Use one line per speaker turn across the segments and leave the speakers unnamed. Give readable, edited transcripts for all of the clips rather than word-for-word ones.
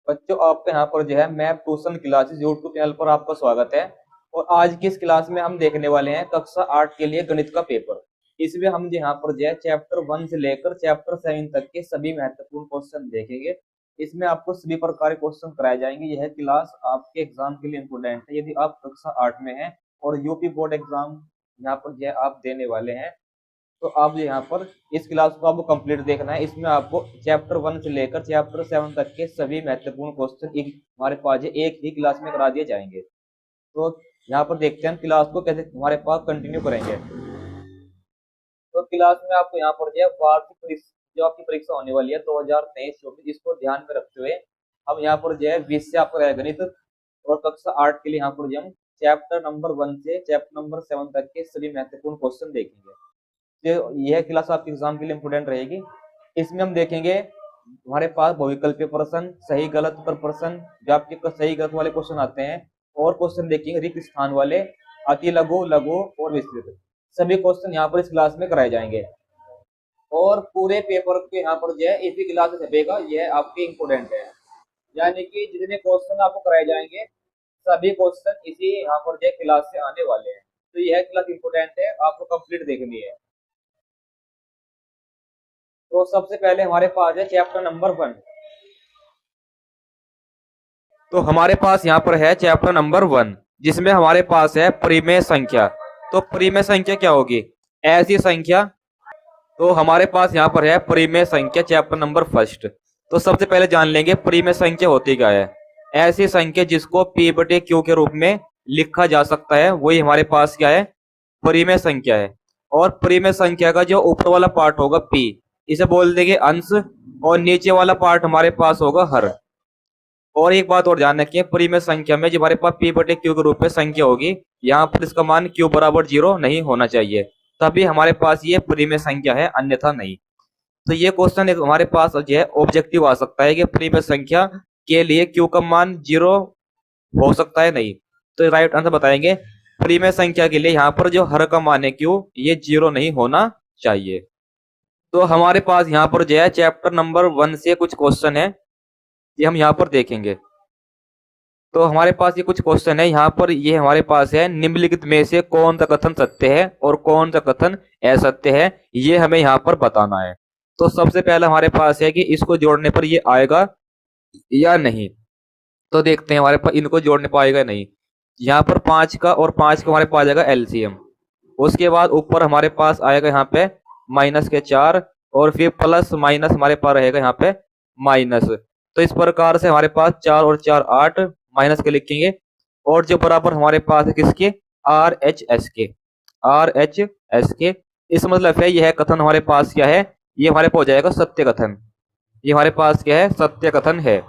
बच्चों, आपके यहाँ पर जो है math tuition classes YouTube channel पर आपका स्वागत है। और आज की इस क्लास में हम देखने वाले हैं कक्षा 8 के लिए गणित का पेपर। इसमें हम जो यहाँ पर जो है चैप्टर 1 से लेकर चैप्टर 7 तक के सभी महत्वपूर्ण क्वेश्चन देखेंगे। इसमें आपको सभी प्रकार के क्वेश्चन कराए जाएंगे। यह क्लास आपके एग्जाम के लिए इम्पोर्टेंट है यदि आप कक्षा 8 में हैं और यूपी बोर्ड एग्जाम यहाँ पर जो है आप देने वाले हैं, तो आप यहाँ पर इस क्लास को आपको कंप्लीट देखना है। इसमें आपको चैप्टर 1 से लेकर चैप्टर 7 तक के सभी महत्वपूर्ण क्वेश्चन एक हमारे पास एक ही क्लास में करा दिए जाएंगे। तो यहाँ पर देखते हैं क्लास को कैसे हमारे पास कंटिन्यू करेंगे। तो क्लास में आपको यहाँ पर जो है वार्षिक परीक्षा, जो आपकी परीक्षा होने वाली है 2023-24, इसको ध्यान में रखते हुए हम यहाँ पर जो है विषय आपका रहेगा गणित। और कक्षा 8 के लिए यहाँ पर जो हम चैप्टर नंबर 1 से चैप्टर नंबर 7 तक के सभी महत्वपूर्ण क्वेश्चन देखेंगे। तो यह क्लास आपके एग्जाम के लिए इंपोर्टेंट रहेगी। इसमें हम देखेंगे हमारे पास बहुविकल्पीय प्रश्न, सही गलत पर प्रश्न, जो आपके सही गलत वाले क्वेश्चन आते हैं, और क्वेश्चन देखेंगे रिक्त स्थान वाले, अति लघु, लघु और विस्तृत। सभी क्वेश्चन यहाँ पर इस क्लास में कराए जाएंगे और पूरे पेपर के यहाँ पर जो है इसी क्लास में छपेगा। यह आपके इंपोर्टेंट है, यानी कि जितने क्वेश्चन आपको कराए जाएंगे सभी क्वेश्चन इसी यहाँ पर जो क्लास से आने वाले हैं। तो यह क्लास इंपोर्टेंट है, आपको कंप्लीट देखनी है। तो सबसे पहले हमारे पास है चैप्टर नंबर 1। तो हमारे पास यहाँ पर है चैप्टर नंबर 1, जिसमें हमारे पास है परिमेय संख्या। तो परिमेय संख्या क्या होगी? ऐसी संख्या। तो हमारे पास यहाँ पर है परिमेय संख्या चैप्टर नंबर 1। तो सबसे पहले जान लेंगे परिमेय संख्या होती क्या है। ऐसी संख्या जिसको P/Q के रूप में लिखा जा सकता है, वही हमारे पास क्या है? परिमेय संख्या है। और परिमेय संख्या का जो ऊपर वाला पार्ट होगा P, इसे बोल देंगे अंश, और नीचे वाला पार्ट हमारे पास होगा हर। और एक बात और ध्यान रखिए, परिमेय संख्या में जो हमारे पास P/Q के रूप में संख्या होगी, यहाँ पर इसका मान Q बराबर 0 नहीं होना चाहिए, तभी हमारे पास ये परिमेय संख्या है, अन्यथा नहीं। तो ये क्वेश्चन हमारे पास जो है ऑब्जेक्टिव आ सकता है कि परिमेय संख्या के लिए Q का मान 0 हो सकता है नहीं। तो राइट आंसर बताएंगे परिमेय संख्या के लिए यहाँ पर जो हर का मान है Q, ये 0 नहीं होना चाहिए। तो हमारे पास यहाँ पर जो है चैप्टर नंबर 1 से कुछ क्वेश्चन है, ये हम यहाँ पर देखेंगे। तो हमारे पास ये कुछ क्वेश्चन है यहाँ पर, ये हमारे पास है निम्नलिखित में से कौन सा कथन सत्य है और कौन सा कथन असत्य है, ये हमें यहाँ पर बताना है। तो सबसे पहला हमारे पास है कि इसको जोड़ने पर ये आएगा या नहीं। तो देखते हैं हमारे पास इनको जोड़ने पाएगा नहीं। यहाँ पर 5 का और 5 का हमारे पास आ जाएगा एलसीएम। उसके बाद ऊपर हमारे पास आएगा यहाँ पे माइनस के 4, और फिर प्लस माइनस हमारे पास रहेगा यहाँ पे माइनस। तो इस प्रकार से हमारे पास 4 और 4 8 माइनस के लिखेंगे, और जो बराबर हमारे पास है किसके? RHS के। इस मतलब है यह कथन हमारे पास क्या है? ये हमारे पास हो जाएगा सत्य कथन। ये हमारे पास क्या है? सत्य कथन है।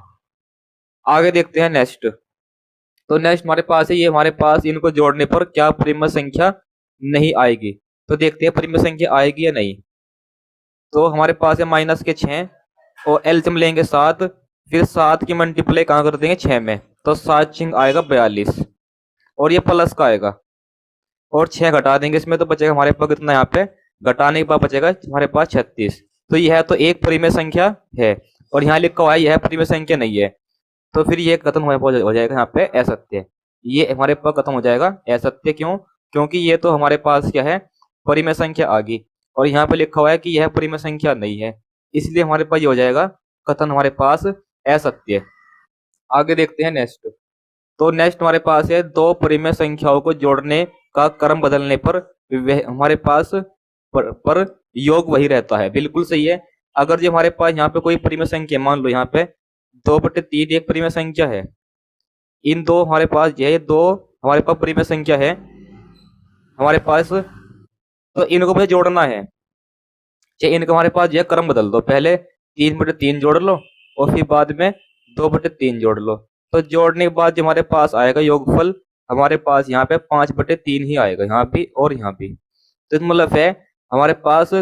आगे देखते हैं नेक्स्ट। तो नेक्स्ट हमारे पास है, ये हमारे पास इनको जोड़ने पर क्या परिमेय संख्या नहीं आएगी। तो देखते हैं परिमेय संख्या आएगी या नहीं। तो हमारे पास है माइनस के 6 और एलसीएम लेंगे 7, फिर 7 की मल्टीप्लाई कहाँ कर देंगे? 6 में। तो 7 6 आएगा 42, और ये प्लस का आएगा, और 6 घटा देंगे इसमें, तो बचेगा हमारे पास कितना? यहाँ पे घटाने के बाद बचेगा हमारे पास 36। तो यह तो एक परिमेय संख्या है, और यहाँ लिखा हुआ है यह परिमेय संख्या नहीं है। तो फिर ये खत्म हो जाएगा यहाँ पे असत्य। ये हमारे पास खत्म हो जाएगा असत्य। क्यों? क्योंकि ये तो हमारे पास क्या है? परिमेय संख्या आ गई, और यहाँ पे लिखा हुआ है कि यह परिमेय संख्या नहीं है, इसलिए हमारे पास ये हो जाएगा कथन हमारे पास असत्य। आगे देखते हैं नेक्स्ट। तो नेक्स्ट हमारे पास है दो परिमेय संख्याओं को जोड़ने का क्रम बदलने पर हमारे पास पर योग वही रहता है। बिल्कुल सही है। अगर जो हमारे पास यहाँ पे कोई परिमेय संख्या, मान लो यहाँ पे 2/3 एक परिमेय संख्या है, इन दो हमारे पास ये दो हमारे पास परिमेय संख्या है हमारे पास, तो इनको मुझे जोड़ना है। चाहे इनका हमारे पास यह क्रम बदल दो, पहले 3/3 जोड़ लो और फिर बाद में 2/3 जोड़ लो। तो जोड़ने के बाद जो हमारे पास आएगा योगफल, हमारे पास यहाँ पे 5/3 ही आएगा, यहाँ भी और यहाँ भी। तो मतलब है हमारे पास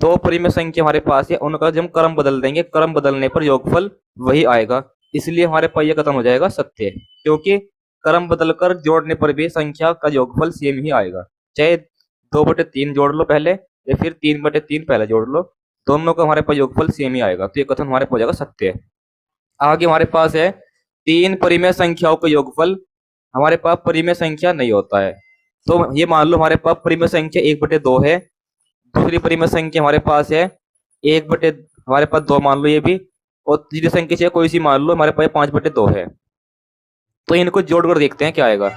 दो परिमेय संख्या हमारे पास है, उनका जब हम क्रम बदल देंगे, क्रम बदलने पर योगफल वही आएगा, इसलिए हमारे पास ये खत्म हो जाएगा सत्य। क्योंकि क्रम बदलकर जोड़ने पर भी संख्या का योगफल सेम ही आएगा, चाहे 2/3 जोड़ लो पहले या फिर 3/3 पहले जोड़ लो, दोनों का हमारे पास योगफल सेम ही आएगा। तो ये कथन हमारे पास हो जाएगा सत्य। आगे हमारे पास है तीन परिमेय संख्याओं का योगफल। हमारे पास परिमेय संख्या नहीं होता है, तो ये मान लो हमारे पास परिमेय संख्या 1/2 है। दूसरी परिमेय संख्या हमारे पास है 1/, हमारे पास 2 मान लो ये भी। और तीसरी संख्या चाहे कोई सी मान लो, हमारे पास 5/2 है। तो इनको जोड़कर देखते हैं क्या आएगा।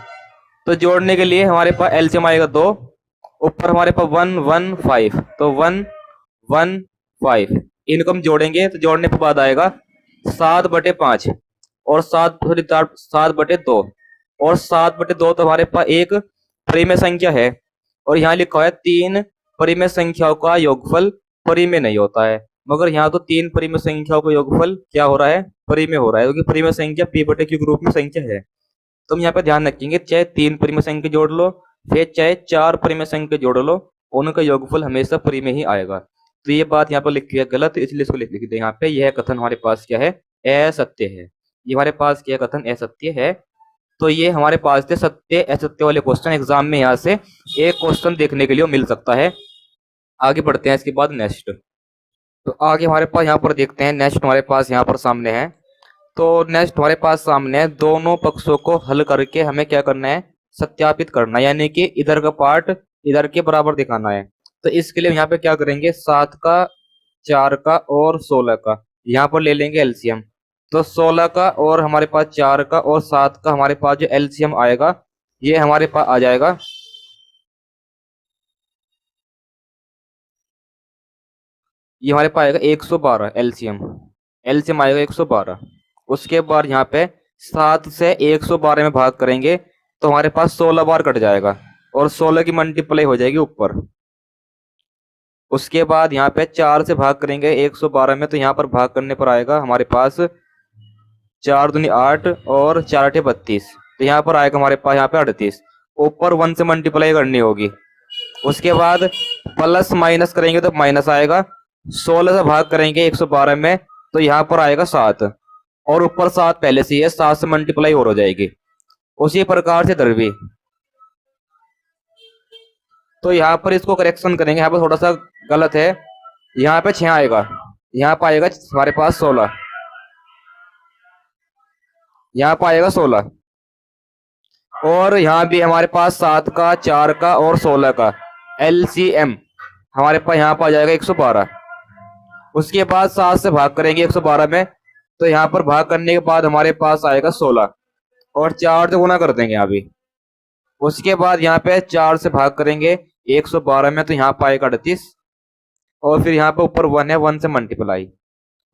तो जोड़ने के लिए हमारे पास एलसीएम आएगा 2, ऊपर हमारे पास 1 1 5, तो 1 1 5। इनको हम जोड़ेंगे तो जोड़ने के बाद आएगा 7/5 और 7/2 और 7/2। तो हमारे पास एक परिमेय संख्या है और यहाँ लिखा है तीन परिमेय संख्याओं का योगफल परिमेय नहीं होता है। मगर यहाँ तो तीन परिमेय संख्याओं का योगफल क्या हो रहा है, परिमेय हो रहा है, क्योंकि परिमेय संख्या p/q ग्रुप में संख्या है। तो हम यहाँ पे ध्यान रखेंगे, चाहे तीन परिमेय संख्या जोड़ लो, फिर चाहे चार परिमेय संख्या जोड़ लो, उनका योगफल हमेशा परिमेय ही आएगा। तो ये बात यहाँ पर लिखी है गलत, इसलिए इसको लिख दे यहाँ पे। यह कथन हमारे पास क्या है, असत्य है। ये हमारे पास क्या कथन असत्य है। तो ये हमारे पास थे सत्य असत्य वाले क्वेश्चन। एग्जाम में यहाँ से एक क्वेश्चन देखने के लिए मिल सकता है। आगे बढ़ते हैं इसके बाद नेक्स्ट। तो आगे हमारे पास यहाँ पर देखते हैं नेक्स्ट हमारे पास यहाँ पर सामने है। तो नेक्स्ट हमारे पास सामने है, दोनों पक्षों को हल करके हमें क्या करना है, सत्यापित करना है, यानी कि इधर का पार्ट इधर के बराबर दिखाना है। तो इसके लिए यहाँ पे क्या करेंगे, 7 का 4 का और 16 का यहाँ पर ले लेंगे एलसीएम। तो 16 का और हमारे पास 4 का और 7 का हमारे पास जो एलसीएम आएगा, ये हमारे पास आ जाएगा, ये हमारे पास आएगा 112 एलसीएम। एलसीएम आएगा 112। उसके बाद यहाँ पे 7 से 112 में भाग करेंगे तो हमारे पास 16 बार कट जाएगा और 16 की मल्टीप्लाई हो जाएगी ऊपर। उसके बाद यहाँ पे 4 से भाग करेंगे 112 में, तो यहाँ पर भाग करने पर आएगा हमारे पास 4 दूनी 8 और 4 8 32। तो यहाँ पर आएगा हमारे पास यहाँ पे 38। ऊपर 1 से मल्टीप्लाई करनी होगी। उसके बाद प्लस माइनस करेंगे तो माइनस आएगा। 16 से भाग करेंगे 112 में तो यहाँ पर आएगा 7 और ऊपर 7 पहले से ही है, 7 से मल्टीप्लाई और हो जाएगी। उसी प्रकार से इधर भी। तो यहाँ पर इसको करेक्शन करेंगे, यहाँ पर थोड़ा सा गलत है, यहाँ पे 6 आएगा, यहाँ पर आएगा हमारे पास 16, यहाँ पर आएगा 16। और यहाँ भी हमारे पास 7 का 4 का और 16 का एलसीएम हमारे पास यहाँ पर आ जाएगा 112। उसके बाद 7 से भाग करेंगे 112 में तो यहाँ पर भाग करने के बाद हमारे पास आएगा 16 और 4 से गुना कर देंगे यहाँ भी। उसके बाद यहाँ पे 4 से भाग करेंगे 112 में तो यहाँ पर आएगा 38 और फिर यहाँ पे ऊपर 1 है, 1 से मल्टीप्लाई,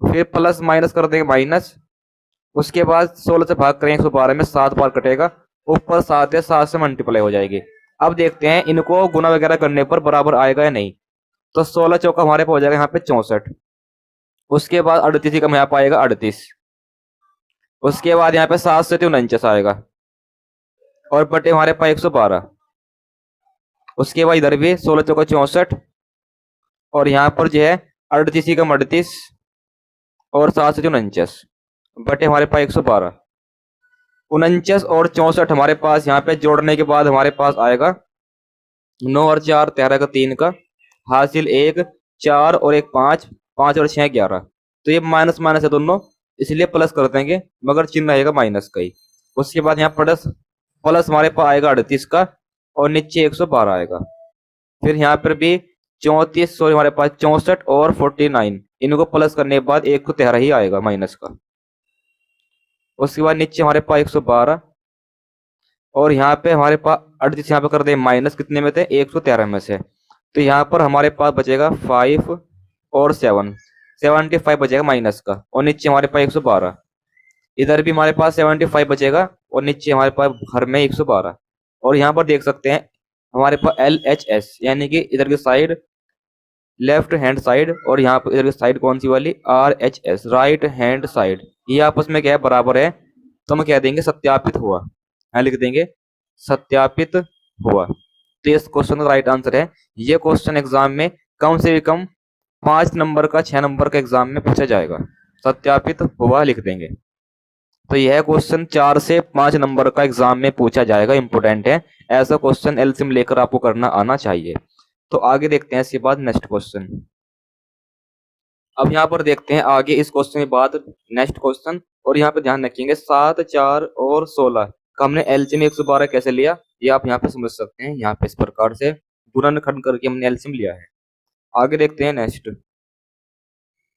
फिर प्लस माइनस कर देंगे माइनस। उसके बाद 16 से भाग करेंगे 112 में, 7 बार कटेगा, ऊपर 7 है, 7 से मल्टीप्लाई हो जाएगी। अब देखते हैं इनको गुना वगैरह करने पर बराबर आएगा या नहीं। तो 16 चौका हमारे पास हो जाएगा यहाँ पे 64। उसके बाद 38 का यहाँ पाएगा 38। उसके बाद यहाँ पे 7 से 49 आएगा और बटे हमारे पास 112। उसके बाद इधर भी 16 चौका 64 और यहाँ पर जो है 38 का 38 और 7 से 49 बटे हमारे पास 112। 49 और 64 हमारे पास यहाँ पे जोड़ने के बाद हमारे पास आएगा 9 और 4 13 का 3 का हासिल 1 4 और 1 5 5 और 6 11। तो ये माइनस माइनस है दोनों, इसलिए प्लस कर देंगे, मगर चिन्ह रहेगा माइनस का ही। उसके बाद यहाँ प्लस प्लस हमारे पास आएगा 38 का और नीचे 112 आएगा। फिर यहाँ पर भी 34 सॉरी हमारे पास 64 और 49, इनको प्लस करने के बाद 113 ही आएगा माइनस का। उसके बाद नीचे हमारे पास 112 और यहाँ पे हमारे पास 38 यहाँ पे कर दे माइनस, कितने में थे 113 में से, तो यहाँ पर हमारे पास बचेगा 5 और 7 75 बचेगा माइनस का और नीचे हमारे पास 112। इधर भी हमारे पास 75 बचेगा और नीचे हमारे पास घर में 112। और यहाँ पर देख सकते हैं हमारे पास LHS यानी कि इधर की साइड लेफ्ट हैंड साइड और यहाँ पर इधर की साइड कौन सी वाली RHS राइट हैंड साइड, ये आपस में क्या है बराबर है, तो हम कह देंगे सत्यापित हुआ। यहाँ लिख देंगे सत्यापित हुआ। तो इस क्वेश्चन का राइट आंसर है। ये क्वेश्चन एग्जाम में कम से कम 5 नंबर का 6 नंबर का एग्जाम में पूछा जाएगा। सत्यापित हुआ लिख देंगे। तो यह क्वेश्चन 4 से 5 नंबर का एग्जाम में पूछा जाएगा, इंपोर्टेंट है। ऐसा क्वेश्चन एलसीएम लेकर आपको करना आना चाहिए। तो आगे देखते हैं इसके बाद नेक्स्ट क्वेश्चन। अब यहाँ पर देखते हैं आगे इस क्वेश्चन के बाद नेक्स्ट क्वेश्चन। और यहाँ पे ध्यान रखेंगे 7, 4 और 16 का हमने एलसीएम 112 कैसे लिया, ये आप यहाँ पे समझ सकते हैं। यहाँ पे इस प्रकार से गुणनखंड करके हमने एलसीएम लिया है। आगे देखते हैं नेक्स्ट।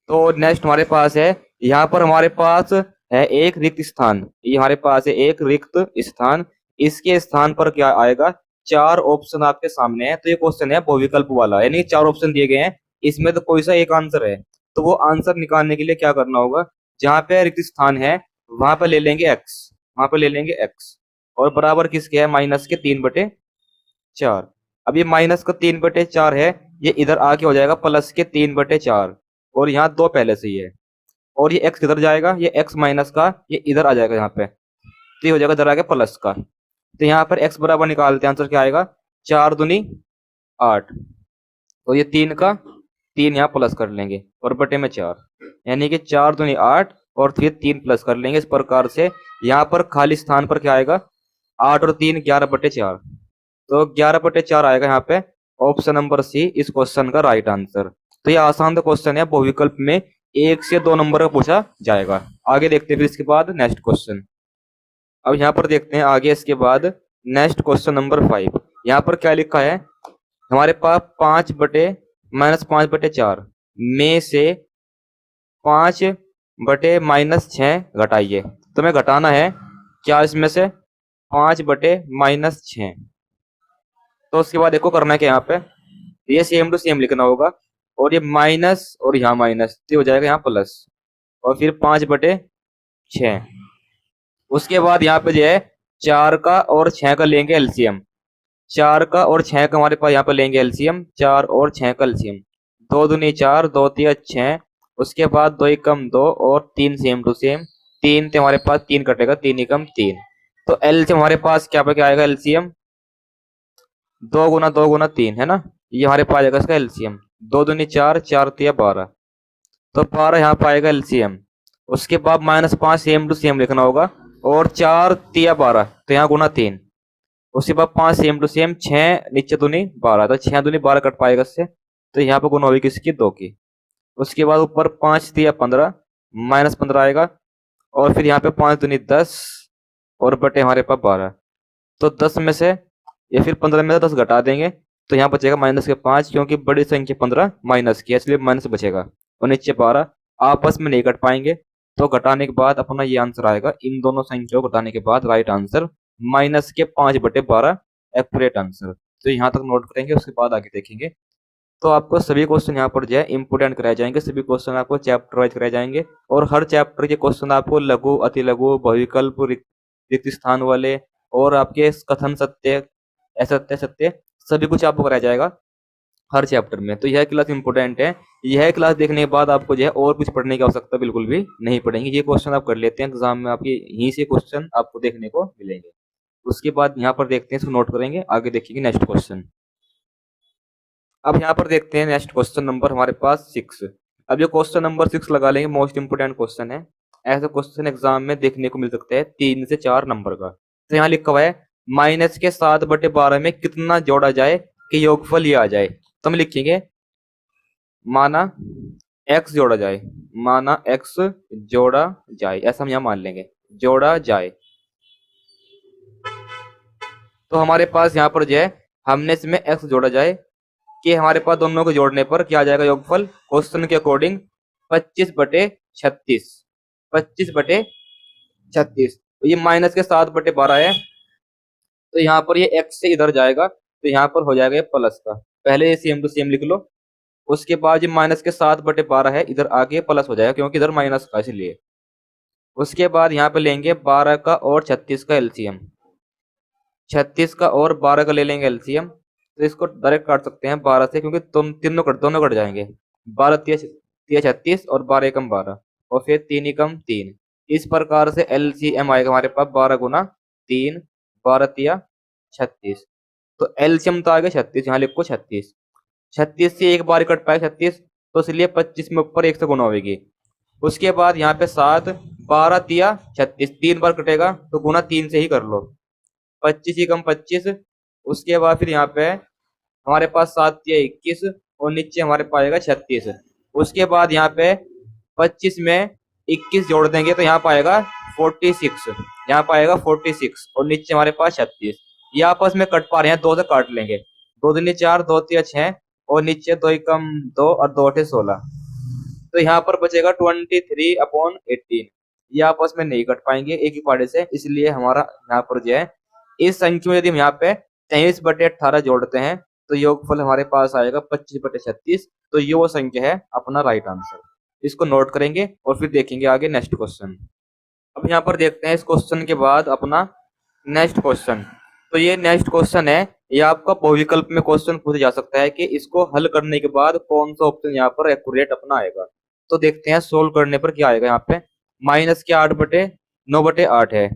तो नेक्स्ट हमारे पास है, यहाँ पर हमारे पास है एक रिक्त स्थान। ये हमारे पास है एक रिक्त स्थान, इसके स्थान पर क्या आएगा, 4 ऑप्शन आपके सामने है। तो ये क्वेश्चन है बहुविकल्प वाला, यानी 4 ऑप्शन दिए गए हैं, इसमें तो कोई सा एक आंसर है। तो वो आंसर निकालने के लिए क्या करना होगा, जहां पे रिक्त स्थान है वहां पे ले लेंगे एक्स, वहां पे ले लेंगे एक्स, और बराबर किसके है, माइनस के 3/4। अब ये माइनस का 3/4 है, ये इधर आके हो जाएगा प्लस के 3/4, और यहाँ 2 पहले से ही है। और ये x किधर जाएगा, ये x माइनस का ये इधर आ जाएगा यहाँ पे, तो ये हो जाएगा इधर आ गया प्लस का। तो यहाँ पर x बराबर निकालते हैं, आंसर क्या आएगा, 4 दूनी 8, तो ये 3 का 3 यहाँ प्लस कर लेंगे और बटे में 4, यानी कि 4 दूनी 8 और फिर 3 प्लस कर लेंगे। इस प्रकार से यहाँ पर खाली स्थान पर क्या आएगा, 8 और 3 11/4, तो 11/4 आएगा यहाँ पे ऑप्शन नंबर सी इस क्वेश्चन का राइट आंसर। तो ये आसान तो क्वेश्चन है, बहुविकल्प में 1 से 2 नंबर का पूछा जाएगा। आगे देखते हैं फिर इसके बाद नेक्स्ट क्वेश्चन। अब यहाँ पर देखते हैं आगे इसके बाद नेक्स्ट क्वेश्चन नंबर 5। यहाँ पर क्या लिखा है, हमारे पास 5/-5/4 में से 5/-6 घटाइए। तो मैं घटाना है क्या इसमें से, 5/-6। तो उसके बाद देखो करना है क्या, यहाँ पे ये सेम टू सेम लिखना होगा, और ये माइनस और यहाँ माइनस, तो हो जाएगा यहाँ प्लस, और फिर 5/6। उसके बाद यहाँ पे जो है 4 का और 6 का लेंगे एलसीएम, 4 का और 6 का हमारे पास यहाँ पे लेंगे एलसीएम, 4 और 6 का एलसीएम, 2 दूनी 4, 2 तिया 6, उसके बाद 2 एकम 2 और 3 सेम टू सेम, 3 थे हमारे पास, 3 कटेगा, 3 एकम 3। तो एलसीएम हमारे पास क्या पे क्या आएगा, एलसीएम 2 गुना 2 गुना 3 है ना, ये हमारे पास आएगा इसका एलसीएम, 2 दूनी 4, 4 तिया 12, तो 12 यहाँ पे आएगा एलसीएम। उसके बाद -5 सेम टू सेम लिखना होगा, और 4 तिया 12, तो यहाँ गुना 3, उसके बाद 5 सेम टू सेम, 6 नीचे दूनी 12, तो 6 दूनी 12 कट पाएगा इससे, तो यहाँ पे गुना होगी किसकी, 2 की। उसके बाद ऊपर 5 तिया 15, -15 आएगा, और फिर यहाँ पे 5 दूनी 10 और बटे हमारे पास 12, तो 10 में से या फिर 15 में से 10 घटा देंगे, तो यहाँ बचेगा -5, क्योंकि बड़ी संख्या 15 माइनस की है, इसलिए माइनस बचेगा, और नीचे 12 आपस में नहीं घट पाएंगे, तो घटाने के बाद अपना ये आंसर आएगा। इन दोनों संख्याओं को घटाने के बाद राइट आंसर -5/12 एक्यूरेट आंसर। तो यहाँ तक नोट करेंगे, उसके बाद आगे देखेंगे। तो आपको सभी क्वेश्चन यहाँ पर जो है इंपोर्टेंट कराए जाएंगे, सभी क्वेश्चन आपको चैप्टर वाइज कराए जाएंगे, और हर चैप्टर के क्वेश्चन आपको लघु, अति लघु, बहुविकल्प, रिक्त स्थान वाले, और आपके कथन सत्य, असत्य, सत्य, सभी कुछ आपको कराया जाएगा हर चैप्टर में। तो यह क्लास इंपोर्टेंट है, यह क्लास देखने के बाद आपको जो है और कुछ पढ़ने की आवश्यकता बिल्कुल भी नहीं पड़ेगी। ये क्वेश्चन आप कर लेते हैं एग्जाम में, आपके यहीं से क्वेश्चन आपको देखने को मिलेंगे। उसके बाद यहाँ पर देखते हैं, इसको नोट करेंगे, आगे देखेंगे नेक्स्ट क्वेश्चन। अब यहाँ पर देखते हैं नेक्स्ट क्वेश्चन नंबर हमारे पास 6। अब ये क्वेश्चन नंबर 6 लगा लेंगे, मोस्ट इंपोर्टेंट क्वेश्चन है, ऐसा क्वेश्चन एग्जाम में देखने को मिल सकता है 3 से 4 नंबर का। तो यहाँ लिखा हुआ है माइनस के 7/12 में कितना जोड़ा जाए कि योगफल ये आ जाए। तो हम लिखेंगे माना x जोड़ा जाए, माना x जोड़ा जाए, ऐसा हम यहाँ मान लेंगे, जोड़ा जाए। तो हमारे पास यहाँ पर जो है हमने इसमें x जोड़ा जाए कि हमारे पास दोनों को जोड़ने पर क्या आ जाएगा योगफल, क्वेश्चन के अकॉर्डिंग 25/36, 25/36। तो ये माइनस के 7/12 है, तो यहाँ पर ये x से इधर जाएगा, तो यहाँ पर हो जाएगा ये प्लस का, पहले ये सेम टू सेम लिख लो। उसके बाद ये माइनस के 7/12 है, इधर आके प्लस हो जाएगा क्योंकि इधर माइनस का, इसलिए। उसके बाद यहाँ पे लेंगे 12 का और 36 का एलसीएम, 36 का और 12 का ले लेंगे एलसीएम, तो इसको डायरेक्ट काट सकते हैं 12 से, क्योंकि तुम दोनों कट जाएंगे, 12 तिया 36 और 12 एकम 12, और फिर 3 एकम 3। इस प्रकार से एलसीएम आएगा हमारे पास 12 गुना 3, 12 तिया 36। तो एलसीएम तो आएगा 36, यहाँ लिखो 36, 36 से एक बार कट पाए 36, तो इसलिए 25 में ऊपर 1 से गुना होगी। उसके बाद यहाँ पे 7, 12 तिया 36, 3 बार कटेगा, तो गुना 3 से ही कर लो, 25 एकम 25। उसके बाद फिर यहाँ पे हमारे पास 7 तिया 21, और नीचे हमारे पास आएगा 36, उसके बाद यहाँ पे 25 में 21 जोड़ देंगे तो यहाँ पाएगा 46, यहाँ पाएगा 46 और नीचे हमारे पास 36। ये आपस में कट पा रहे हैं, 2 से काट लेंगे, 2 दूनी 4, 2 तिया 6 और नीचे 2 एकम 2 और 2 अठे 16। तो यहाँ पर बचेगा 23/18। ये आपस में नहीं कट पाएंगे एक ही पाड़े से, इसलिए हमारा यहाँ पर जो है इस संख्या में यदि हम यहाँ पे 23/18 जोड़ते हैं तो योगफल हमारे पास आएगा 25/36। तो ये वो संख्या है अपना राइट आंसर। इसको नोट करेंगे और फिर देखेंगे आगे नेक्स्ट क्वेश्चन। अब यहाँ पर देखते हैं इस क्वेश्चन के बाद अपना नेक्स्ट क्वेश्चन। तो ये नेक्स्ट क्वेश्चन है, ये आपका बहुविकल्प में क्वेश्चन पूछा जा सकता है कि इसको हल करने के बाद कौन सा ऑप्शन यहाँ पर एक्यूरेट अपना आएगा। तो देखते हैं सोल्व करने पर क्या आएगा। यहाँ पे माइनस के 8/9/8 है,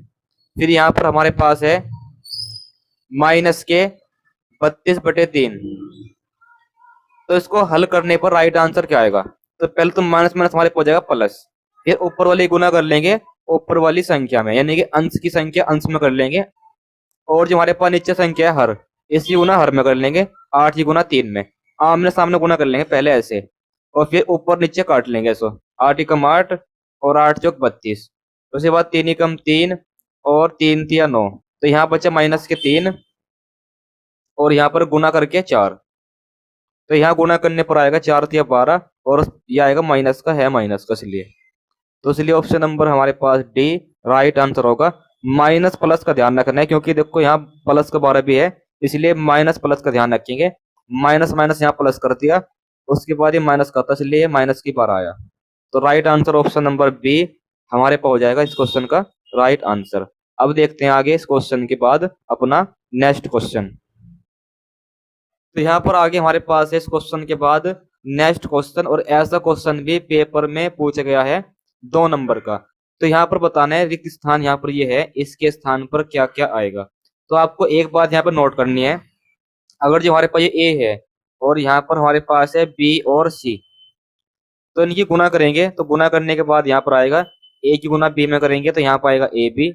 फिर यहाँ पर हमारे पास है माइनस के 32/3। तो इसको हल करने पर राइट आंसर क्या आएगा। तो पहले तो माइनस माइनस हमारे हो जाएगा प्लस, फिर ऊपर वाली गुना कर लेंगे ऊपर वाली संख्या में, यानी कि अंश की संख्या अंश में कर लेंगे, और जो हमारे पास नीचे संख्या है हर, इसकी गुना हर में कर लेंगे, 8 की गुना 3 में, आमने सामने गुना कर लेंगे पहले ऐसे, और फिर ऊपर नीचे काट लेंगे ऐसा, 8 एकम 8 और 8 चौक 32। उसके बाद 3 एकम 3 और 3 तिया 9। तो यहाँ बचा माइनस के 3 और यहाँ पर गुना करके 4। तो यहाँ गुना करने पर आएगा 4 तिया 12 और यह आएगा माइनस का, है माइनस का, इसलिए तो इसलिए ऑप्शन नंबर हमारे पास डी राइट आंसर होगा। माइनस प्लस का ध्यान रखना है क्योंकि देखो यहाँ प्लस का 12 भी है, इसलिए माइनस प्लस का ध्यान रखेंगे। माइनस माइनस यहाँ प्लस कर दिया, उसके बाद ये माइनस का था, इसलिए माइनस की 12 आया। तो right answer option number B हमारे पास हो जाएगा इस क्वेश्चन का राइट आंसर। अब देखते हैं आगे इस क्वेश्चन के बाद अपना नेक्स्ट क्वेश्चन। तो यहाँ पर आगे हमारे पास है इस क्वेश्चन के बाद नेक्स्ट क्वेश्चन, और ऐसा क्वेश्चन भी पेपर में पूछा गया है 2 नंबर का। तो यहाँ पर बताना है रिक्त स्थान यहाँ पर ये है, इसके स्थान पर क्या क्या आएगा। तो आपको एक बात यहाँ पर नोट करनी है, अगर जो हमारे पास ये ए है और यहाँ पर हमारे पास है बी और सी, तो इनकी गुना करेंगे, तो गुना करने के बाद यहाँ पर आएगा ए की गुना बी में करेंगे तो यहाँ पर आएगा ए बी,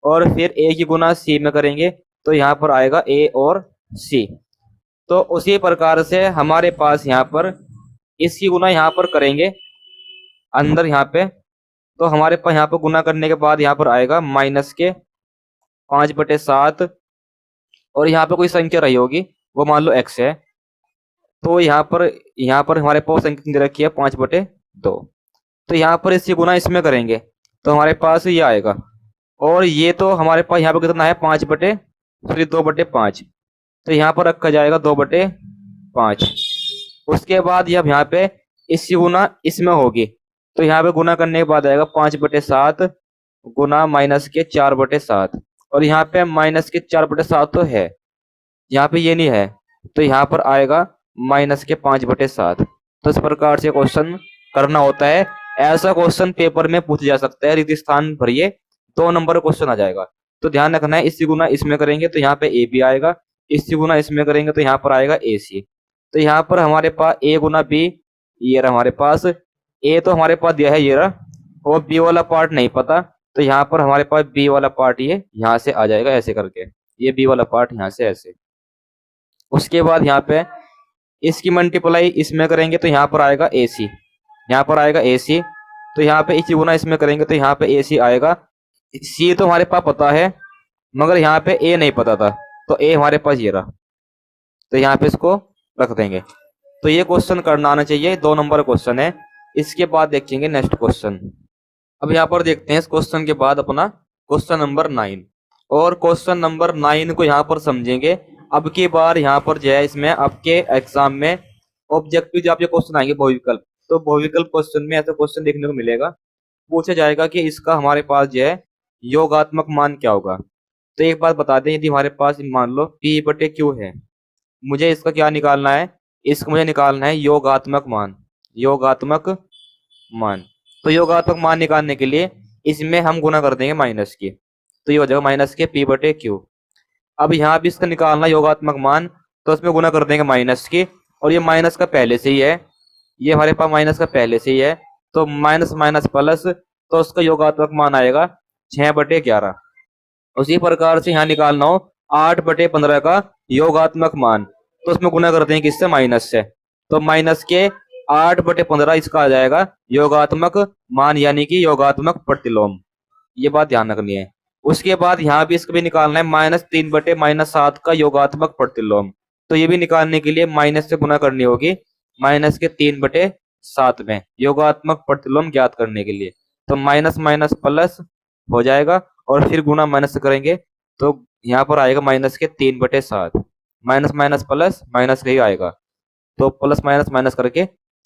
और फिर ए की गुना सी में करेंगे तो यहाँ पर आएगा ए और सी। तो उसी प्रकार से हमारे पास यहाँ पर इसकी गुना यहाँ पर करेंगे अंदर यहाँ पे, तो हमारे पास यहाँ पर गुना करने के बाद यहाँ पर आएगा माइनस के 5/7, और यहाँ पे कोई संख्या रही होगी वो मान लो x है, तो यहाँ पर हमारे पास संख्या दे रखी है 5/2। तो यहाँ पर इसकी गुना इसमें करेंगे तो हमारे पास ये आएगा, और ये तो हमारे पास यहाँ पर कितना है 2/5, तो यहाँ पर रखा जाएगा 2/5। उसके बाद यहाँ पे इसकी गुना इसमें होगी, तो यहाँ पे गुना करने के बाद आएगा 5/7 गुना माइनस के 4/7, और यहाँ पे माइनस के 4/7 तो है, यहाँ पे ये नहीं है, तो यहाँ पर आएगा माइनस के 5/7। तो इस प्रकार से क्वेश्चन करना होता है। ऐसा क्वेश्चन पेपर में पूछा जा सकता है, रिक्त स्थान भरिए 2 नंबर क्वेश्चन आ जाएगा। तो ध्यान रखना है, इसकी गुना इसमें करेंगे तो यहाँ पे ए बी आएगा, इसकी गुना इसमें करेंगे तो यहाँ पर आएगा ए सी। तो यहाँ पर हमारे पास ए गुना बी, ये रहा हमारे पास, ए तो हमारे पास दिया है ये रहा, और बी वाला पार्ट नहीं पता, तो यहाँ पर हमारे पास बी वाला पार्ट ये यहाँ से आ जाएगा ऐसे करके, ये बी वाला पार्ट यहाँ से ऐसे। उसके बाद यहाँ पे इसकी मल्टीप्लाई इसमें करेंगे तो यहाँ पर आएगा ए सी, यहाँ पर आएगा ए सी। तो यहाँ पे इसकी गुना इसमें करेंगे तो यहाँ पे ए सी आएगा। सी तो हमारे पास पता है मगर यहाँ पे ए नहीं पता था, तो ए हमारे पास ये रहा, तो यहाँ पे इसको रख देंगे। तो ये क्वेश्चन करना आना चाहिए, 2 नंबर क्वेश्चन है। इसके बाद देखेंगे नेक्स्ट क्वेश्चन। अब यहाँ पर देखते हैं इस क्वेश्चन के बाद अपना क्वेश्चन नंबर 9, और क्वेश्चन नंबर 9 को यहाँ पर समझेंगे। अब की बार यहाँ पर जो है इसमें आपके एग्जाम में ऑब्जेक्टिव जो आपके क्वेश्चन आएंगे बहुविकल्प, तो बहुविकल्प क्वेश्चन में ऐसा क्वेश्चन देखने को मिलेगा, पूछा जाएगा कि इसका हमारे पास जो है योगात्मक मान क्या होगा। तो एक बात बता दें, यदि हमारे पास मान लो P/Q है, मुझे इसका क्या निकालना है, इसको मुझे निकालना है योगात्मक मान, योगात्मक मान। तो योगात्मक मान निकालने के लिए इसमें हम गुना कर देंगे माइनस की, तो ये हो जाएगा माइनस के P/Q। अब यहाँ भी इसका निकालना योगात्मक मान, तो इसमें गुना कर देंगे माइनस की, और ये माइनस का पहले से ही है, ये हमारे पास माइनस का पहले से ही है, तो माइनस माइनस प्लस, तो उसका योगात्मक मान आएगा 6/11। उसी प्रकार से यहाँ निकालना हो 8/15 का योगात्मक मान, तो उसमें गुना करते हैं किससे, माइनस से, तो माइनस के 8/15 इसका आ जाएगा योगात्मक मान यानी कि योगात्मक प्रतिलोम। ये बात ध्यान रखनी है। उसके बाद यहाँ भी इसको भी निकालना है -3/-7 का योगात्मक प्रतिलोम। तो ये भी निकालने के लिए माइनस से गुना करनी होगी -3/7 में योगात्मक प्रतिलोम ज्ञात करने के लिए। तो माइनस माइनस प्लस हो जाएगा और फिर गुना माइनस से करेंगे तो यहाँ पर आएगा -3/7। माइनस माइनस प्लस माइनस का ही आएगा तो प्लस माइनस माइनस करके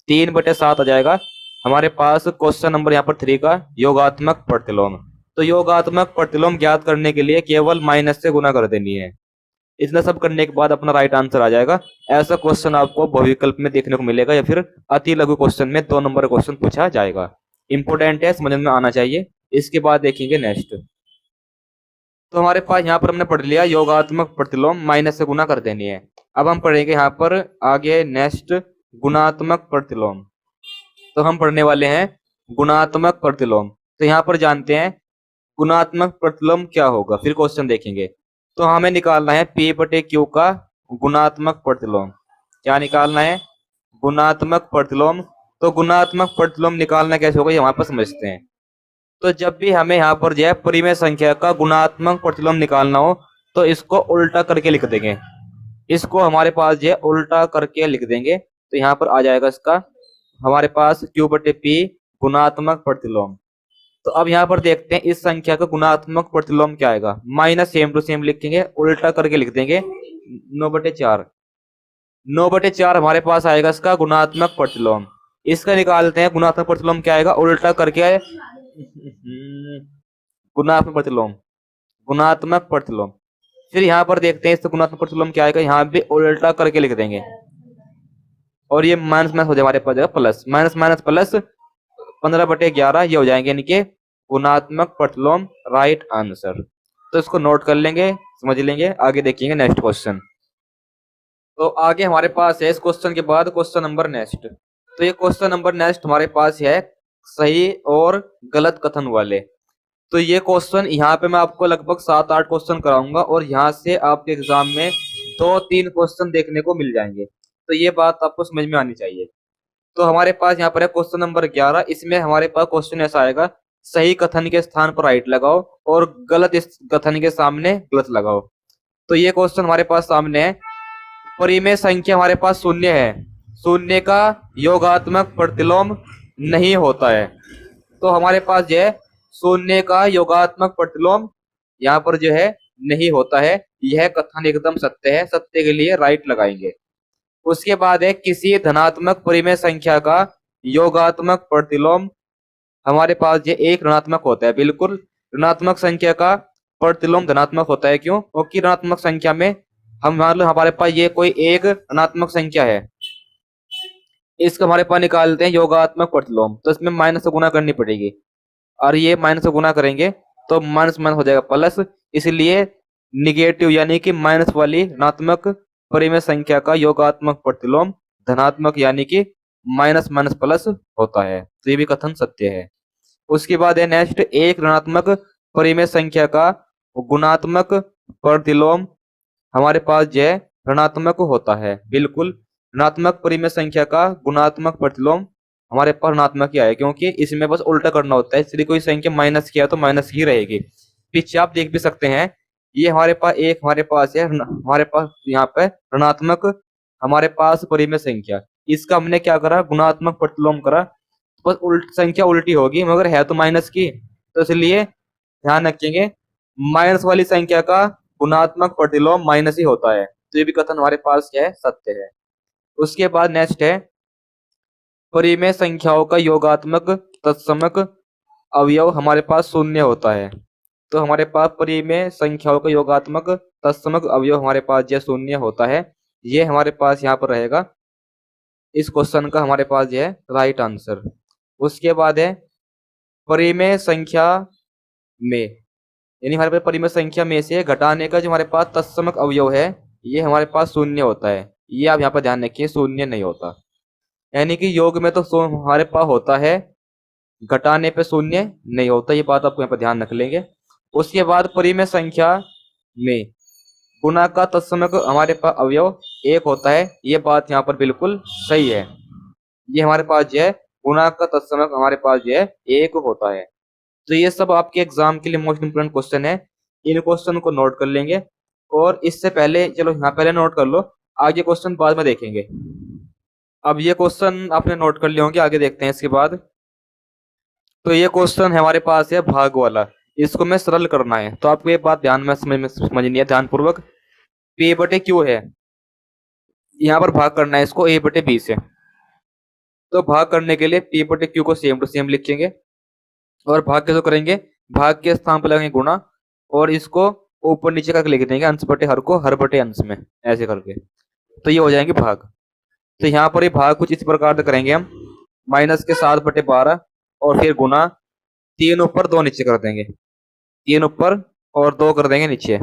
3/7 आ जाएगा हमारे पास क्वेश्चन नंबर यहाँ पर 3 का योगात्मक प्रतिलोम। तो योगात्मक प्रतिलोम ज्ञात करने के लिए केवल माइनस से गुना कर देनी है। इतना सब करने के बाद अपना राइट आंसर आ जाएगा। ऐसा क्वेश्चन आपको बहुविकल्प में देखने को मिलेगा या फिर अति लघु क्वेश्चन में 2 नंबर क्वेश्चन पूछा जाएगा। इंपोर्टेंट है, समझ में आना चाहिए। इसके बाद देखेंगे नेक्स्ट। तो हमारे पास यहाँ पर हमने पढ़ लिया योगात्मक प्रतिलोम माइनस से गुना कर देनी है। अब हम पढ़ेंगे यहाँ पर आगे नेक्स्ट गुणात्मक प्रतिलोम। तो हम पढ़ने वाले हैं गुणात्मक प्रतिलोम। तो यहाँ पर जानते हैं गुणात्मक प्रतिलोम क्या होगा, फिर क्वेश्चन देखेंगे। तो हमें निकालना है P/Q का गुणात्मक प्रतिलोम। क्या निकालना है? गुणात्मक प्रतिलोम। तो गुणात्मक प्रतिलोम निकालना कैसे होगा ये वहां पर समझते हैं। तो जब भी हमें यहाँ पर जो है परिमेय संख्या का गुणात्मक प्रतिलोम निकालना हो तो इसको उल्टा करके लिख देंगे। इसको हमारे पास जो है उल्टा करके लिख देंगे तो यहाँ पर आ जाएगा इसका हमारे पास Q/P गुणात्मक प्रतिलोम। तो अब यहाँ पर देखते हैं इस संख्या का गुणात्मक प्रतिलोम क्या आएगा। माइनस सेम टू सेम लिखेंगे, उल्टा करके लिख देंगे 9/4। 9/4 हमारे पास आएगा इसका गुणात्मक प्रतिलोम। इसका निकालते हैं गुणात्मक प्रतिलोम क्या आएगा, उल्टा करके गुणात्मक प्रतिलोम। गुणात्मक प्रतिलोम फिर यहाँ पर देखते हैं इसका गुणात्मक प्रतिलोम क्या आएगा, यहाँ भी उल्टा करके लिख देंगे और ये माइनस माइनस हो जाए हमारे पास प्लस। माइनस माइनस प्लस 15/11 ये हो जाएंगे इनके गुणात्मक प्रतिलोम राइट आंसर। तो इसको नोट कर लेंगे, समझ लेंगे। आगे देखेंगे नेक्स्ट क्वेश्चन। तो आगे हमारे पास है इस क्वेश्चन के बाद क्वेश्चन नंबर नेक्स्ट। तो ये क्वेश्चन नंबर नेक्स्ट हमारे पास है सही और गलत कथन वाले। तो ये क्वेश्चन यहाँ पे मैं आपको लगभग 7-8 क्वेश्चन कराऊंगा और यहाँ से आपके एग्जाम में 2-3 क्वेश्चन देखने को मिल जाएंगे। तो ये बात आपको समझ में आनी चाहिए। तो हमारे पास यहाँ पर है क्वेश्चन नंबर 11। इसमें हमारे पास क्वेश्चन ऐसा आएगा, सही कथन के स्थान पर राइट लगाओ और गलत इस कथन के सामने गलत लगाओ। तो ये क्वेश्चन हमारे पास सामने है। परिमेय संख्या हमारे पास शून्य है, शून्य का योगात्मक प्रतिलोम नहीं होता है। तो हमारे पास जो है शून्य का योगात्मक प्रतिलोम यहाँ पर जो है नहीं होता है। यह कथन एकदम सत्य है, सत्य के लिए राइट लगाएंगे। उसके बाद है किसी धनात्मक परिमेय संख्या का योगात्मक प्रतिलोम हमारे पास ये एक ऋणात्मक होता है। बिल्कुल ऋणात्मक संख्या का प्रतिलोम धनात्मक होता है। क्यों? क्योंकि ऋणात्मक संख्या में हम मान लो हमारे पास ये कोई एक ऋणात्मक संख्या है, इसको हमारे पास निकालते हैं योगात्मक प्रतिलोम। तो इसमें माइनस से गुना करनी पड़ेगी और ये माइनस से गुना करेंगे तो माइनस माइनस हो जाएगा प्लस। इसलिए निगेटिव यानी कि माइनस वाली ऋणात्मक परिमेय संख्या का योगात्मक प्रतिलोम धनात्मक यानी कि माइनस माइनस प्लस होता है। तो ये भी कथन सत्य है। उसके बाद है नेक्स्ट, एक ऋणात्मक परिमेय संख्या का गुणात्मक प्रतिलोम हमारे पास जो है ऋणात्मक होता है। बिल्कुल ऋणात्मक परिमेय संख्या का गुणात्मक प्रतिलोम हमारे पास ऋणात्मक ही आया, क्योंकि इसमें बस उल्टा करना होता है। इसलिए कोई संख्या माइनस किया तो माइनस ही रहेगी। पीछे आप देख भी सकते हैं ये हमारे पास एक हमारे पास है, हमारे पास यहाँ पे ऋणात्मक हमारे पास परिमेय संख्या, इसका हमने क्या करा, गुणात्मक प्रतिलोम करा। बस संख्या उल्टी होगी मगर है तो माइनस की, तो इसलिए ध्यान रखेंगे माइनस वाली संख्या का गुणात्मक प्रतिलोम माइनस ही होता है। तो ये भी कथन हमारे पास क्या है, सत्य है। उसके बाद नेक्स्ट है परिमेय संख्याओं का योगात्मक तत्समक अवयव हमारे पास शून्य होता है। तो हमारे पास परिमेय संख्याओं का योगात्मक तत्समक अवयव हमारे पास जो शून्य होता है, ये हमारे पास यहाँ पर रहेगा इस क्वेश्चन का हमारे पास ये है राइट आंसर। उसके बाद है परिमेय संख्या में यानी हमारे पास परिमेय संख्या में से घटाने का जो हमारे पास तत्समक अवयव है ये हमारे पास शून्य होता है। ये आप यहाँ पर ध्यान रखिए, शून्य नहीं होता। यानी कि योग में तो हमारे पास होता है, घटाने पे शून्य नहीं होता। ये बात आपको यहाँ पर ध्यान रख लेंगे। उसके बाद परिमेय संख्या में गुणा का तत्समक हमारे पास अवयव एक होता है। ये बात यहाँ पर बिल्कुल सही है। ये हमारे पास जो है गुणा का तत्समक हमारे पास जो है 1 होता है। तो ये सब आपके एग्जाम के लिए मोस्ट इंपोर्टेंट क्वेश्चन है। इन क्वेश्चन को नोट कर लेंगे और इससे पहले चलो यहाँ पहले नोट कर लो, आगे क्वेश्चन बाद में देखेंगे। अब ये क्वेश्चन आपने नोट कर लिए होंगे, आगे देखते हैं इसके बाद। तो ये क्वेश्चन हमारे पास है भाग वाला, इसको मैं सरल करना है। तो आपको ये बात ध्यान में समझनी है ध्यानपूर्वक। पी बटे क्यू है, यहाँ पर भाग करना है इसको ए बटे बी से। तो भाग करने के लिए पी बटे क्यू को सेम टू सेम लिखेंगे और भाग कैसे करेंगे, भाग के स्थान पर लगाएंगे गुणा और इसको ऊपर नीचे करके लिख देंगे, अंश बटे हर को हर बटे अंश में, ऐसे करके। तो ये हो जाएंगे भाग। तो यहाँ पर ये भाग कुछ इस प्रकार से करेंगे हम, माइनस के 7/12 और फिर गुना 3 ऊपर 2 नीचे कर देंगे, 3 ऊपर और 2 कर देंगे नीचे,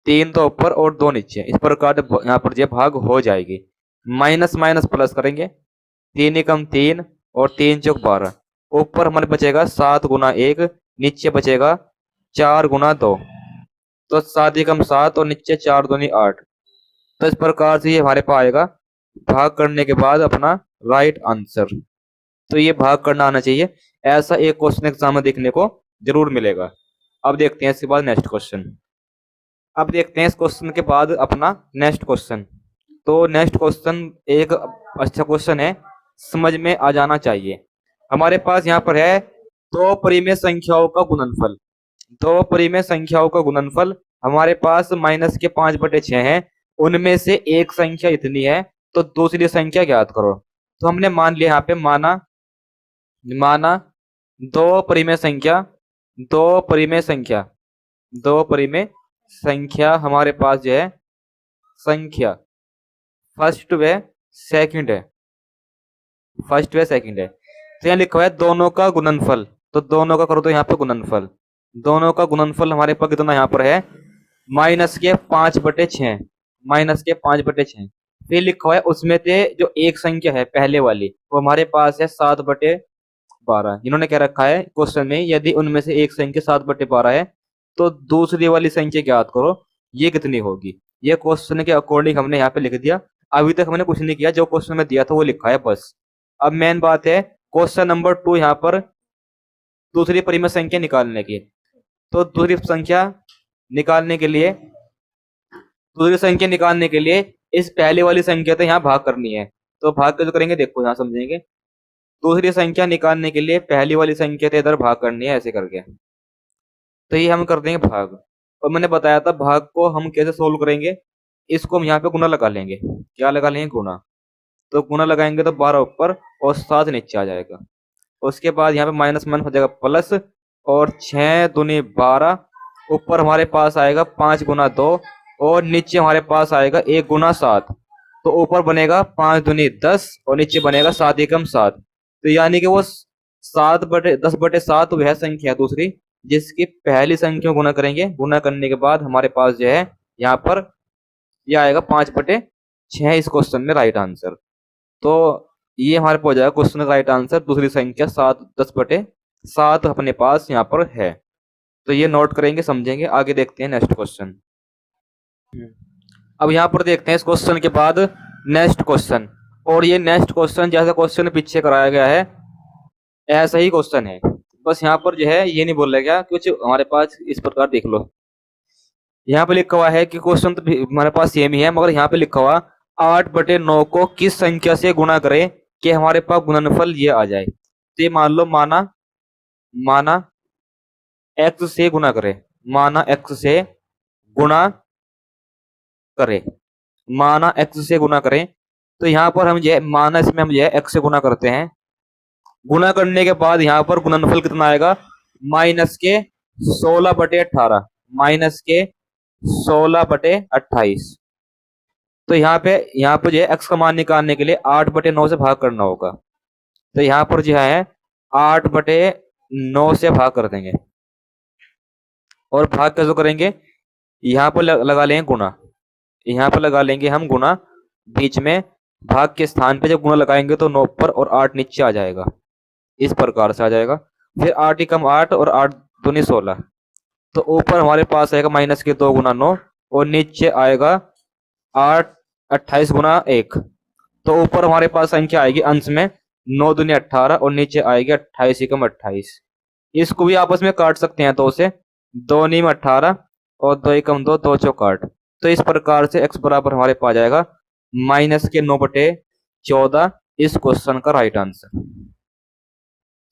3 तो ऊपर और 2 नीचे। इस प्रकार यहाँ पर ये भाग हो जाएगी। माइनस माइनस प्लस करेंगे, 3 एकम 3 और 3 चौक 12। ऊपर हमारे बचेगा 7 गुना 1, नीचे बचेगा 4 गुना 2। तो 7 एकम 7 और नीचे 4 दूनी 8। तो इस प्रकार से ये हमारे पास आएगा भाग करने के बाद अपना राइट आंसर। तो ये भाग करना आना चाहिए, ऐसा एक क्वेश्चन एग्जाम में देखने को जरूर मिलेगा। अब देखते हैं इसके बाद नेक्स्ट क्वेश्चन। अब देखते हैं इस क्वेश्चन के बाद अपना नेक्स्ट क्वेश्चन। तो नेक्स्ट क्वेश्चन एक अच्छा क्वेश्चन है, समझ में आ जाना चाहिए। हमारे पास यहाँ पर है दो परिमेय संख्याओं का गुणनफल। दो परिमेय संख्याओं का गुणनफल हमारे पास -5/6 है, उनमें से एक संख्या इतनी है, तो दूसरी संख्या ज्ञात करो। तो हमने मान लिया, यहाँ पे माना दो परिमेय संख्या हमारे पास जो है संख्या फर्स्ट व सेकंड है, तो यहाँ लिखा हुआ है दोनों का गुणनफल। तो दोनों का करो तो यहाँ पे गुणनफल, दोनों का गुणनफल हमारे पास कितना यहाँ पर है -5/6। फिर लिखा हुआ है उसमें से जो एक संख्या है पहले वाली वो हमारे पास है 7/12। इन्होंने क्या रखा है क्वेश्चन में, यदि उनमें से एक संख्या 7/12 है तो दूसरी वाली संख्या ज्ञात करो, ये कितनी होगी। ये क्वेश्चन के अकॉर्डिंग हमने यहाँ पे लिख दिया। अभी तक हमने कुछ नहीं किया, जो क्वेश्चन में दिया था वो लिखा है बस। अब मेन बात है क्वेश्चन नंबर 2 यहाँ पर दूसरी परिमेय संख्या निकालने की। तो दूसरी संख्या निकालने के लिए इस पहले वाली संख्या से यहाँ भाग करनी है। तो भाग कैसे करेंगे देखो, यहाँ समझेंगे। दूसरी संख्या निकालने के लिए पहली वाली संख्या से इधर भाग करनी है, ऐसे करके। तो ये हम कर देंगे भाग। और मैंने बताया था भाग को हम कैसे सोल्व करेंगे, इसको हम यहाँ पे गुना लगा लेंगे। क्या लगा लेंगे, गुना। तो गुना लगाएंगे तो 12 ऊपर और 7 नीचे आ जाएगा। उसके बाद यहाँ पे माइनस हो जाएगा प्लस, और 6 दूनी 12, ऊपर हमारे पास आएगा 5 गुना 2 और नीचे हमारे पास आएगा 1 गुना 7। तो ऊपर बनेगा 5 दूनी 10 और नीचे बनेगा 7 एकम 7। तो यानी कि वो 7/10/7 वह संख्या दूसरी जिसकी पहली संख्या गुना करेंगे। गुना करने के बाद हमारे पास जो है यहाँ पर यह आएगा 5/6 इस क्वेश्चन में राइट आंसर। तो ये हमारे पास हो जाएगा क्वेश्चन का राइट आंसर। दूसरी संख्या 7/10/7 अपने पास यहाँ पर है। तो ये नोट करेंगे, समझेंगे। आगे देखते हैं नेक्स्ट क्वेश्चन। अब यहाँ पर देखते हैं इस क्वेश्चन के बाद नेक्स्ट क्वेश्चन। और ये नेक्स्ट क्वेश्चन जैसा क्वेश्चन पीछे कराया गया है ऐसा ही क्वेश्चन है, बस यहाँ पर जो है ये नहीं बोला गया कुछ हमारे पास। इस प्रकार देख लो, यहाँ पे लिखा हुआ है कि क्वेश्चन तो हमारे पास सेम ही है, मगर यहाँ पे लिखा हुआ 8/9 को किस संख्या से गुणा करें कि हमारे पास गुणनफल ये आ जाए। तो ये मान लो माना x से गुणा करें, माना x से गुणा करें। तो यहाँ पर हम जो माना इसमें हम जो है x से गुणा करते हैं। गुणा करने के बाद यहाँ पर गुणनफल कितना आएगा -16/18। तो यहाँ पे जो है x का मान निकालने के लिए 8/9 से भाग करना होगा। तो यहाँ पर जो है 8/9 से भाग कर देंगे। और भाग कैसे करेंगे, यहाँ पर लगा लेंगे गुणा, यहाँ पर लगा लेंगे हम गुणा। बीच में भाग के स्थान पे जब गुणा लगाएंगे तो 9 ऊपर और 8 नीचे आ जाएगा, इस प्रकार से आ जाएगा। फिर 8 एकम 8 और 8 दूनी 16। तो ऊपर हमारे पास आएगा -2 गुना 9 और नीचे आएगा 28 गुना 1। तो ऊपर हमारे पास संख्या आएगी अंश में 9 दूनी 18 और नीचे आएगी 28 एकम 28। इसको भी आपस में काट सकते हैं, 2 से 2 नीम 18 और 2 एकम 2, 2 चौक 8। तो इस प्रकार से x बराबर हमारे पास आ जाएगा -9/14। इस क्वेश्चन का राइट आंसर। तो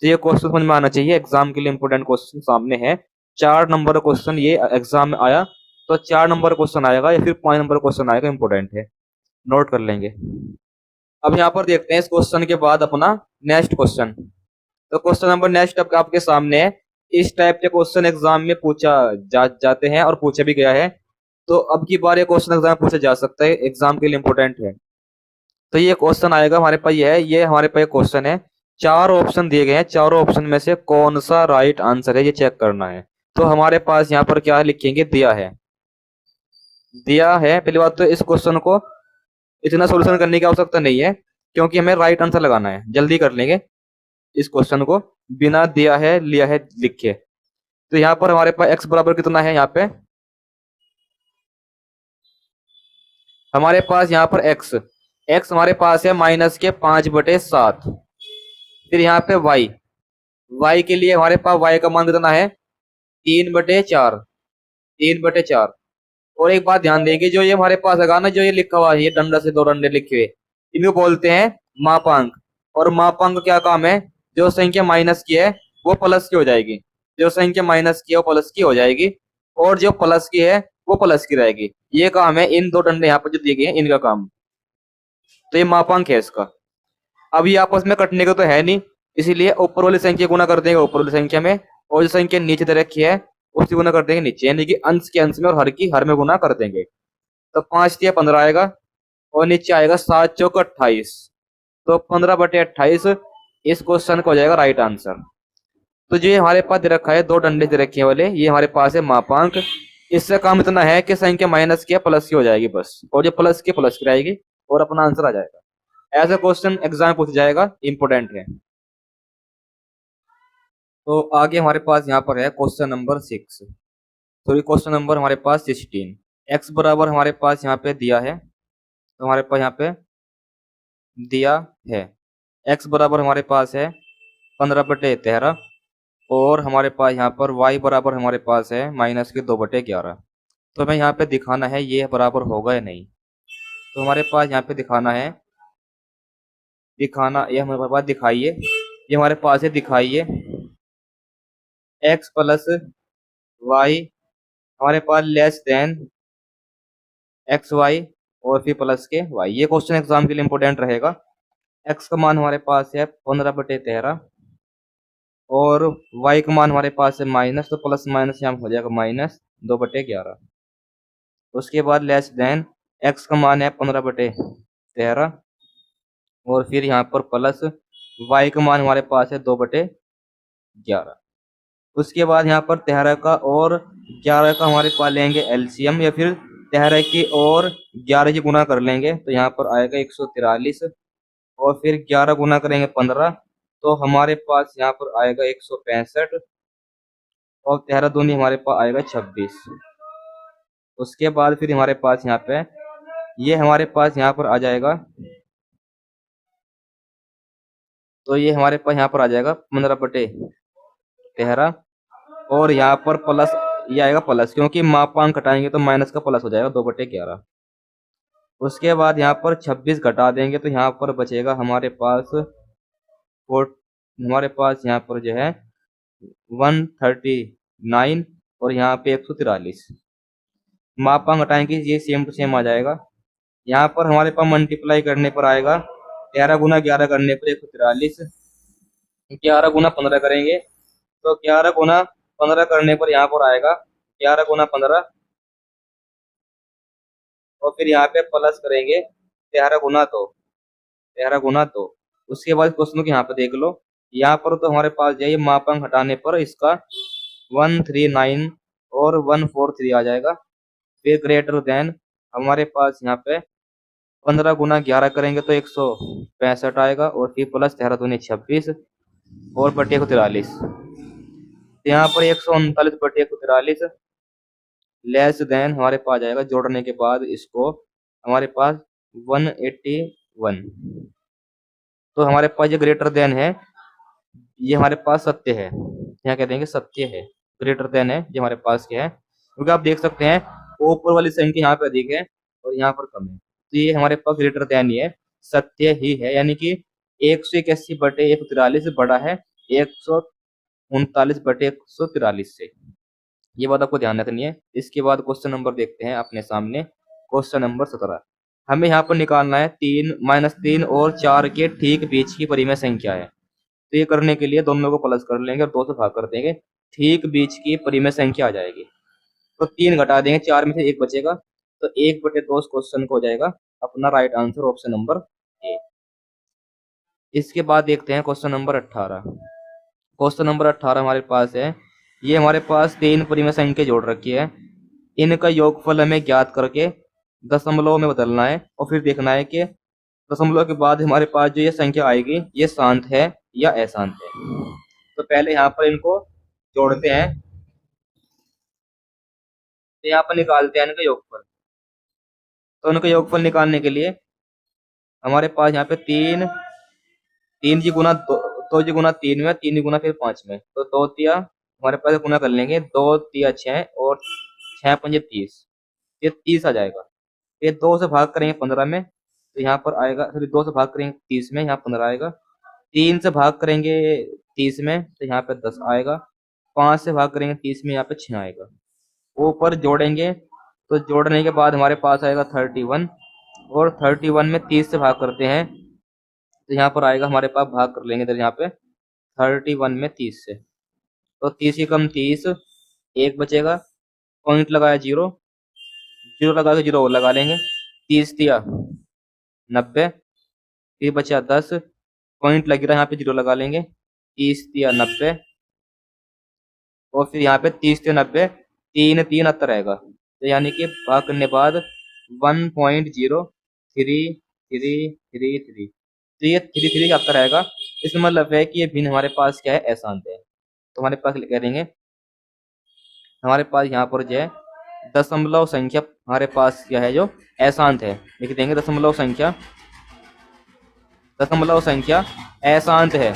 ये क्वेश्चन समझ में आना चाहिए, एग्जाम के लिए इंपोर्टेंट क्वेश्चन सामने है। 4 नंबर क्वेश्चन ये एग्जाम में आया, तो 4 नंबर क्वेश्चन आएगा या फिर 5 नंबर क्वेश्चन आएगा, इंपोर्टेंट है, नोट कर लेंगे। अब यहाँ पर देखते हैं इस क्वेश्चन के बाद अपना नेक्स्ट क्वेश्चन। तो क्वेश्चन नंबर नेक्स्ट आपके सामने है। इस टाइप के क्वेश्चन एग्जाम में पूछा जाते हैं और पूछा भी गया है, तो अब की बार ये क्वेश्चन एग्जाम पूछा जा सकता है, एग्जाम के लिए इंपोर्टेंट है। तो ये क्वेश्चन आएगा हमारे पास, ये हमारे पास क्वेश्चन है। 4 ऑप्शन दिए गए हैं, चारों ऑप्शन में से कौन सा राइट आंसर है ये चेक करना है। तो हमारे पास यहाँ पर क्या लिखेंगे, दिया है पहली बात तो इस क्वेश्चन को इतना सोल्यूशन करने की आवश्यकता नहीं है, क्योंकि हमें राइट आंसर लगाना है, जल्दी कर लेंगे इस क्वेश्चन को बिना दिया है लिया है लिखे। तो यहाँ पर हमारे पास x बराबर कितना है, यहाँ पे हमारे पास यहाँ पर x हमारे पास है -5/7। फिर यहाँ पे y के लिए हमारे पास y का मान कितना है 3/4। और एक बात ध्यान देंगे, जो ये हमारे पास है ना, जो ये लिखा हुआ है, ये डंडा से 2 डंडे लिखे हुए, इनको बोलते हैं मापांक। और मापांक का क्या काम है, जो संख्या माइनस की है वो प्लस की हो जाएगी, जो संख्या माइनस की है वो प्लस की हो जाएगी, और जो प्लस की है वो प्लस की रहेगी। ये काम है इन 2 डंडे यहाँ पर जो दिए गए हैं, इनका काम। तो ये मापांक है इसका। अब ये आपस में कटने का तो है नहीं, इसीलिए ऊपर वाली संख्या गुना कर देंगे ऊपर वाली संख्या में, और जो संख्या नीचे दे रखी है उसकी गुना कर देंगे नीचे, यानी कि अंश के अंश में और हर की हर में गुना कर देंगे। तो 5×3 = 15 आएगा, और नीचे आएगा 7 चौक 28। तो 15/28 इस क्वेश्चन का हो जाएगा राइट आंसर। तो जो हमारे पास दे रखा है 2 डंडे दे रखे हैं वाले, ये हमारे पास है मापांक। इससे काम इतना है कि संख्या माइनस की प्लस की हो जाएगी बस, और जो प्लस की रहेगी, और अपना आंसर आ जाएगा। ऐसा क्वेश्चन एग्जाम पूछ जाएगा, इंपोर्टेंट है। तो आगे हमारे पास यहाँ पर है question number 6, sorry question number हमारे पास 16। x बराबर हमारे पास यहाँ पे दिया है, तो हमारे पास यहाँ पे दिया है x बराबर हमारे पास है 15/13, और हमारे पास यहाँ पर y बराबर हमारे पास है -2/11। तो हमें यहाँ पे दिखाना है ये बराबर होगा या नहीं। तो हमारे पास यहाँ पे दिखाना है, ये हमारे पास दिखाइए, ये हमारे पास है दिखाइए x प्लस y हमारे पास लेस देन एक्स वाई और फिर प्लस के y। ये क्वेश्चन एग्जाम के लिए इंपोर्टेंट रहेगा। x का मान हमारे पास है 15/13, और y का मान हमारे पास है माइनस, तो प्लस माइनस यहाँ हो जाएगा -2/11। उसके बाद लेस देन x का मान है 15/13, और फिर यहाँ पर प्लस y का मान हमारे पास है 2/11। उसके बाद यहाँ पर 13 का और 11 का हमारे पास लेंगे एलसीएम, या फिर 13 की और 11 की गुना कर लेंगे, तो यहाँ पर आएगा 143, और फिर 11 गुना करेंगे 15, तो हमारे पास यहाँ पर आएगा 165, और 13 दूनी हमारे पास आएगा 26। उसके बाद फिर हमारे पास यहाँ पे ये हमारे पास यहाँ पर आ जाएगा, तो ये हमारे पास यहाँ पर आ जाएगा 15/13, और यहाँ पर प्लस ये आएगा प्लस, क्योंकि मापांक घटाएंगे तो माइनस का प्लस हो जाएगा 2/11। उसके बाद यहाँ पर 26 घटा देंगे, तो यहाँ पर बचेगा हमारे पास यहाँ पर जो है 139, और यहाँ पे 143। मापांक घटाएंगे ये सेम टू सेम आ जाएगा। यहाँ पर हमारे पास मल्टीप्लाई करने पर आएगा 13 गुना 11 करने पर 143, 11 गुना 15 करेंगे, तो 11 गुना 15 करने पर यहाँ पर आएगा 11 गुना 15, और फिर यहाँ पे प्लस करेंगे 13 गुना 2। उसके बाद क्वेश्चन को यहाँ पे देख लो, यहाँ पर तो हमारे पास जाइए मापांक हटाने पर इसका 139 और 143 आ जाएगा। फिर ग्रेटर देन हमारे पास यहाँ पे 15 गुना 11 करेंगे तो 165 आएगा, और फिर प्लस 13 दूनी 26 और बटे 143, यहाँ पर 139/143 लेस देन हमारे पास जाएगा, जोड़ने के बाद इसको हमारे पास 180 1। तो हमारे पास ये ग्रेटर देन है, ये हमारे पास सत्य है, यहाँ कह देंगे सत्य है, ग्रेटर देन है ये हमारे पास क्या है, क्योंकि आप देख सकते हैं ऊपर वाली संख्या यहाँ पे अधिक है और यहाँ पर कम है, तो ये हमारे पास ग्रेटर देन ही है, सत्य ही है, यानी कि 181/143 बड़ा है 139/143 से। ये बात आपको ध्यान रखनी है। इसके बाद क्वेश्चन नंबर देखते हैं अपने सामने, क्वेश्चन नंबर 17। हमें यहाँ पर निकालना है 3 और 4 के ठीक बीच की परिमेय संख्या है। तो ये करने के लिए दोनों को प्लस कर लेंगे और 2 से भाग कर देंगे, ठीक बीच की परिमेय संख्या आ जाएगी। तो 3 घटा देंगे, 4 में से 1 बचेगा, तो 1/2 इस क्वेश्चन को हो जाएगा अपना right answer, option number A. इसके बाद देखते हैं क्वेश्चन नंबर 18। क्वेश्चन नंबर 18 हमारे पास है, ये हमारे पास 3 परिमेय संख्या जोड़ रखी है, इनका योगफल हमें ज्ञात करके दशमलव में बदलना है और फिर देखना है कि दशमलव के बाद हमारे पास जो ये संख्या आएगी ये शांत है या अशांत है। तो पहले यहाँ पर इनको जोड़ते हैं, तो यहाँ पर निकालते हैं इनका योगफल। तो इनका योगफल निकालने के लिए हमारे पास यहाँ पे 3 जी गुना 2 जी गुना 3 में, 3 जी गुना फिर 5 में, तो 2 तिया हमारे पास गुना कर लेंगे, 2 तिया 6 और 6 पंजे 30, ये 30 आ जाएगा। ये 2 से भाग करेंगे 15 में, तो यहाँ पर आएगा, सॉरी 2 से भाग करेंगे 30 में, यहाँ 15 आएगा। 3 से भाग करेंगे 30 में, तो यहाँ पे 10 आएगा। 5 से भाग करेंगे 30 में, यहाँ पे 6 आएगा। ऊपर जोड़ेंगे, तो जोड़ने के बाद हमारे पास आएगा 31, और 31 में 30 से भाग करते हैं, तो यहाँ पर आएगा हमारे पास, भाग कर लेंगे इधर यहाँ पे 31 में 30 से, तो 30 ही कम 30, 1 बचेगा, पॉइंट लगाया 0, 0 लगा के 0 और लगा लेंगे, 30 दिया 90, फिर बचा 10, पॉइंट लग रहा है यहाँ पे 0 लगा लेंगे, 30 दिया 90, और फिर यहाँ पे 30 से 90 3 3 आता रहेगा, तो यानी कि भाग करने बाद 1.0333, तो ये 33 आता रहेगा। इसमें मतलब है कि ये भिन्न हमारे पास क्या है, अशांत है। तो हमारे पास कह देंगे, हमारे पास यहाँ पर जो है दशमलव संख्या हमारे पास क्या है जो अशांत है, लिख देंगे दशमलव संख्या अशांत है।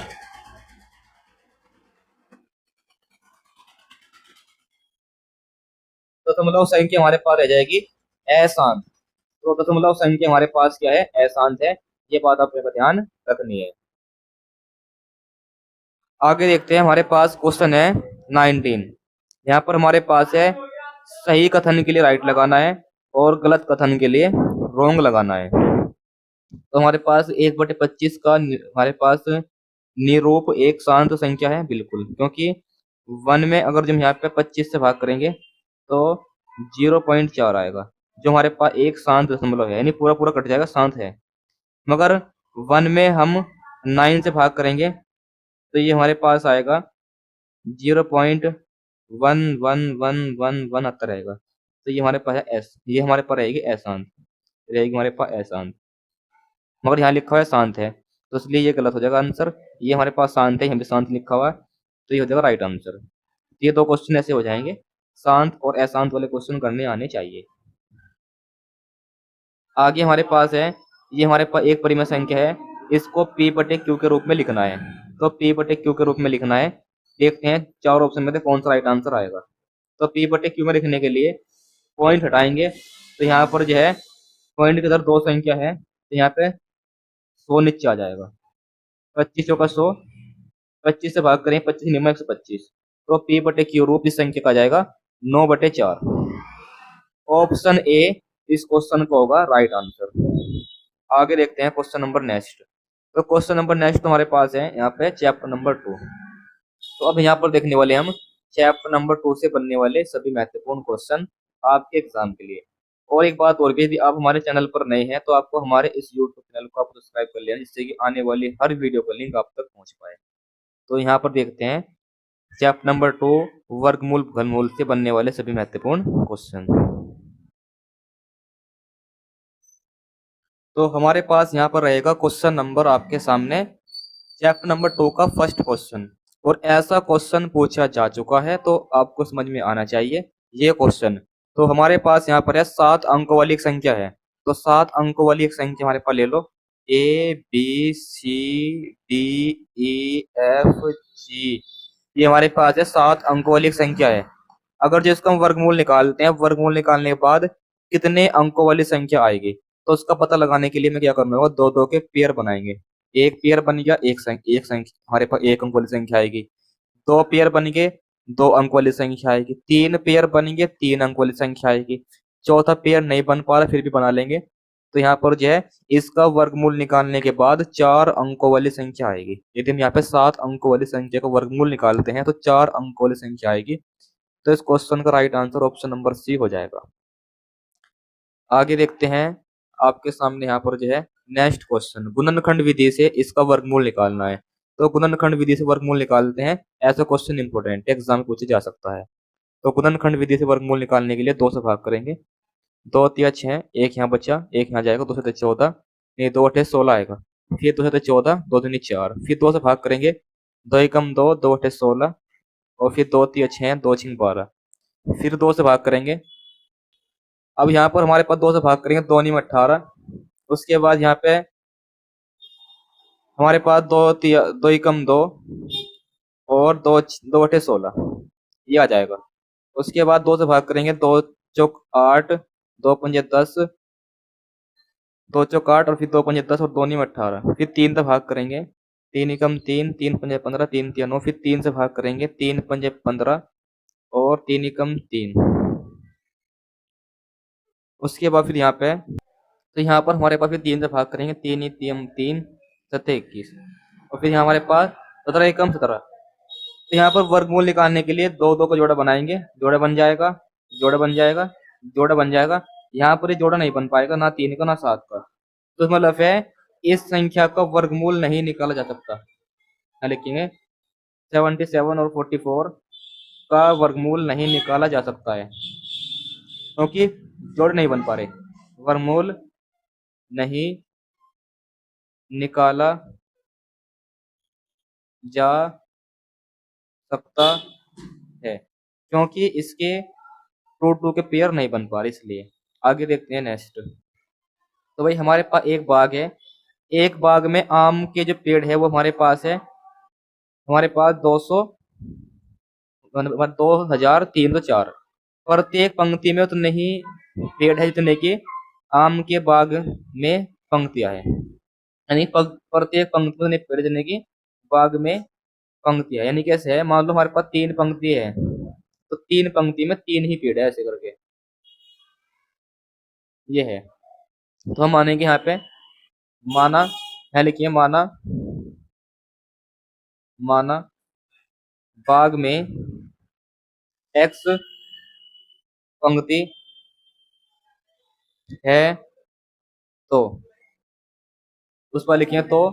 दशमलव संख्या हमारे पास रह जाएगी अशांत, तो दशमलव संख्या हमारे पास क्या है, अशांत है, ये बात आपको ध्यान रखनी है। आगे देखते हैं, हमारे पास क्वेश्चन है 19। यहाँ पर हमारे पास है सही कथन के लिए राइट लगाना है और गलत कथन के लिए रोंग लगाना है। तो हमारे पास 1/25 का हमारे पास निरूप एक शांत संख्या है, बिल्कुल, क्योंकि 1 में अगर हम यहाँ पे 25 से भाग करेंगे तो 0.4 आएगा, जो हमारे पास एक शांत दशमलव है, यानी पूरा पूरा कट जाएगा, शांत है। मगर 1 में हम 9 से भाग करेंगे तो ये हमारे पास आएगा 0.11111 आता रहेगा, तो ये हमारे पास है एस, ये हमारे पास रहेगी अशांत, रहेगी हमारे पास अशांत, मगर यहाँ लिखा हुआ है शांत है, तो इसलिए ये गलत हो जाएगा आंसर। ये हमारे पास शांत है, यहाँ पे शांत लिखा हुआ है, तो ये हो जाएगा राइट आंसर। ये 2 क्वेश्चन ऐसे हो जाएंगे, शांत और अशांत वाले क्वेश्चन करने आने चाहिए। आगे हमारे पास है, ये हमारे पास एक परिमेय संख्या है, इसको P/Q के रूप में लिखना है, तो P/Q के रूप में लिखना है। देखते हैं 4 ऑप्शन में से कौन सा राइट आंसर आएगा। तो P/Q में लिखने के लिए पॉइंट हटाएंगे, तो यहाँ पर जो है पॉइंट के इधर 2 संख्या है, तो यहाँ पे 100 नीचे आ जाएगा, 25 का 100, 25 से भाग करें 25 निम्न 125, तो P/Q रूप इस संख्या का आ जाएगा 9/4। ऑप्शन ए इस क्वेश्चन का होगा राइट आंसर। आगे देखते हैं क्वेश्चन नंबर नेक्स्ट। तो क्वेश्चन नंबर नेक्स्ट हमारे पास है यहाँ पे चैप्टर नंबर 2। तो अब यहाँ पर देखने वाले हम चैप्टर नंबर 2 से बनने वाले सभी महत्वपूर्ण क्वेश्चन आपके एग्जाम के लिए। और एक बात और भी, यदि आप हमारे चैनल पर नए हैं तो आपको हमारे इस यूट्यूब चैनल को आप सब्सक्राइब कर लेना, जिससे कि आने वाली हर वीडियो का लिंक आप तक पहुंच पाए। तो यहाँ पर देखते हैं चैप्टर नंबर 2 वर्गमूल घनमूल से बनने वाले सभी महत्वपूर्ण क्वेश्चन। तो हमारे पास यहाँ पर रहेगा क्वेश्चन नंबर आपके सामने चैप्टर नंबर 2 का फर्स्ट क्वेश्चन, और ऐसा क्वेश्चन पूछा जा चुका है तो आपको समझ में आना चाहिए ये क्वेश्चन। तो हमारे पास यहाँ पर है 7 अंकों वाली एक संख्या है, तो 7 अंकों वाली एक संख्या हमारे पास ले लो, A B C D E F G, ये हमारे पास है 7 अंकों वाली एक संख्या है। अगर जो इसका हम वर्गमूल निकालते हैं, वर्गमूल निकालने के बाद कितने अंकों वाली संख्या आएगी, तो उसका पता लगाने के लिए हमें क्या करना होगा, दो दो के पेयर बनाएंगे। एक पेयर बन गया, एक संख्या हमारे पास एक अंक वाली संख्या आएगी। दो पेयर बन गए, दो अंक वाली संख्या आएगी। तीन पेयर बन गए, तीन अंक वाली संख्या आएगी। चौथा पेयर नहीं बन पा रहा, फिर भी बना लेंगे। तो यहाँ पर जो है इसका वर्गमूल निकालने के बाद 4 अंकों वाली संख्या आएगी। यदि हम यहाँ पे 7 अंकों वाली संख्या का वर्गमूल निकालते हैं तो 4 अंकों वाली संख्या आएगी। तो इस क्वेश्चन का right answer option number C हो जाएगा। आगे देखते हैं, आपके सामने यहाँ पर जो है नेक्स्ट क्वेश्चन, गुणनखंड विधि से इसका वर्गमूल निकालना है। तो गुणनखंड विधि से वर्गमूल निकालते हैं, ऐसा क्वेश्चन इंपॉर्टेंट एग्जाम में पूछा जा सकता है। तो गुणनखंड विधि से वर्गमूल निकालने के लिए 2 से भाग करेंगे। 2 तिया 6, एक यहाँ बचा, एक यहाँ जाएगा, 2 से 14, नहीं 2 अठे 16 आएगा। फिर 2 से 14, 2 दूनी 4, फिर 2 से भाग करेंगे, 2 एकम 2, 2 अठे 16, और फिर 2 तिया 6, 2 छिंग 12, फिर 2 से भाग करेंगे। अब यहाँ पर हमारे पास 2 से भाग करेंगे, 2 नीम 18, उसके बाद यहाँ पे हमारे पास 2 एकम 2 और 2 2 अठे 16, ये आ जाएगा। उसके बाद 2 से भाग करेंगे, 2 चौक 8, 2 पंजे 10, 2 चौक 8 और फिर 2 पंजे 10 और 2 नीम 18, फिर 3 से भाग करेंगे, 3 एकम 3, 3 पंजे 15, 3 तिया 9, फिर 3 से भाग करेंगे, 3 पंजे 15 और 3 एकम 3। उसके बाद फिर यहाँ पे, तो यहाँ पर हमारे पास फिर 3 से भाग करेंगे, 3 ही 3 3 सत्ते 21, और फिर यहाँ हमारे पास 17 एकम 17। तो यहाँ पर वर्गमूल निकालने के लिए दो दो का जोड़ा बनाएंगे, जोड़ा बन जाएगा, जोड़ा बन जाएगा, जोड़ा बन जाएगा। यहाँ पर ये जोड़ा नहीं बन पाएगा, ना 3 का ना 7 का। तो इसका मतलब है इस संख्या का वर्गमूल नहीं निकाला जा सकता। यहाँ लिखेंगे 77 और 44 का वर्गमूल नहीं निकाला जा सकता है, क्योंकि जोड़ नहीं बन पा रहे। वर्गमूल नहीं निकाला जा सकता है क्योंकि इसके 2 के पेयर नहीं बन पा रहे, इसलिए। आगे देखते हैं नेक्स्ट। तो भाई हमारे पास एक बाग है, एक बाग में आम के जो पेड़ है वो हमारे पास है, हमारे पास 2304। प्रत्येक पंक्ति में उतने ही पेड़ है जितने की आम के बाग में पंक्तियां है, यानी प्रत्येक पंक्ति में उतने पेड़ जितने की बाग में पंक्तियां। यानी कैसे है, मान लो हमारे पास 3 पंक्ति है, तो 3 पंक्ति में 3 ही पेड़ है, ऐसे करके ये है। तो हम मानेंगे यहाँ पे, माना है, लिखिए माना, माना बाग में x पंक्ति है, तो उस पर लिखिए, तो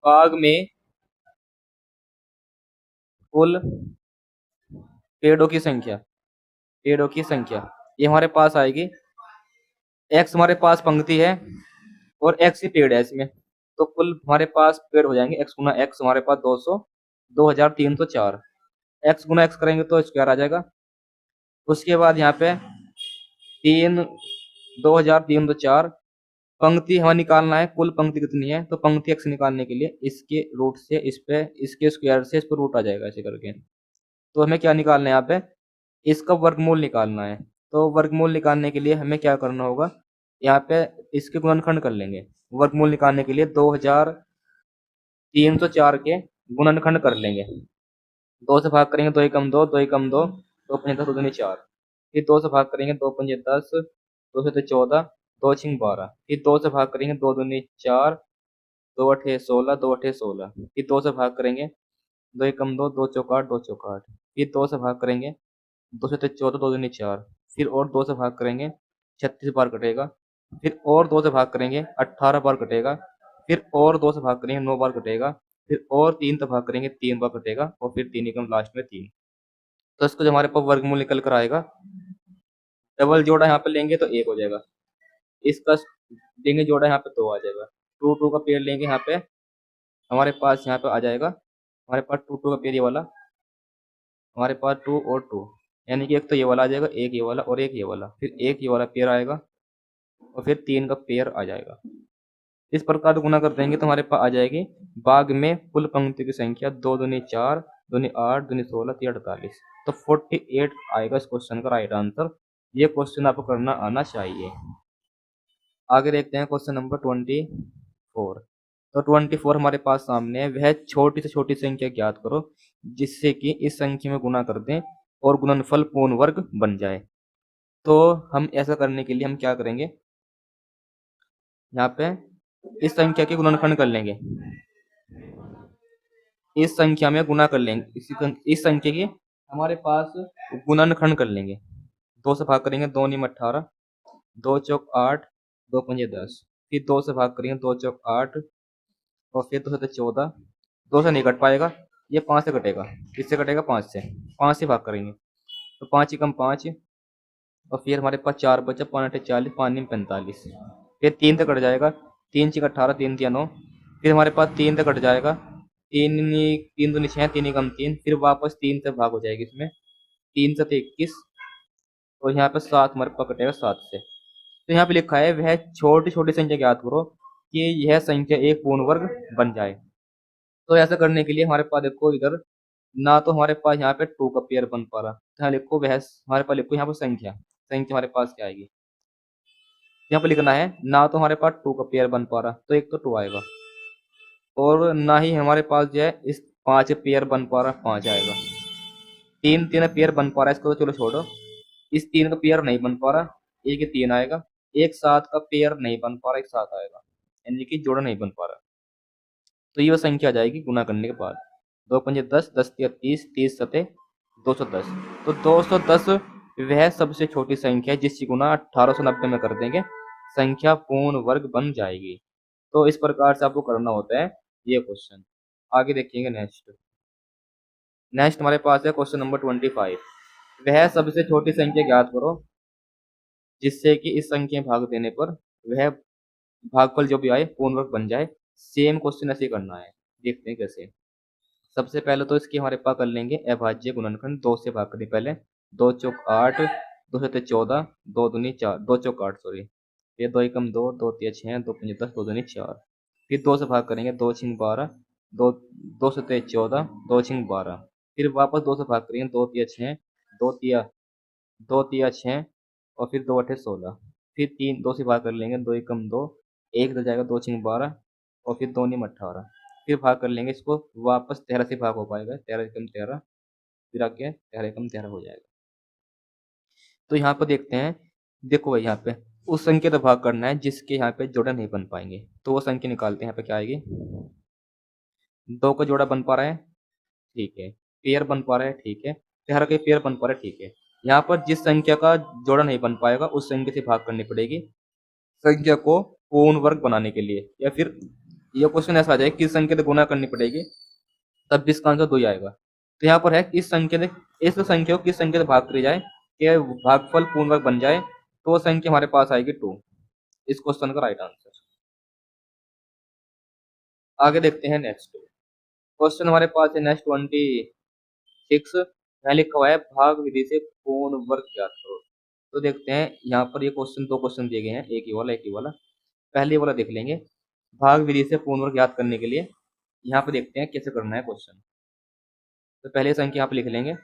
बाग में कुल पेड़ों की संख्या, पेड़ों की संख्या ये हमारे पास आएगी। x हमारे पास पंक्ति है और x ही पेड़ है इसमें, तो कुल हमारे पास पेड़ हो जाएंगे x गुना x, हमारे पास 2304। x गुना x करेंगे तो स्क्वायर आ जाएगा। उसके बाद यहाँ पे 2304 पंक्ति हमें निकालना है, कुल पंक्ति कितनी है, तो पंक्ति x निकालने के लिए इसके रूट से इस पे, इसके स्क्वायर से इस पर रूट आ जाएगा, ऐसे करके। तो हमें क्या निकालना है यहाँ पे, इसका वर्गमूल निकालना है। तो वर्गमूल निकालने के लिए हमें क्या करना होगा, यहाँ पे इसके गुणनखंड कर लेंगे। वर्गमूल निकालने के लिए 2304 के गुणनखंड कर लेंगे। 2 से भाग करेंगे, 2 एकम 2, 2 एकम 2, 2 पंजे 10, 2 दूनी 4, फिर 2 से भाग करेंगे, 2 पंजे 10, 2 से 14, 2 छिंग 12, फिर 2 से भाग करेंगे, 2 दूनी 4, 2 अठे 16, 2 अठे 16, फिर 2 से भाग करेंगे, 2 एकम 2, 2 चौक 8, 2 चौक 8, फिर 2 से भाग करेंगे, 2 से 14, 2 दूनी 4, फिर और 2 से भाग करेंगे, 36 बार कटेगा, फिर और 2 से भाग करेंगे, 18 बार कटेगा, फिर और 2 से भाग करेंगे, 9 बार कटेगा, फिर और 3 से भाग करेंगे, 3 बार कटेगा, और फिर 3 एकम लास्ट में 3। तो इसको जो हमारे पास वर्गमूल निकल कर आएगा, डबल जोड़ा यहाँ पे लेंगे तो 1 हो जाएगा, इसका लेंगे जोड़ा यहाँ पे 2 आ जाएगा, 2 2 का पेड़ लेंगे यहाँ पे, हमारे पास यहाँ पे आ जाएगा, हमारे पास 2 2 का पेड़ ये वाला, हमारे पास 2 और 2, यानी कि एक तो ये वाला आ जाएगा, एक ये वाला और एक ये वाला, फिर एक ये वाला पेयर आएगा, और फिर 3 का पेयर आ जाएगा। इस प्रकार गुना कर देंगे तो हमारे पास आ जाएगी भाग में कुल पंक्ति की संख्या 2 दूनी 4, दूनी 8, दूनी 16, 3 48। तो 48 आएगा इस क्वेश्चन का राइट आंसर। ये क्वेश्चन आपको करना आना चाहिए। आगे देखते हैं क्वेश्चन नंबर 24। तो 24 हमारे पास सामने है, वह छोटी से छोटी संख्या ज्ञात करो जिससे कि इस संख्या में गुना कर दें और गुणनफल पूर्ण वर्ग बन जाए। तो हम ऐसा करने के लिए हम क्या करेंगे, यहाँ पे इस संख्या के गुणनखंड कर लेंगे, इस संख्या में गुना कर लेंगे, इस संख्या के हमारे पास गुणनखंड कर लेंगे। 2 से भाग करेंगे, 2 नीम 18, 2 चौक 8, 2 पंजे 10। फिर 2 से भाग करेंगे, 2 चौक 8 और फिर 2 से 14। 2 से नहीं कट पाएगा, ये 5 से कटेगा। किससे कटेगा? 5 से। 5 से भाग करेंगे तो 5 एकम 5 और फिर हमारे पास 4 बचा, 5 अठे 40, 5 नीम 45। फिर 3 से कट जाएगा, 3 छीक 18, 3 तिया 9। फिर हमारे पास 3 से कट जाएगा, 3 दूनी 6, 3 एकम 3। फिर वापस 3 से भाग हो जाएगी इसमें, 3 से 21 और यहाँ पे 7 हमारे पास कटेगा 7 से। तो यहाँ पे लिखा है वह छोटी छोटी संख्या ज्ञात करो कि यह संख्या एक पूर्ण वर्ग बन जाए। तो ऐसा करने के लिए हमारे पास देखो इधर ना तो हमारे पास यहाँ पे 2 का पेयर बन पा रहा, तो यहाँ लिखो वह, हमारे पास लिखो यहाँ पर संख्या, संख्या हमारे पास क्या आएगी, यहाँ पे लिखना है ना तो हमारे पास 2 का पेयर बन पा रहा, तो एक तो 2 आएगा और ना ही हमारे पास जो है इस 5 पेयर बन पा रहा, 5 आएगा। 3 3 पेयर बन पा रहा है, इसको तो चलो छोड़ो। इस 3 का पेयर नहीं बन पा रहा, एक 3 आएगा। एक 7 का पेयर नहीं बन पा रहा, एक 7 आएगा, यानी कि जोड़ा नहीं बन पा रहा। तो ये संख्या आ जाएगी गुना करने के बाद। 2 पंजे 10, 10 तिया 30, 30 सते 210। तो 210 वह सबसे छोटी संख्या है जिसकी गुना 1890 में कर देंगे, संख्या पूर्ण वर्ग बन जाएगी। तो इस प्रकार से आपको करना होता है ये क्वेश्चन। आगे देखेंगे नेक्स्ट। नेक्स्ट हमारे पास है क्वेश्चन नंबर 25। वह सबसे छोटी संख्या ज्ञात करो जिससे कि इस संख्या में भाग देने पर वह भागफल जो भी आए पूर्ण वर्ग बन जाए। सेम क्वेश्चन ऐसे करना है, देखते हैं कैसे। सबसे पहले तो इसकी हमारे पास कर लेंगे अभाज्य गुणनखंड। 2 से भाग करें पहले, 2 चौक 8, 2 सते 14, 2 दूनी 4, 2 चौक 8 सॉरी। फिर 2 एकम 2, 2 तिया 6, 2 पंजे 10, 2 दूनी 4। फिर 2 से भाग करेंगे, 2 छिंग 12, 2 2 सते 14, 2 छिंग 12। फिर वापस 2 से भाग करेंगे, 2 तिया 6, 2 तिया 6 और फिर 2 अठे 16। फिर 3 2 से भाग कर लेंगे, 2 एकम 2, 1 रह जाएगा, 2 छिंग 12 और फिर 2 नीम 18। फिर भाग कर लेंगे इसको, वापस 13 से भाग हो पाएगा, 13 एकम 13, फिर आगे 13 एकम 13 हो जाएगा। तो यहाँ पर देखते हैं, देखो भाई यहाँ पे उस संख्या से भाग करना है जिसके यहाँ पे जोड़ा नहीं बन पाएंगे, तो वो संख्या निकालते हैं। यहाँ पे क्या आएगी, 2 का जोड़ा बन पा रहा है, ठीक है। पेयर बन पा रहा है, ठीक है। 13 के पेयर बन पा रहा है, ठीक है। यहाँ पर जिस संख्या का जोड़ा नहीं बन पाएगा उस संख्या से भाग करनी पड़ेगी संख्या को पूर्ण वर्ग बनाने के लिए। या फिर ये क्वेश्चन ऐसा आ जाए किस संख्या से गुना करनी पड़ेगी, तब भी इसका आंसर 2 ही आएगा। तो यहाँ पर है किस संख्या से, इस संख्या को किस संख्या से भाग करी जाए कि भागफल पूर्ण वर्ग बन जाए, तो वो संख्या हमारे पास आएगी 2। इस क्वेश्चन का राइट आंसर। आगे देखते हैं नेक्स्ट क्वेश्चन हमारे पास है नेक्स्ट 26। यहाँ लिखा हुआ है भाग विधि से पूर्ण वर्ग ज्ञात करो। तो देखते हैं यहाँ पर ये क्वेश्चन, 2 क्वेश्चन दिए गए हैं, एक ही वाला एक ही वाला। पहले वाला देख लेंगे, भाग विधि से पूर्ण वर्ग ज्ञात करने के लिए यहाँ पे देखते हैं कैसे करना है क्वेश्चन। तो पहले संख्या यहाँ पे लिख लेंगे,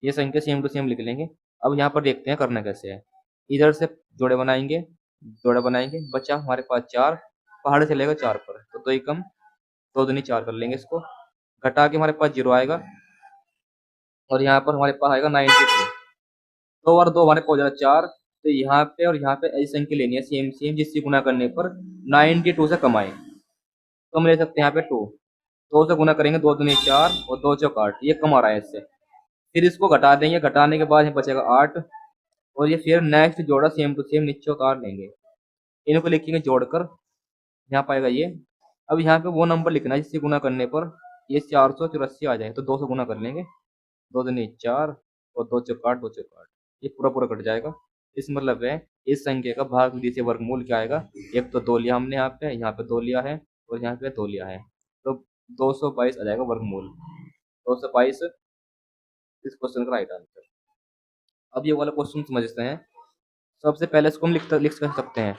ये संख्या सेम टू सेम लिख लेंगे। अब यहाँ पर देखते हैं करना कैसे है। इधर से जोड़े बनाएंगे, जोड़ा बनाएंगे, बचा हमारे पास 4, पहाड़ चलेगा 4 पर, तो 2 एकम 2 दूनी 4 कर लेंगे इसको। घटा के हमारे पास 0 आएगा और यहाँ पर हमारे पास आएगा 92। 2 और 2 हमारे पास हो जाएगा 4। तो यहाँ पे और यहाँ पे ऐसी संख्या लेनी है सेम सेम जिससे गुना करने पर 92 से कम आए। तो हम ले सकते हैं यहाँ पे 2, 2 से गुना करेंगे, 2 दूनी 4 और 2 चौक 8, ये कम आ रहा है इससे। फिर इसको घटा देंगे, घटाने के बाद यहाँ बचेगा 8 और ये फिर नेक्स्ट जोड़ा सेम टू सेम नीचे उतार लेंगे, इनको लिखेंगे जोड़कर, यहाँ पाएगा ये। अब यहाँ पे वो नंबर लिखना है जिससे गुना करने पर ये 484 आ जाए, तो 2 से गुना कर लेंगे, 2 दूनी 4 और 2 चौक 8, 2 चौक 8, ये पूरा पूरा कट जाएगा। इस मतलब है इस संख्या का भाग विधि से वर्गमूल क्या आएगा, एक तो 2 लिया हमने यहाँ पे 2 लिया है और यहाँ पे 2 लिया है, तो 222 आ जाएगा वर्गमूल। 222 इस क्वेश्चन का राइट आंसर। अब ये वाला क्वेश्चन समझते हैं। सबसे पहले इसको हम लिख सकते हैं,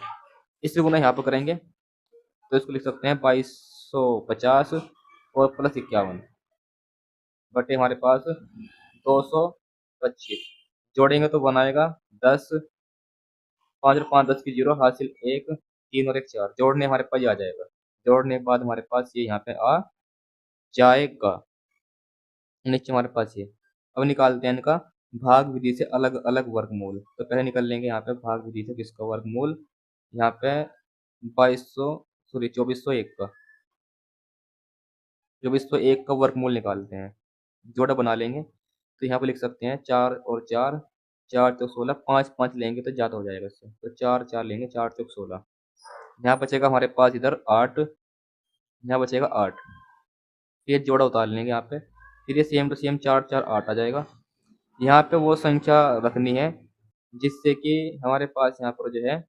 इससे गुना यहाँ पर करेंगे तो इसको लिख सकते हैं 2250 और प्लस 51 बटे हमारे पास 225 जोड़ेंगे तो बनाएगा 10, 5 और 5 10 की 0 हासिल 1, 3 और 1 4 जोड़ने हमारे पास ये आ जाएगा। जोड़ने के बाद हमारे पास ये यहाँ पे आ जाएगा नीचे हमारे पास ये। अब निकालते हैं इनका भाग विधि से अलग अलग वर्गमूल। तो पहले निकल लेंगे यहाँ पे भाग विधि से किसका वर्गमूल, यहाँ पे 2401 का 2401 का वर्गमूल निकालते हैं। जोड़ा बना लेंगे तो यहाँ पे लिख सकते हैं 4 और 4, 4 चौक 16, 5 5 लेंगे तो ज़्यादा हो जाएगा इससे, तो 4 4 लेंगे, 4 चौक 16। यहाँ बचेगा हमारे पास इधर 8, यहाँ बचेगा 8। फिर जोड़ा उतार लेंगे यहाँ पे, फिर ये सेम टू सेम 4 4 8 आ जाएगा। यहाँ पे वो संख्या रखनी है जिससे कि हमारे पास यहाँ पर जो है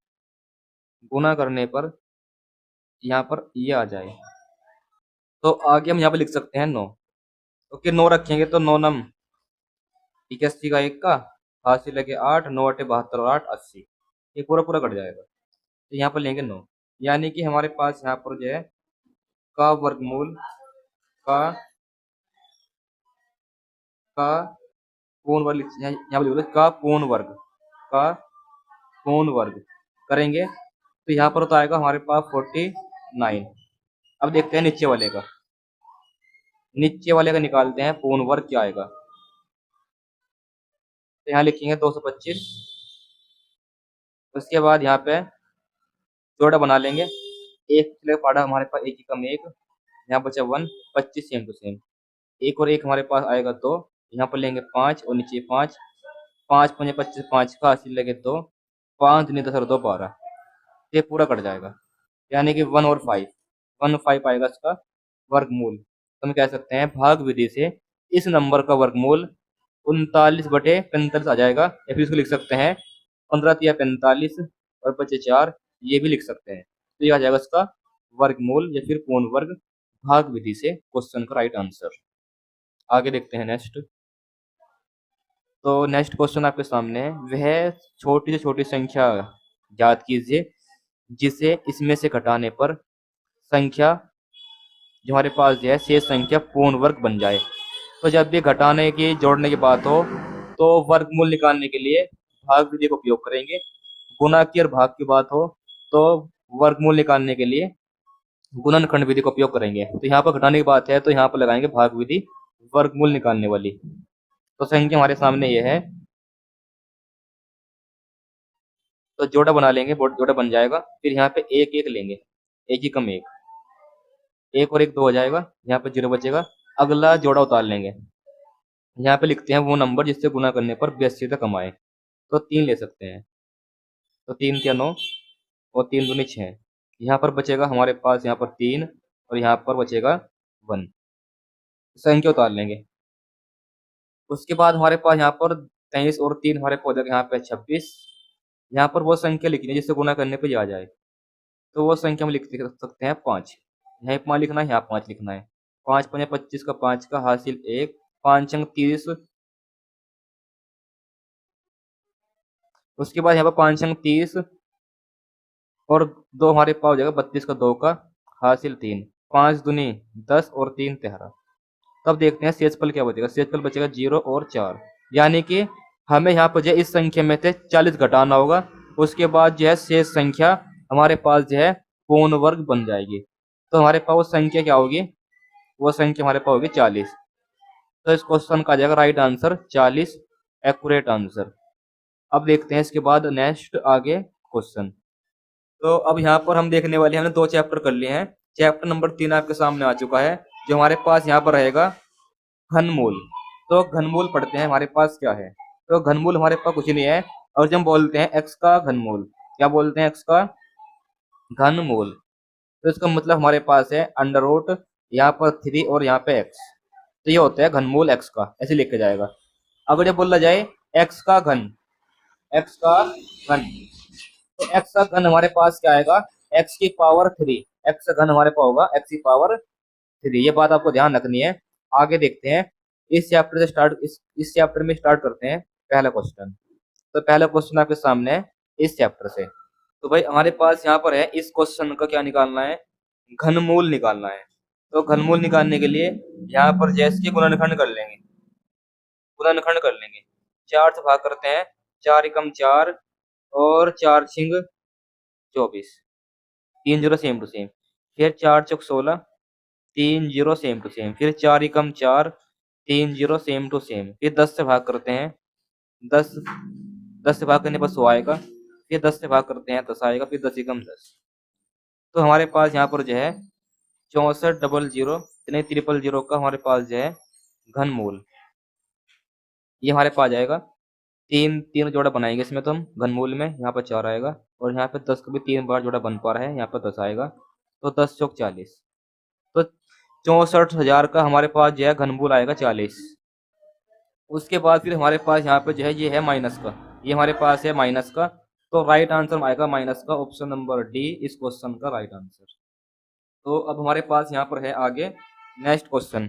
गुना करने पर यहाँ पर ये आ जाए। तो आगे हम यहाँ पे लिख सकते हैं 9। ओके 9 रखेंगे तो 9 नम 81 का 1 का हासिल लगे 8, 9 अटे 72 और 8 80, ये पूरा पूरा कट जाएगा। तो यहाँ पर लेंगे 9, यानी कि हमारे पास यहाँ पर जो है का वर्गमूल का पूर्ण वर्ग यहाँ पर का पूर्ण वर्ग करेंगे तो यहाँ पर तो आएगा हमारे पास 49। अब देखते हैं नीचे वाले का, निकालते हैं पूर्ण वर्ग क्या आएगा। तो यहाँ लिखेंगे 225, उसके बाद यहाँ पे जोड़ा बना लेंगे। एक पिछले पड़ा हमारे पास एक ही कम एक, यहाँ बचा 1, 25 सेम टू सेम। एक और एक हमारे पास आएगा 2, यहाँ पर लेंगे 5 और नीचे 5, 5 5 25, 5 का हासिल लगे 2, 5 दूनी 10 और 2 12, ये पूरा कट जाएगा। यानी कि 1 और 5, 1 5 आएगा इसका वर्गमूल। तो हम कह सकते हैं भाग विधि से इस नंबर का वर्गमूल 39/45 आ जाएगा, या फिर इसको लिख सकते हैं 15 या 45 और बचे 4, ये भी लिख सकते हैं। तो ये आ जाएगा इसका वर्गमूल या फिर पूर्ण वर्ग भाग विधि से क्वेश्चन का राइट आंसर। आगे देखते हैं नेक्स्ट। तो नेक्स्ट क्वेश्चन आपके सामने है, वह छोटी से छोटी संख्या याद कीजिए जिसे इसमें से घटाने पर संख्या जो हमारे पास जो है शेष संख्या पूर्ण वर्ग बन जाए। तो जब भी घटाने की जोड़ने की बात हो तो वर्गमूल निकालने के लिए भाग विधि का उपयोग करेंगे। गुणा की और भाग की बात हो तो वर्गमूल निकालने के लिए गुणनखंड विधि का उपयोग करेंगे। तो यहाँ पर घटाने की बात है तो यहाँ पर लगाएंगे भाग विधि वर्गमूल निकालने वाली। तो संख्या हमारे सामने ये है, तो जोड़ा बना लेंगे, जोड़ा बन जाएगा। फिर यहाँ पे एक एक लेंगे, एक ही कम एक, एक और एक 2 हो जाएगा, यहाँ पे 0 बचेगा। अगला जोड़ा उतार लेंगे, यहाँ पे लिखते हैं वो नंबर जिससे गुना करने पर 82 तक कम आए। तो 3 ले सकते हैं, तो 3 क्या 9 और 3 दूनी 6, यहाँ पर बचेगा हमारे पास यहाँ पर 3 और यहाँ पर बचेगा 1, संख्या उतार लेंगे। उसके बाद हमारे पास यहाँ पर 23 और 3 हमारे पास यहाँ पे 26, यहाँ पर वो संख्या लिखनी है जिससे गुना करने पर आ जाए। तो वो संख्या हम लिख सकते हैं 5, यहाँ 5 लिखना है, यहाँ 5 लिखना है। 5 5 25 का 5 का हासिल 1, 5 अंक 30, उसके बाद यहाँ पर 5 अंक 30 और 2 हमारे पास हो जाएगा 32 का 2 का हासिल 3, 5 दूनी 10 और 3 13। तब देखते हैं शेषफल क्या बचेगा। शेषफल बचेगा 0 और 4, यानी कि हमें यहाँ पर जो है इस संख्या में से 40 घटाना होगा। उसके बाद जो है शेष संख्या हमारे पास जो है पूर्ण वर्ग बन जाएगी। तो हमारे पास वो संख्या क्या होगी, वो संख्या हमारे पास होगी 40। तो इस क्वेश्चन का आ जाएगा राइट आंसर 40, एक्यूरेट आंसर। अब देखते हैं इसके बाद नेक्स्ट आगे क्वेश्चन। तो अब यहाँ पर हम देखने वाले हमने 2 चैप्टर कर लिए हैं। चैप्टर नंबर 3 आपके सामने आ चुका है, जो हमारे पास यहाँ पर रहेगा घनमूल। तो घनमूल पढ़ते हैं, हमारे पास क्या है। तो घनमूल हमारे पास कुछ नहीं है, और जब हम बोलते हैं एक्स का घनमूल, क्या बोलते हैं, एक्स का घनमूल। तो इसका मतलब हमारे पास है अंडर रूट, यहाँ पर 3 और यहाँ पे एक्स। तो ये होता है घनमूल एक्स का, ऐसे लिखा जाएगा। अगर जब बोला जाए एक्स का घन, एक्स का घन, तो एक्स का घन हमारे पास क्या आएगा, एक्स की पावर 3। एक्स का घन हमारे पास होगा एक्स की पावर 3, ये बात आपको ध्यान रखनी है। आगे देखते हैं इस चैप्टर से स्टार्ट, इस चैप्टर में स्टार्ट करते हैं पहला क्वेश्चन। तो पहला क्वेश्चन आपके सामने है इस चैप्टर से। तो भाई हमारे पास यहाँ पर है, इस क्वेश्चन का क्या निकालना है, घनमूल निकालना है। तो घनमूल निकालने के लिए यहाँ पर जैसे कि गुणनखंड कर लेंगे, गुणनखंड कर लेंगे। 4 से भाग करते हैं, 4 एकम 4 और 4 छिंग 24, 3 जीरो सेम टू सेम। फिर 4 चौक 16, 3 जीरो सेम टू सेम। फिर 4 एकम 4, 3 जीरो सेम टू सेम। फिर 10 से भाग करते हैं, 10 10 से भाग करने पर 100 आएगा। फिर 10 से भाग करते हैं 10 आएगा। फिर 10 एकम 10। तो हमारे पास यहाँ पर जो है 64 डबल जीरो यानी 000 का हमारे पास जो है घनमूल, ये हमारे पास आएगा। तीन तीन जोड़ा बनाएंगे इसमें तो हम घनमूल में, यहाँ पर 4 आएगा और यहाँ पे 10 का भी 3 बार जोड़ा बन पा रहा है, यहाँ पर 10 आएगा। तो 10 चौक 40, तो 64,000 का हमारे पास जो है घनमूल आएगा 40। उसके बाद फिर हमारे पास यहाँ पे जो है ये है माइनस का, ये हमारे पास है माइनस का। तो राइट आंसर आएगा माइनस का, ऑप्शन नंबर डी इस क्वेश्चन का राइट आंसर। तो अब हमारे पास यहाँ पर है आगे नेक्स्ट क्वेश्चन।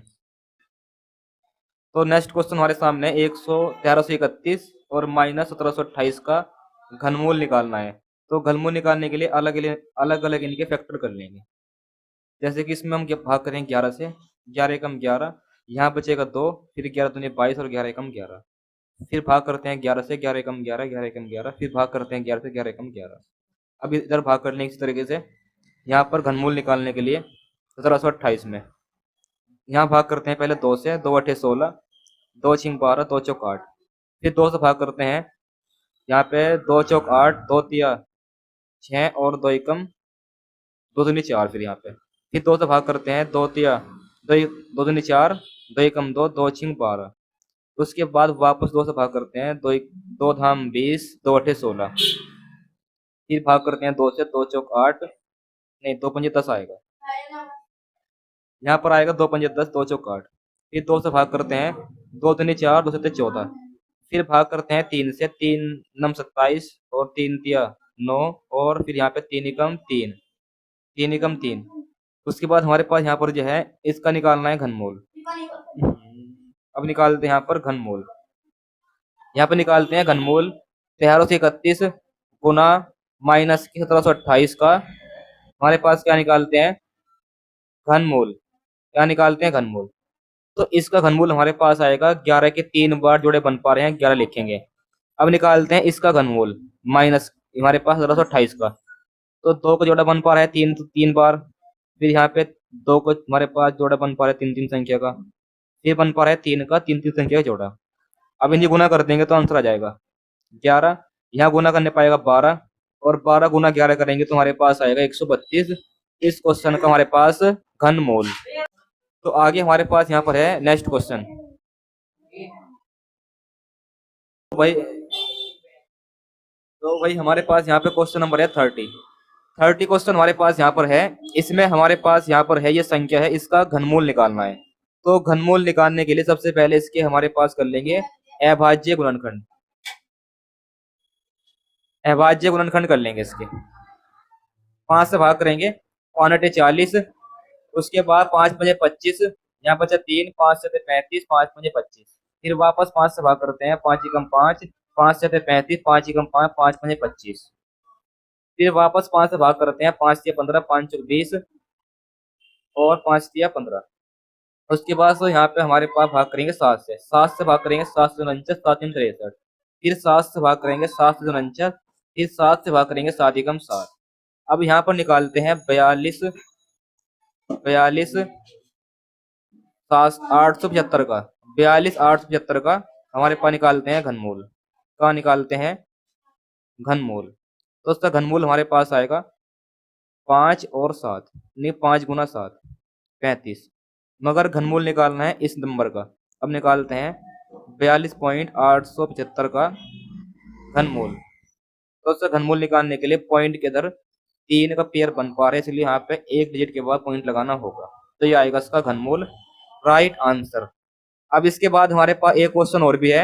तो नेक्स्ट क्वेश्चन हमारे सामने 1331 और माइनस 1728 का घनमूल निकालना है। तो घनमूल निकालने के लिए अलग अलग इनके फैक्टर कर लेंगे। जैसे कि इसमें हम भाग करें 11 से, 11 एकम 11, यहाँ बचेगा 2, फिर 11 दूनी 22 और 11 एकम 11। फिर भाग करते हैं 11 से, 11 एकम 11, 11 एकम 11, फिर भाग करते हैं 11 से, 11 एकम 11। अब इधर भाग कर लेंगे इस तरीके से। यहाँ पर घनमूल निकालने के लिए 1728 में यहाँ भाग करते हैं पहले 2 से, 2 अठे 16, 2 छिंग 12, 2 चौक 8। फिर 2 से भाग करते हैं, यहाँ पे 2 चौक 8, 2 तिया 6 और 2 एकम 2 दूनी 4। फिर यहाँ पे फिर 2 से भाग करते हैं, 2 तिया 2 दूनी 4, 2 एकम 2, 2 छिंग 12। उसके बाद वापस 2 से भाग करते हैं, 2 धाम 20, 2 अठे 16। फिर भाग करते हैं 2 से, 2 चौक 8, नहीं 2 पंजे 10 आएगा, यहाँ पर आएगा 2 पंजे 10, 2 चौक 8। फिर 2 से भाग करते हैं, 2 दूनी 4, 2 सत्ते 14। फिर भाग करते हैं 3 से, 3 नम 27 और 3 तिया 9 और फिर यहाँ पे 3 एकम 3, 3 एकम 3। उसके बाद हमारे पास यहाँ पर जो है इसका निकालना है घनमूल। अब निकालते हैं यहाँ पर घनमूल, यहाँ पे निकालते हैं घनमूल 1331 गुना माइनस की 1728 का हमारे पास क्या निकालते हैं घनमूल, क्या निकालते हैं घनमूल। तो इसका घनमूल हमारे पास आएगा 11 के 3 बार जोड़े बन पा रहे हैं, 11 लिखेंगे। अब निकालते हैं इसका घनमूल माइनस हमारे पास 1728 का। तो 2 का जोड़ा बन पा रहा है 3 बार, फिर यहाँ पे 2 को हमारे पास जोड़ा बन पा रहा है 3 संख्या का, फिर बन पा रहा है 3 का 3 संख्या का जोड़ा। अब इन्हें गुना कर देंगे तो आंसर आ जाएगा 11। यहाँ गुना करने पाएगा 12 और 12 गुना 11 करेंगे तो हमारे पास आएगा 132 इस क्वेश्चन का हमारे पास घनमूल। तो आगे हमारे पास यहाँ पर है नेक्स्ट क्वेश्चन। तो भाई हमारे पास यहाँ पे क्वेश्चन नंबर है 30 क्वेश्चन हमारे पास यहाँ पर है। इसमें हमारे पास यहाँ पर है ये संख्या है, इसका घनमूल निकालना है। तो घनमूल निकालने के लिए सबसे पहले इसके हमारे पास कर लेंगे अभाज्य गुणनखंड, अभाज्य गुणनखंड कर लेंगे इसके। 5 से भाग करेंगे, 5 अठे 40, उसके बाद 5 पंजे 25, यहाँ बचा 3, 5 से 35, 5 पंजे 25। फिर वापस 5 से भाग करते हैं, 5 एकम 5, 5 से 35, 5 एकम 5, 5 पंजे 25। फिर वापस 5 से भाग करते हैं, 5 से 15, 5 चौक 20 और 5 से 15। उसके बाद तो यहाँ पे हमारे पास भाग करेंगे 7 से, 7 से भाग करेंगे 7 से 49, 7 3 63। फिर 7 से भाग करेंगे 7 से 49, फिर 7 से भाग करेंगे 7 एकम 7। अब यहाँ पर निकालते हैं 42 875 का, 42 875 का हमारे पास निकालते हैं घनमूल, का निकालते हैं घनमूल। तो उसका घनमूल हमारे पास आएगा 5 और 7, नहीं 5 गुना 7 35। मगर घनमूल निकालना है इस नंबर का। अब निकालते हैं 42.875 का घनमूल। तो उसका घनमूल निकालने के लिए पॉइंट के इधर 3 का पेयर बन पा रहे हैं, इसलिए यहाँ पे एक डिजिट के बाद पॉइंट लगाना होगा। तो ये आएगा इसका घनमूल राइट आंसर। अब इसके बाद हमारे पास एक क्वेश्चन और भी है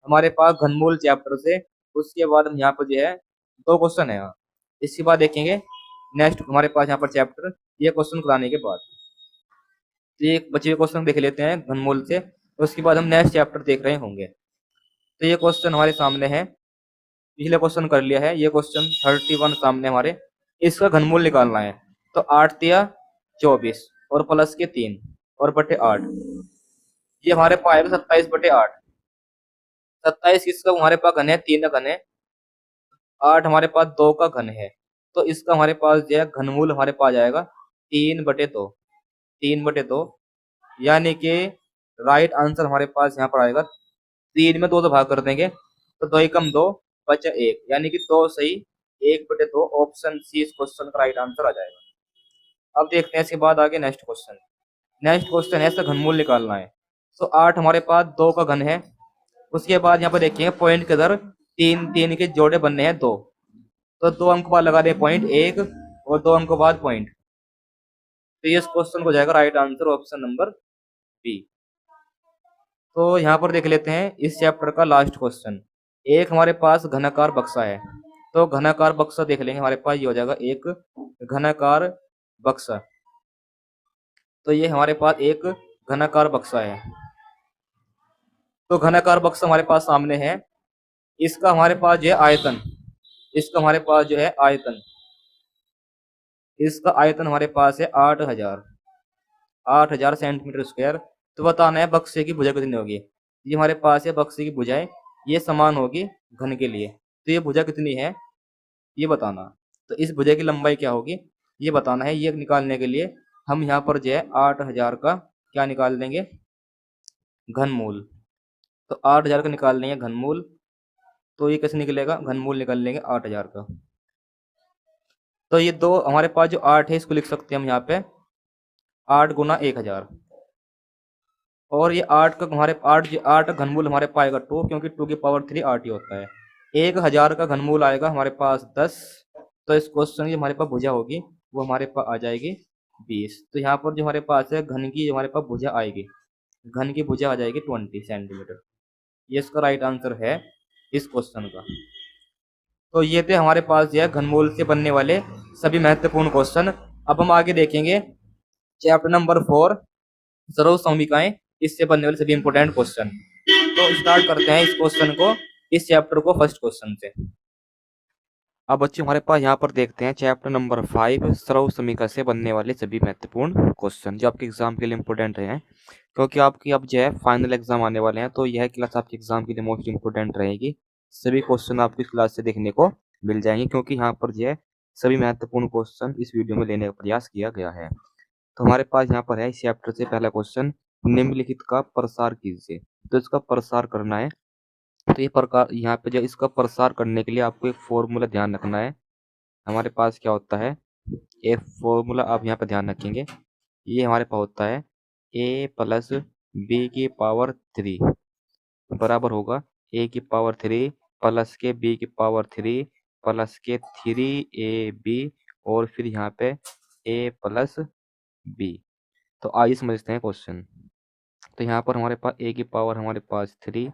हमारे पास घनमूल चैप्टर से। उसके बाद हम यहाँ पर जो है 2 क्वेश्चन है यहाँ, इसके बाद देखेंगे नेक्स्ट हमारे पास यहाँ पर चैप्टर, ये क्वेश्चन कराने के बाद। तो ये बचे हुए क्वेश्चन देख लेते हैं घनमूल से, उसके बाद हम नेक्स्ट चैप्टर देख रहे होंगे। तो ये क्वेश्चन हमारे सामने है पिछले क्वेश्चन कर लिया है, ये क्वेश्चन 31 सामने हमारे। इसका घनमूल निकालना है। तो 8 तिया 24 और प्लस के 3 और बटे 8, ये हमारे पास आएगा 27/8। 27 किसका हमारे पास घन है, 3 का घन है। 8 हमारे पास 2 का घन है। तो इसका हमारे पास जो है घनमूल हमारे पास आएगा 3/2। 3/2 यानी कि राइट आंसर हमारे पास यहाँ पर आएगा, 3 में 2 से भाग कर देंगे तो 2 एकम 2 बचा 1, यानी कि 2 सही 1/2। ऑप्शन सी इस क्वेश्चन का राइट आंसर आ जाएगा। अब देखते हैं इसके बाद आगे नेक्स्ट क्वेश्चन। नेक्स्ट क्वेश्चन है, इसका घनमूल निकालना है। तो 8 हमारे पास 2 का घन है। उसके बाद यहाँ पर देखेंगे पॉइंट के इधर 3 के जोड़े बनने हैं 2, तो 2 अंक बाद लगा दे पॉइंट 1 और 2 अंक बाद पॉइंट। तो ये इस क्वेश्चन को जाएगा right answer option number B. तो यहाँ पर देख लेते हैं इस चैप्टर का लास्ट क्वेश्चन। एक हमारे पास घनाकार बक्सा है। तो घनाकार बक्सा देख लेंगे, हमारे पास ये हो जाएगा एक घनाकार बक्सा। तो ये हमारे पास एक घनाकार बक्सा है। तो घनाकार बक्सा हमारे पास सामने है। इसका हमारे पास जो है आयतन, इसका हमारे पास जो है आयतन, इसका आयतन हमारे पास है 8000 सेंटीमीटर स्क्वायर। तो बताना है बक्से की भुजा कितनी होगी। ये हमारे पास है बक्से की भुजाएं, ये समान होगी घन के लिए। तो ये भुजा कितनी है ये बताना। तो इस भुजा की लंबाई क्या होगी ये बताना है। ये निकालने के लिए हम यहाँ पर जो है 8000 का क्या निकाल देंगे, घनमूल। तो 8000 का निकाल लेंगे घनमूल। तो ये कैसे निकलेगा, घनमूल निकाल लेंगे 8000 का। तो ये दो हमारे पास जो 8 है इसको लिख सकते हैं हम यहाँ पे 8 गुना 1000। और ये 8 का हमारे 8 घनमूल हमारे पाएगा 2, क्योंकि 2 की पावर 3 8 ही होता है। 1000 का घनमूल आएगा हमारे पास 10। तो इस क्वेश्चन की हमारे पास भुजा होगी वो हमारे पास आ जाएगी 20। तो यहाँ पर जो हमारे पास है घन की हमारे पास भुजा आएगी, घन की भुजा आ जाएगी 20 सेंटीमीटर। ये इसका राइट आंसर है इस क्वेश्चन का। तो ये थे हमारे पास जो है घनमूल से बनने वाले सभी महत्वपूर्ण क्वेश्चन। अब हम आगे देखेंगे चैप्टर नंबर 4 सरल समीकरण, इससे बनने वाले सभी इंपोर्टेंट क्वेश्चन। तो स्टार्ट करते हैं इस क्वेश्चन को, इस चैप्टर को फर्स्ट क्वेश्चन से। अब बच्चों हमारे पास यहाँ पर देखते हैं चैप्टर नंबर 5 सरल समीकरण से बनने वाले सभी महत्वपूर्ण क्वेश्चन जो आपके एग्जाम के लिए इंपॉर्टेंट रहे हैं, क्योंकि आपकी अब जो है फाइनल एग्जाम आने वाले हैं। तो यह क्लास आपके एग्जाम के लिए मोस्ट इंपोर्टेंट रहेगी। सभी क्वेश्चन आपको इस क्लास से देखने को मिल जाएंगे, क्योंकि यहाँ पर जो है सभी महत्वपूर्ण क्वेश्चन इस वीडियो में लेने का प्रयास किया गया है। तो हमारे पास यहाँ पर है इस चैप्टर से पहला क्वेश्चन, निम्नलिखित का प्रसार कीजिए। तो इसका प्रसार करना है। तो ये प्रकार यहाँ पे जो इसका प्रसार करने के लिए आपको एक फॉर्मूला ध्यान रखना है। हमारे पास क्या होता है, एक फॉर्मूला आप यहाँ पे ध्यान रखेंगे। ये हमारे पास होता है a प्लस बी की पावर 3 बराबर होगा a की पावर 3 प्लस के b की पावर 3 प्लस के 3ab और फिर यहाँ पे a प्लस b। तो आइए समझते हैं क्वेश्चन। तो यहाँ पर हमारे पास a की पावर हमारे पास 3,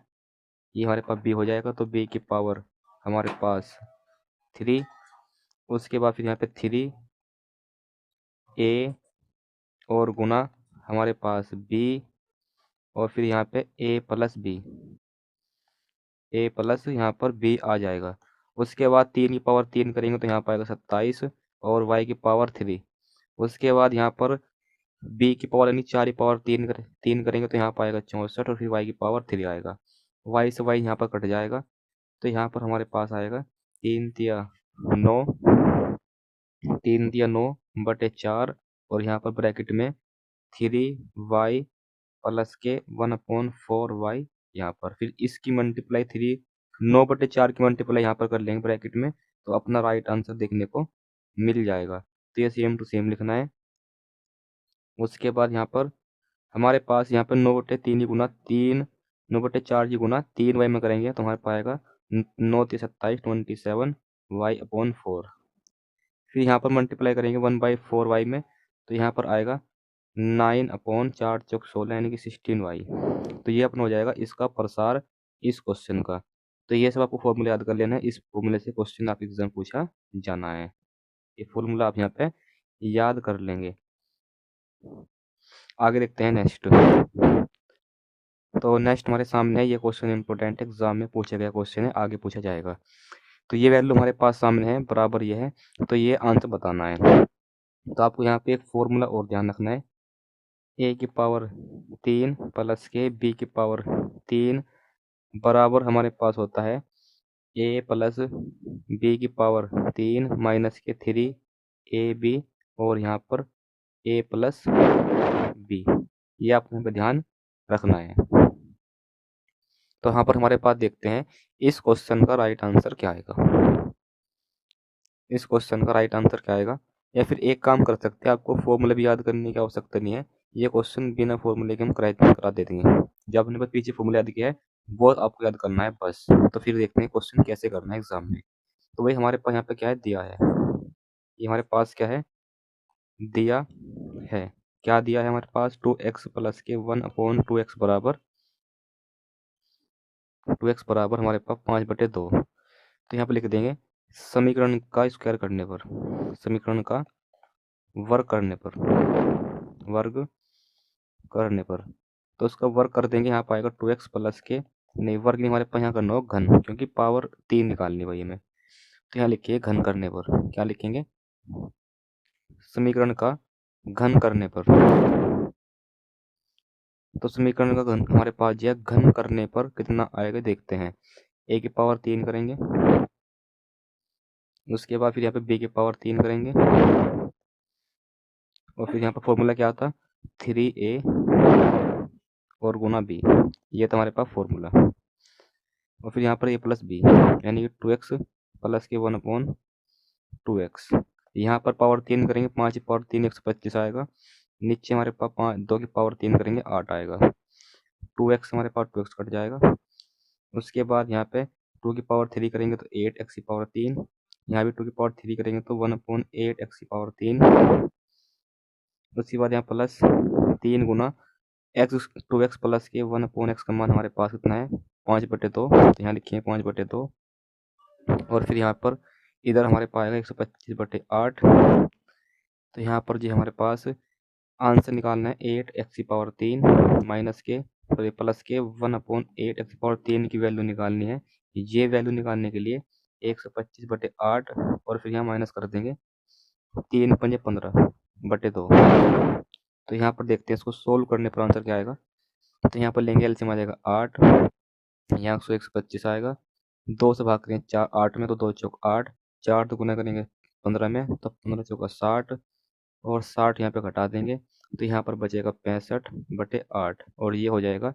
ये हमारे पास b हो जाएगा। तो b की पावर हमारे पास 3, उसके बाद फिर यहाँ पे 3a और गुना हमारे पास b और फिर यहाँ पे a plus b, a plus यहाँ पर b आ जाएगा। उसके बाद 3 की पावर 3 करेंगे तो यहाँ पाएगा 27 और y की पावर 3। उसके बाद यहाँ पर b की पावर यानी 4 की पावर 3 करेंगे तो यहाँ पाएगा 64 और फिर y की पावर 3 आएगा। y से y यहाँ पर कट जाएगा। तो यहाँ पर हमारे पास आएगा 3 तिया 9, 3 तिया 9 बटे 4 और यहाँ पर ब्रैकेट में 3y प्लस के 1/4y यहाँ पर। फिर इसकी मल्टीप्लाई 9/4 की मल्टीप्लाई यहाँ पर कर लेंगे ब्रैकेट में, तो अपना राइट आंसर देखने को मिल जाएगा। तो ये सेम टू सेम लिखना है। उसके बाद यहाँ पर हमारे पास यहाँ पर 9/3 की गुना 3, 9/4 की गुना 3y में करेंगे तो हमारे पाएगा 9 × 27 27y/4। फिर यहाँ पर मल्टीप्लाई करेंगे 1/4y में तो यहाँ पर आएगा 9/4 × 16 यानी कि 16y। तो ये अपना हो जाएगा इसका प्रसार इस क्वेश्चन का। तो ये सब आपको फॉर्मूला याद कर लेना है। इस फॉर्मूले से क्वेश्चन आप एग्जाम पूछा जाना है। ये फॉर्मूला आप यहाँ पे याद कर लेंगे। आगे देखते हैं नेक्स्ट। तो नेक्स्ट हमारे सामने है, ये क्वेश्चन इंपॉर्टेंट एग्जाम में पूछा गया क्वेश्चन है, आगे पूछा जाएगा।
तो ये वैल्यू हमारे पास सामने है, बराबर ये है, तो ये आंसर बताना है। तो आपको यहाँ पे एक फॉर्मूला और ध्यान रखना है, a की पावर 3 प्लस के b की पावर 3 बराबर हमारे पास होता है a प्लस b की पावर 3 माइनस के 3ab और यहाँ पर a प्लस b। ये आपको यहाँ पे ध्यान रखना है। तो यहाँ पर हमारे पास देखते हैं इस क्वेश्चन का राइट आंसर क्या आएगा। इस क्वेश्चन का राइट आंसर क्या आएगा, या फिर एक काम कर सकते हैं, आपको फॉर्मूला भी याद करने की आवश्यकता नहीं है, ये क्वेश्चन बिना फॉर्मूले के हम करा दे देंगे। जो आपने बस पीछे फॉर्मूला याद किया है वो आपको याद करना है बस। तो फिर देखते हैं क्वेश्चन कैसे करना है एग्जाम में। तो भाई हमारे पास यहाँ पे क्या है, दिया है, ये हमारे पास क्या है, दिया है। क्या दिया है हमारे पास, 2x प्लस के 1/2x बराबर 2x बराबर हमारे पास 5/2। तो यहाँ पे लिख देंगे समीकरण का स्क्वायर करने पर, समीकरण का वर्ग करने पर, वर्ग करने पर, तो उसका वर्ग कर देंगे। यहाँ पाएगा 2x प्लस के, नहीं वर्ग नहीं, हमारे पास यहाँ करना होगा घन, क्योंकि पावर 3 निकालनी भाई हमें। तो यहाँ लिखिए घन करने पर, क्या लिखेंगे, समीकरण का घन करने पर। तो समीकरण का घन हमारे पास जो है घन करने पर कितना आएगा देखते हैं। a की पावर 3 करेंगे, उसके बाद फिर यहाँ पे b की पावर 3 करेंगे, और फिर यहाँ पर फॉर्मूला क्या था, 3a और गुना b, ये था हमारे पास फॉर्मूला। और फिर यहाँ पर a प्लस बी, यानी कि 2x प्लस के 1/2x। यहाँ पर पावर 3 करेंगे, 5 की पावर 3 125 आएगा। नीचे हमारे पास 2 की पावर 3 करेंगे 8 आएगा। 2x हमारे पास 2x कट जाएगा। उसके बाद यहाँ पे 2 की पावर 3 करेंगे तो 8x की पावर 3, यहाँ भी 2 की पावर 3 करेंगे तो 1/8x की पावर 3। उसके बाद यहाँ प्लस 3 गुना एक्स 2x प्लस के 1/x का मान हमारे पास कितना है, 5/2। तो यहाँ लिखिए 5/2। और फिर यहाँ पर इधर हमारे पास आएगा 125/8। तो यहाँ पर जी हमारे पास आंसर निकालना है 8x की पावर 3 माइनस के प्लस के 1/8x की पावर 3 की वैल्यू निकालनी है। ये वैल्यू निकालने के लिए 125/8 और फिर यहाँ माइनस कर देंगे 3 पंजे 15/2। तो यहाँ पर देखते हैं इसको सोल्व करने पर आंसर क्या आएगा। तो यहाँ पर लेंगे एलसीएम आ जाएगा 8, यहाँ 125 आएगा, 2 से भाग करेंगे 4 8 में तो 2 चौक 8, 4 तो गुना करेंगे 15 में तो 15 चौका 60, और 60 यहाँ पे घटा देंगे तो यहाँ पर बचेगा 65/8, और ये हो जाएगा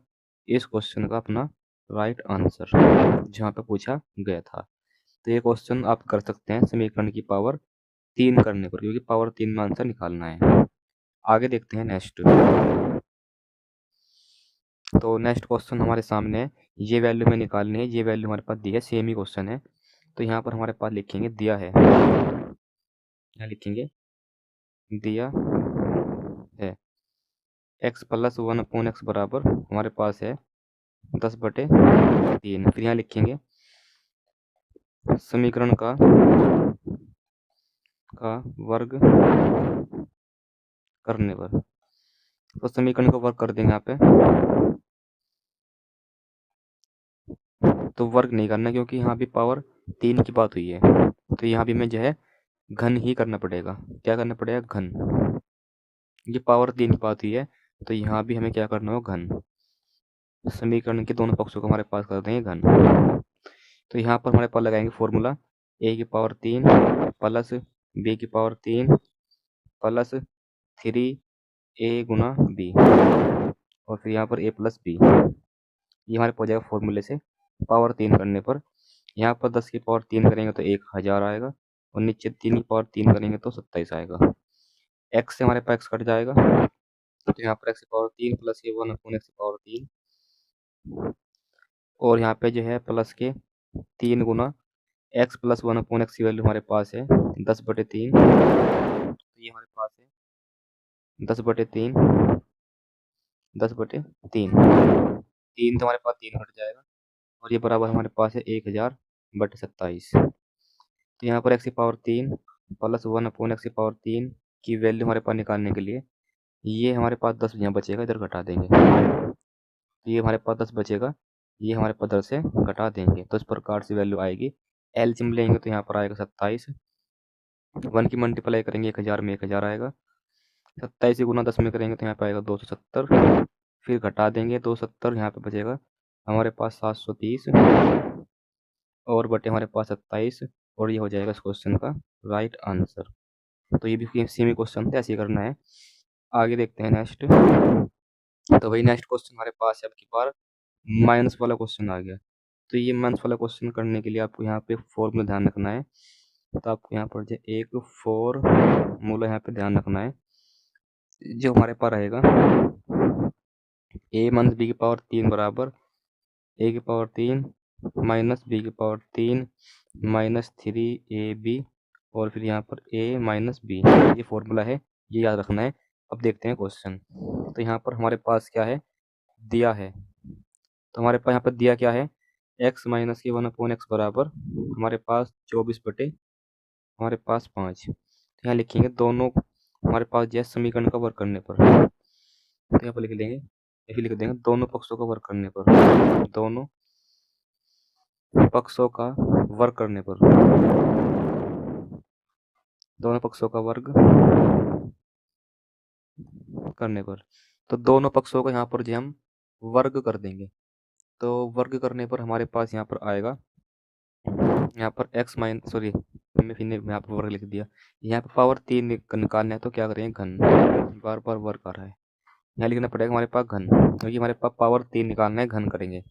इस क्वेश्चन का अपना राइट आंसर जहाँ पे पूछा गया था। तो ये क्वेश्चन आप कर सकते हैं समीकरण की पावर 3 करने पर, क्योंकि पावर 3 में आंसर निकालना है। आगे देखते हैं नेक्स्ट। तो नेक्स्ट क्वेश्चन हमारे सामने है, ये वैल्यू में निकालनी है, ये वैल्यू हमारे पास दी है, सेम ही क्वेश्चन है। तो यहाँ पर हमारे पास लिखेंगे दिया है, यहाँ लिखेंगे दिया है x प्लस 1/x बराबर हमारे पास है 10/3। फिर यहाँ लिखेंगे समीकरण का वर्ग करने पर। तो समीकरण का वर्ग कर देंगे यहाँ पे, तो वर्ग नहीं करना क्योंकि यहाँ भी पावर 3 की बात हुई है, तो यहाँ भी हमें जो है घन ही करना पड़ेगा। क्या करना पड़ेगा, घन। ये पावर 3 की बात हुई है तो यहाँ भी हमें क्या करना होगा, घन। समीकरण के दोनों पक्षों को हमारे पास कर देंगे घन। तो यहाँ पर हमारे पास लगाएंगे फॉर्मूला a की पावर 3 प्लस b की पावर 3 प्लस 3a गुना b, और फिर यहाँ पर a प्लस b, ये हमारे पास जाएगा फॉर्मूले से पावर 3 करने पर। यहाँ पर 10 की पावर 3 करेंगे तो 1000 आएगा, और नीचे 3 की पावर 3 करेंगे तो 27 आएगा। x से हमारे पास x कट जाएगा, तो यहाँ पर x की पावर 3 प्लस के 1/x की पावर 3, और यहाँ पे जो है प्लस के 3 गुना x प्लस 1/x की वैल्यू हमारे पास है 10/3। तो ये हमारे पास है 10/3, 10/3, 3 तो हमारे पास 3 हट जाएगा, और ये बराबर हमारे पास है 1000/27। तो यहाँ पर x की पावर 3 प्लस 1/x की पावर 3 की वैल्यू हमारे पास निकालने के लिए ये हमारे पास 10 यहाँ बचेगा, इधर घटा देंगे। तो ये हमारे पास 10 बचेगा, ये हमारे पास 10 से घटा देंगे, तो इस प्रकार से वैल्यू आएगी एलसीएम लेंगे तो यहाँ पर आएगा 27, 1 की मल्टीप्लाई करेंगे 1000 में 1000 आएगा, 27 से गुना 10 में करेंगे तो यहाँ पे आएगा 270, फिर घटा देंगे 270, यहाँ पे बचेगा हमारे पास 730 और बटे हमारे पास 27, और ये हो जाएगा इस क्वेश्चन का राइट आंसर। तो ये भी सेम ही क्वेश्चन थे, ऐसे ही करना है। आगे देखते हैं नेक्स्ट। तो भाई नेक्स्ट क्वेश्चन हमारे पास है, अब की बार माइनस वाला क्वेश्चन आ गया। तो ये माइनस वाला क्वेश्चन करने के लिए आपको यहाँ पे फॉर्मूला ध्यान रखना है। तो आपको यहाँ पर जो एक फॉर्मूला यहाँ पे ध्यान रखना है, जो हमारे पास रहेगा a माइनस बी की पावर 3 बराबर a की पावर 3 माइनस बी की पावर 3 माइनस 3ab, और फिर यहाँ पर a माइनस बी, ये फॉर्मूला है, ये याद रखना है। अब देखते हैं क्वेश्चन। तो यहाँ पर हमारे पास क्या है, दिया है। तो हमारे पास यहाँ पर दिया क्या है, x माइनस के 1/x बराबर हमारे पास 24 बटे हमारे पास 5। तो यहाँ लिखेंगे दोनों हमारे पास जैसे समीकरण का वर्क करने पर, तो यहाँ पर लिख लेंगे, या फिर लिख देंगे दोनों पक्षों का वर्क करने पर, दोनों पक्षों का वर्क करने पर, दोनों पक्षों का वर्ग करने पर। तो दोनों पक्षों को यहाँ पर जो हम वर्ग कर देंगे, तो वर्ग करने पर हमारे पास यहाँ पर आएगा, यहाँ पर x माइनस सॉरी मैंने यहाँ पर वर्ग लिख दिया, यहाँ पर पावर 3 निकालना है, तो क्या करेंगे घन, बार बार वर्ग आ रहा है, यहाँ लिखना पड़ेगा हमारे पास घन, क्योंकि हमारे पास पावर 3 निकालना है, घन करेंगे।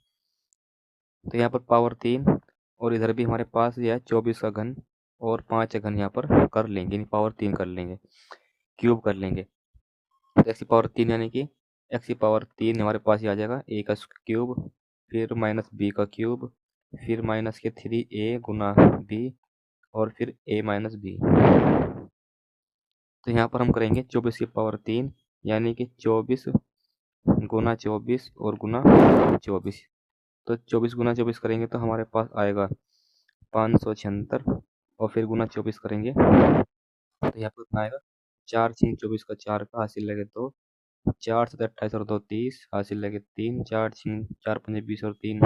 तो यहाँ पर पावर 3 और इधर भी हमारे पास यह 24 का घन और 5 का घन यहाँ पर कर लेंगे, यानी पावर 3 कर लेंगे, क्यूब कर लेंगे। तो एक्स की पावर 3 यानी कि एक्स की पावर 3 हमारे पास ही आ जाएगा, ए का क्यूब, फिर माइनस बी का क्यूब, फिर माइनस के 3a गुना बी, और फिर a माइनस बी। तो यहाँ पर हम करेंगे 24 की पावर 3 यानी कि 24 गुना 24 और गुना 24। तो 24 गुना 24 करेंगे तो हमारे पास आएगा 576, और फिर गुना 24 करेंगे तो यहाँ पर कितना आएगा, 4 6 24 का 4 का हासिल लगे तो 4 7 28 और 2 30 हासिल लगे 3, 4 6 4 5 20 और 3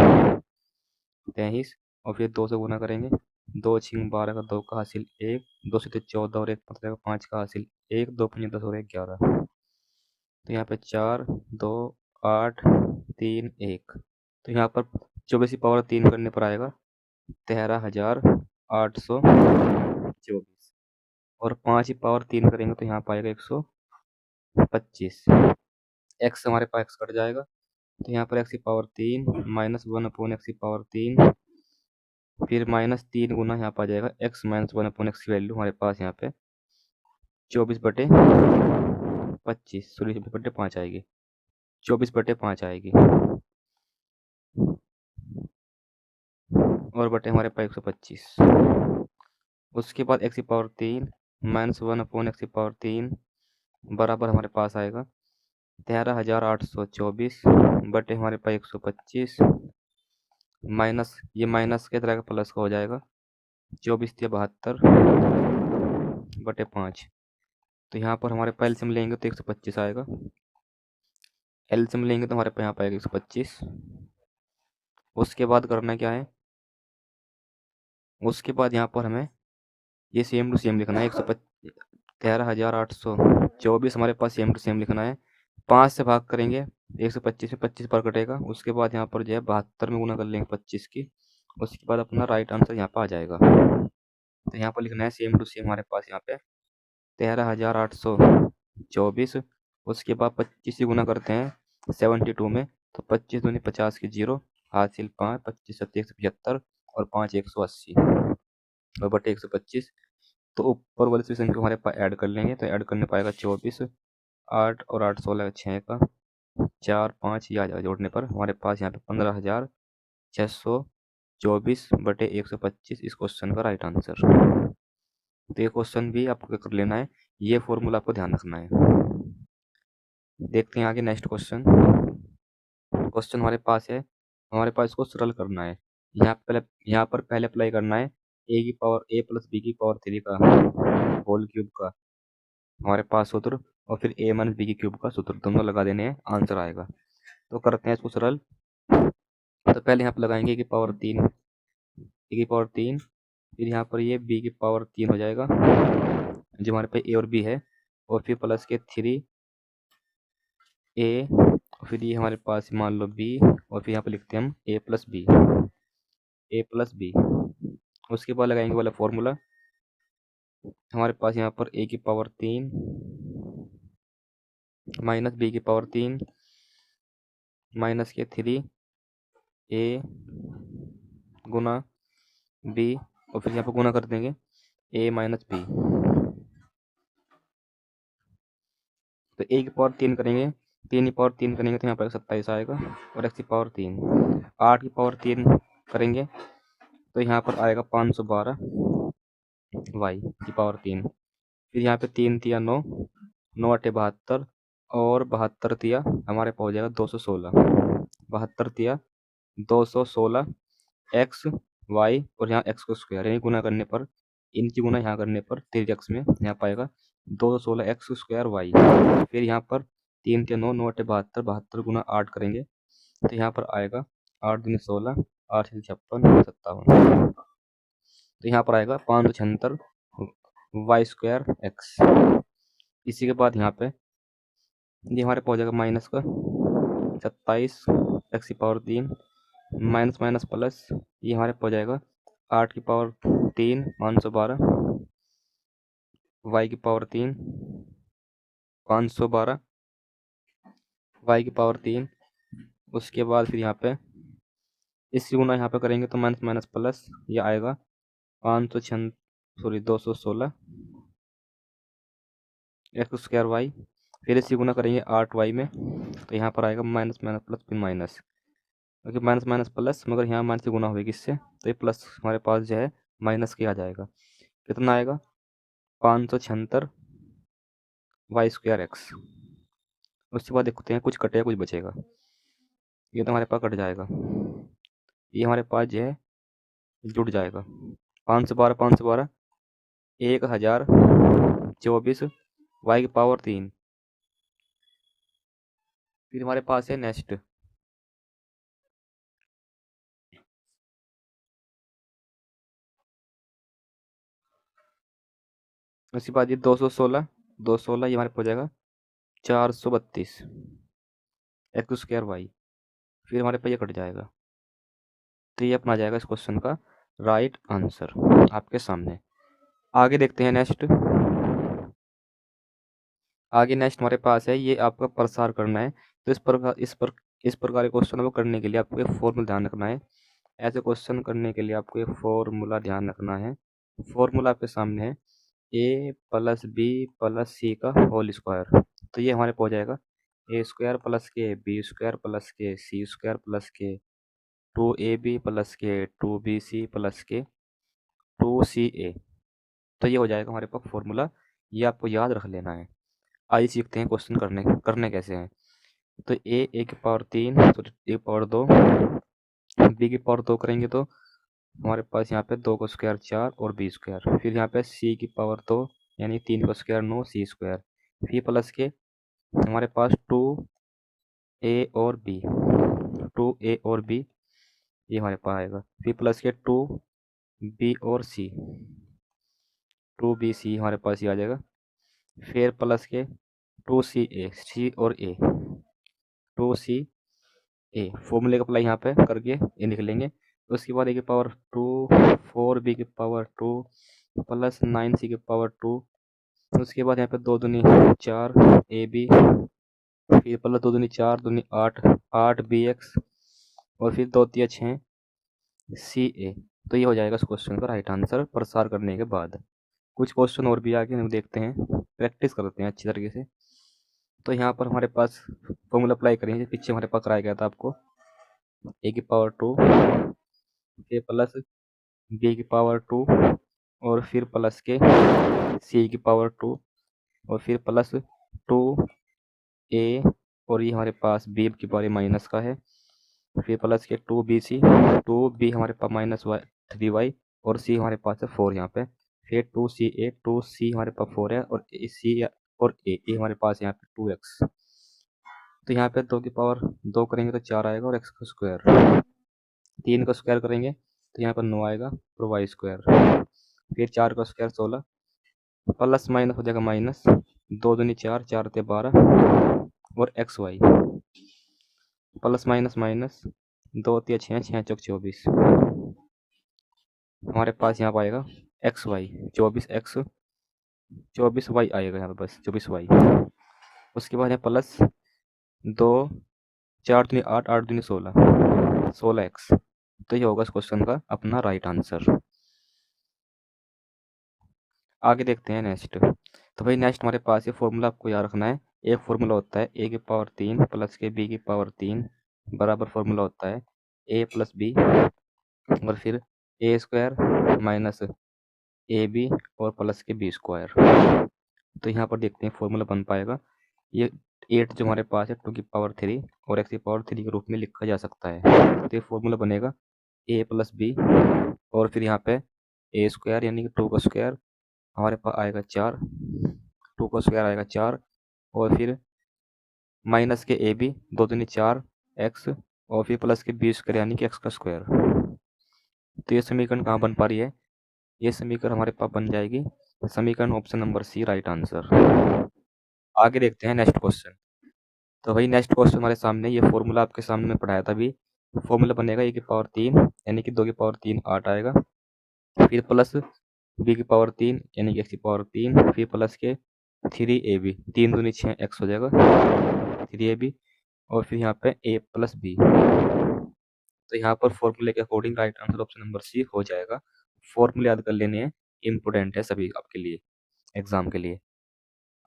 23, और फिर 2 से गुना करेंगे, 2 6 12 का 2 का हासिल 1, 2 से 14 और 1 15 का 5 का हासिल 1, 2 5 10 और 1 11। तो यहाँ पे 4 2 8 3 1। तो यहाँ पर 24 की पावर 3 करने पर आएगा 13,824, और 5 की पावर 3 करेंगे तो यहाँ पाएगा 125। एक्स हमारे पास एक्स कट जाएगा, तो यहाँ पर एक्स की पावर 3 माइनस 1/x की पावर 3, फिर माइनस 3 गुना यहाँ पर आ जाएगा एक्स माइनस 1/x की वैल्यू हमारे पास यहाँ पे 24/25 सॉरी 24/5 आएगी, 24/5 आएगी, और बटे हमारे पास 125। उसके बाद एक्स की पावर 3 माइनस 1/x की पावर 3 बराबर हमारे पास आएगा 13,824 बटे हमारे पास 125, माइनस ये माइनस के तरह का प्लस का हो जाएगा 24 बटे 5। तो यहाँ पर हमारे पास एलसीएम लेंगे तो 125 आएगा, एलसीएम लेंगे तो हमारे पास यहाँ पाएगा 125। उसके बाद करना क्या है, उसके बाद यहाँ पर हमें ये सेम टू सेम लिखना है, 13,824 हमारे पास सेम टू सेम लिखना है। 5 से भाग करेंगे 125 में 25 पर कटेगा, उसके बाद यहाँ पर जो है 72 में गुना कर लेंगे 25 की, उसके बाद अपना राइट आंसर यहाँ पर आ जाएगा। तो यहाँ पर लिखना है सेम टू सेम हमारे पास यहाँ पे 13,824, उसके बाद 25 से गुना करते हैं 72 में, तो 25 दूनी 50 की 0 हासिल 5, 25 7 175 और 5 180 और बटे 125। तो ऊपर वाले सेक्शन को हमारे पास ऐड कर लेंगे, तो ऐड करने पाएगा 24, 8 और 8 16 6 का 4 5 ये आ जाएगा, जोड़ने पर हमारे पास यहाँ पे 15,624 बटे 125 इस क्वेश्चन का राइट आंसर। तो ये क्वेश्चन भी आपको कर लेना है, ये फॉर्मूला आपको ध्यान रखना है। देखते हैं आगे नेक्स्ट क्वेश्चन। क्वेश्चन हमारे पास है, हमारे पास इसको सरल करना है। यहाँ पर पहले अप्लाई करना है ए की पावर a प्लस बी की पावर 3 का होल क्यूब का हमारे पास सूत्र, और फिर a माइनस बी की क्यूब का सूत्र, दोनों लगा देने हैं, आंसर आएगा। तो करते हैं इसको सरल। तो पहले यहाँ पर लगाएंगे a की पावर 3 फिर यहाँ पर ये बी की पावर 3 हो जाएगा, जो हमारे पास ए और बी है, और फिर प्लस के 3 ए, फिर ये हमारे पास मान लो बी, और फिर यहाँ पर लिखते हैं हम ए प्लस बी, ए प्लस बी। उसके बाद लगाएंगे वाला फॉर्मूला, हमारे पास यहाँ पर ए की पावर 3 माइनस बी की पावर 3 माइनस के 3 ए गुना बी, और फिर यहाँ पर गुना कर देंगे ए माइनस बी। तो ए की पावर 3 करेंगे, 3 की पावर 3 करेंगे तो यहाँ पर 27 आएगा, और एक्स की पावर 3, 8 की पावर 3 करेंगे तो यहाँ पर आएगा 512 वाई की पावर 3। फिर यहाँ पे 3 तिया 9, 9 अट्ठे 72, और 72 तिया हमारे पास हो जाएगा 216, 72 तिया 216 एक्स वाई, और यहाँ एक्स को स्क्वायर, यानी गुना करने पर, इनकी गुना यहाँ करने पर 3x में यहाँ पाएगा 216 एक्स स्क्वायर वाई। फिर यहाँ पर 3 तिया 9, 9 अट्ठे 72, 72 गुना 8 करेंगे तो यहाँ पर आएगा 8 दूनी 16, 8 छः 56, 57, तो यहाँ पर आएगा 576 वाई स्क्वायर एक्स। इसी के बाद यहाँ पे ये हमारे पास हो जाएगा माइनस का 27 एक्स की पावर 3 माइनस माइनस प्लस, ये हमारे पास हो जाएगा 8 की पावर 3 512 वाई की पावर 3 512 वाई की पावर 3। उसके बाद फिर यहाँ पे इसकी गुना यहाँ पे करेंगे तो माइनस माइनस प्लस, ये आएगा 216 एक्स स्क्वायर वाई। फिर इसी गुना करेंगे 8 वाई में तो यहाँ पर आएगा माइनस माइनस प्लस फिर माइनस, क्योंकि माइनस माइनस प्लस, मगर यहाँ माइनस से गुना होगी इससे तो ये प्लस हमारे पास जो है माइनस के आ जाएगा। कितना आएगा 576 वाई स्क्वायर एक्स। उसके बाद देखते हैं कुछ कटेगा कुछ बचेगा, ये तो हमारे पास कट जाएगा, ये हमारे पास जो है जुड़ जाएगा 512 512 1024 वाई की पावर 3। फिर हमारे पास है नेक्स्ट, उसके बाद ये 216 216 ये हमारे पास हो जाएगा 432 एक्स स्क्वायर वाई। फिर हमारे पास ये कट जाएगा, तो ये अपना जाएगा इस क्वेश्चन का राइट आंसर आपके सामने। आगे देखते हैं नेक्स्ट। आगे नेक्स्ट हमारे पास है, ये आपका प्रसार करना है, तो इस प्रकार के क्वेश्चन को करने के लिए आपको एक फॉर्मूला ध्यान रखना है। ऐसे क्वेश्चन करने के लिए आपको एक फॉर्मूला ध्यान रखना है। फॉर्मूला आपके सामने है ए प्लस बी प्लस सी का होल स्क्वायर, तो ये हमारे पास हो जाएगा ए स्क्वायर प्लस के बी स्क्वायर प्लस के सी स्क्वायर प्लस के 2ab प्लस के 2bc प्लस के 2ca। तो ये हो जाएगा हमारे पास फॉर्मूला, ये आपको याद रख लेना है। आइए सीखते हैं क्वेश्चन करने कैसे हैं। तो ए की पावर 3 तो ए पावर 2, बी की पावर 2 करेंगे तो हमारे पास यहाँ पे 2 का स्क्वायर 4 और बी स्क्वायर। फिर यहाँ पे सी की पावर 2 यानी 3 का स्क्वायर 9 सी स्क्वायर। फिर प्लस के हमारे पास 2a और b, 2a और b ये हमारे पास आएगा। फिर प्लस के 2b और c, 2bc हमारे पास ये आ जाएगा। फिर प्लस के 2ca सी और a, 2ca फॉर्मूले का अप्लाई यहाँ पे करके ये लिख लेंगे। उसके बाद ए की पावर 2 4b की पावर 2 प्लस 9c की पावर 2। उसके बाद यहाँ पे 2 दूनी 4 ab, फिर प्लस 2 दूनी 4 दूनी 8 8bx, और फिर 2 तिया 6 ca। तो ये हो जाएगा इस क्वेश्चन का राइट आंसर प्रसार करने के बाद। कुछ क्वेश्चन और भी आगे हम देखते हैं, प्रैक्टिस करते हैं अच्छी तरीके से। तो यहाँ पर हमारे पास फॉर्मूला अप्लाई करेंगे, पीछे हमारे पास कराया गया था आपको ए की पावर 2 फिर प्लस बी की पावर 2 और फिर प्लस के सी की पावर 2 और फिर प्लस 2a, और ये हमारे पास बी की पावर माइनस का है। फिर प्लस के 2bc, 2b हमारे पास माइनस 3y, और c हमारे पास है 4 यहाँ पे। फिर 2ca 2c हमारे पास 4 है, और c और a हमारे पास यहाँ पे 2x। तो यहाँ पे 2 की पावर 2 करेंगे तो 4 आएगा, और x का स्क्वायर 3 का स्क्वायर करेंगे तो यहाँ पर 9 आएगा और वाई स्क्वायर, फिर 4 का स्क्वायर 16, प्लस माइनस हो जाएगा माइनस, 2 दूनी 4, 4 ते 12 और X Y, plus minus minus, 2 तिया 6, 6 चौक 24, हमारे पास यहाँ पर आएगा एक्स वाई 24x 24y आएगा यहाँ पे, बस 24y। उसके बाद है प्लस 2, 4 दूनी 8, 8 दूनी 16, 16x। तो ये होगा इस क्वेश्चन का अपना राइट आंसर। आगे देखते हैं नेक्स्ट। तो भाई नेक्स्ट हमारे पास ये फॉर्मूला आपको याद रखना है। एक फॉर्मूला होता है a की पावर 3 प्लस के b की पावर 3 बराबर फॉर्मूला होता है a प्लस बी और फिर ए स्क्वायर माइनस ए बी और प्लस के बी स्क्वायर। तो यहाँ पर देखते हैं फॉर्मूला बन पाएगा। ये 8 जो हमारे पास है 2 की पावर 3 और x की पावर 3 के रूप में लिखा जा सकता है। तो ये फॉर्मूला बनेगा a प्लस बी और फिर यहाँ पे ए स्क्वायर यानी कि 2 का स्क्वायर हमारे पास आएगा 4, 2 का स्क्वायर आएगा 4 और फिर माइनस के ए बी 2 दूनी 4 एक्स और फिर प्लस के बी स्क्वायर यानी कि एक्स का स्क्वायर। तो ये समीकरण कहाँ बन पा रही है? ये समीकरण हमारे पास बन जाएगी समीकरण option number C right answer. आगे देखते हैं नेक्स्ट क्वेश्चन। तो भाई नेक्स्ट क्वेश्चन हमारे सामने ये फॉर्मूला आपके सामने में पढ़ाया था अभी। फॉर्मूला बनेगा ए की पावर 3 यानी कि 2 की पावर 3 8 आएगा, फिर प्लस बी की पावर 3 यानी कि एक्स की पावर 3 फिर प्लस के 3ab 3 दूनी 6 एक्स हो जाएगा 3ab और फिर यहाँ पे a प्लस बी। तो यहाँ पर फॉर्मूले के according right answer option number C हो जाएगा। फॉर्मूले याद कर लेने हैं, इम्पोर्टेंट है सभी आपके लिए एग्जाम के लिए।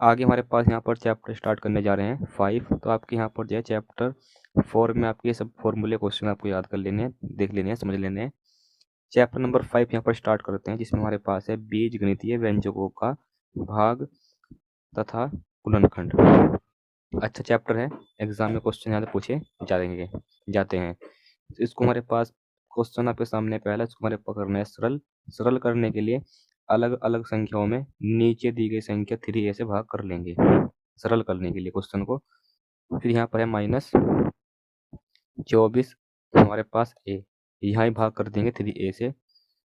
आगे हमारे पास यहाँ पर चैप्टर स्टार्ट करने जा रहे हैं 5। तो आपके यहाँ पर जो है चैप्टर 4 में आपके सब फॉर्मूले क्वेश्चन आपको याद कर लेने हैं, देख लेने हैं, समझ लेने हैं। चैप्टर नंबर 5 यहाँ पर स्टार्ट करते हैं, जिसमें हमारे पास है बीजगणितीय व्यंजकों का भाग तथा गुणनखंड। अच्छा चैप्टर है, एग्जाम में क्वेश्चन यहाँ से पूछे जाते हैं। तो इसको हमारे पास क्वेश्चन आपके सामने पहला, इसको हमारे पास करना है सरल। सरल करने के लिए अलग अलग संख्याओं में नीचे दी गई संख्या 3a से भाग कर लेंगे सरल करने के लिए क्वेश्चन को। फिर यहाँ पर है माइनस 24 हमारे पास a, यहाँ ही भाग कर देंगे 3a से।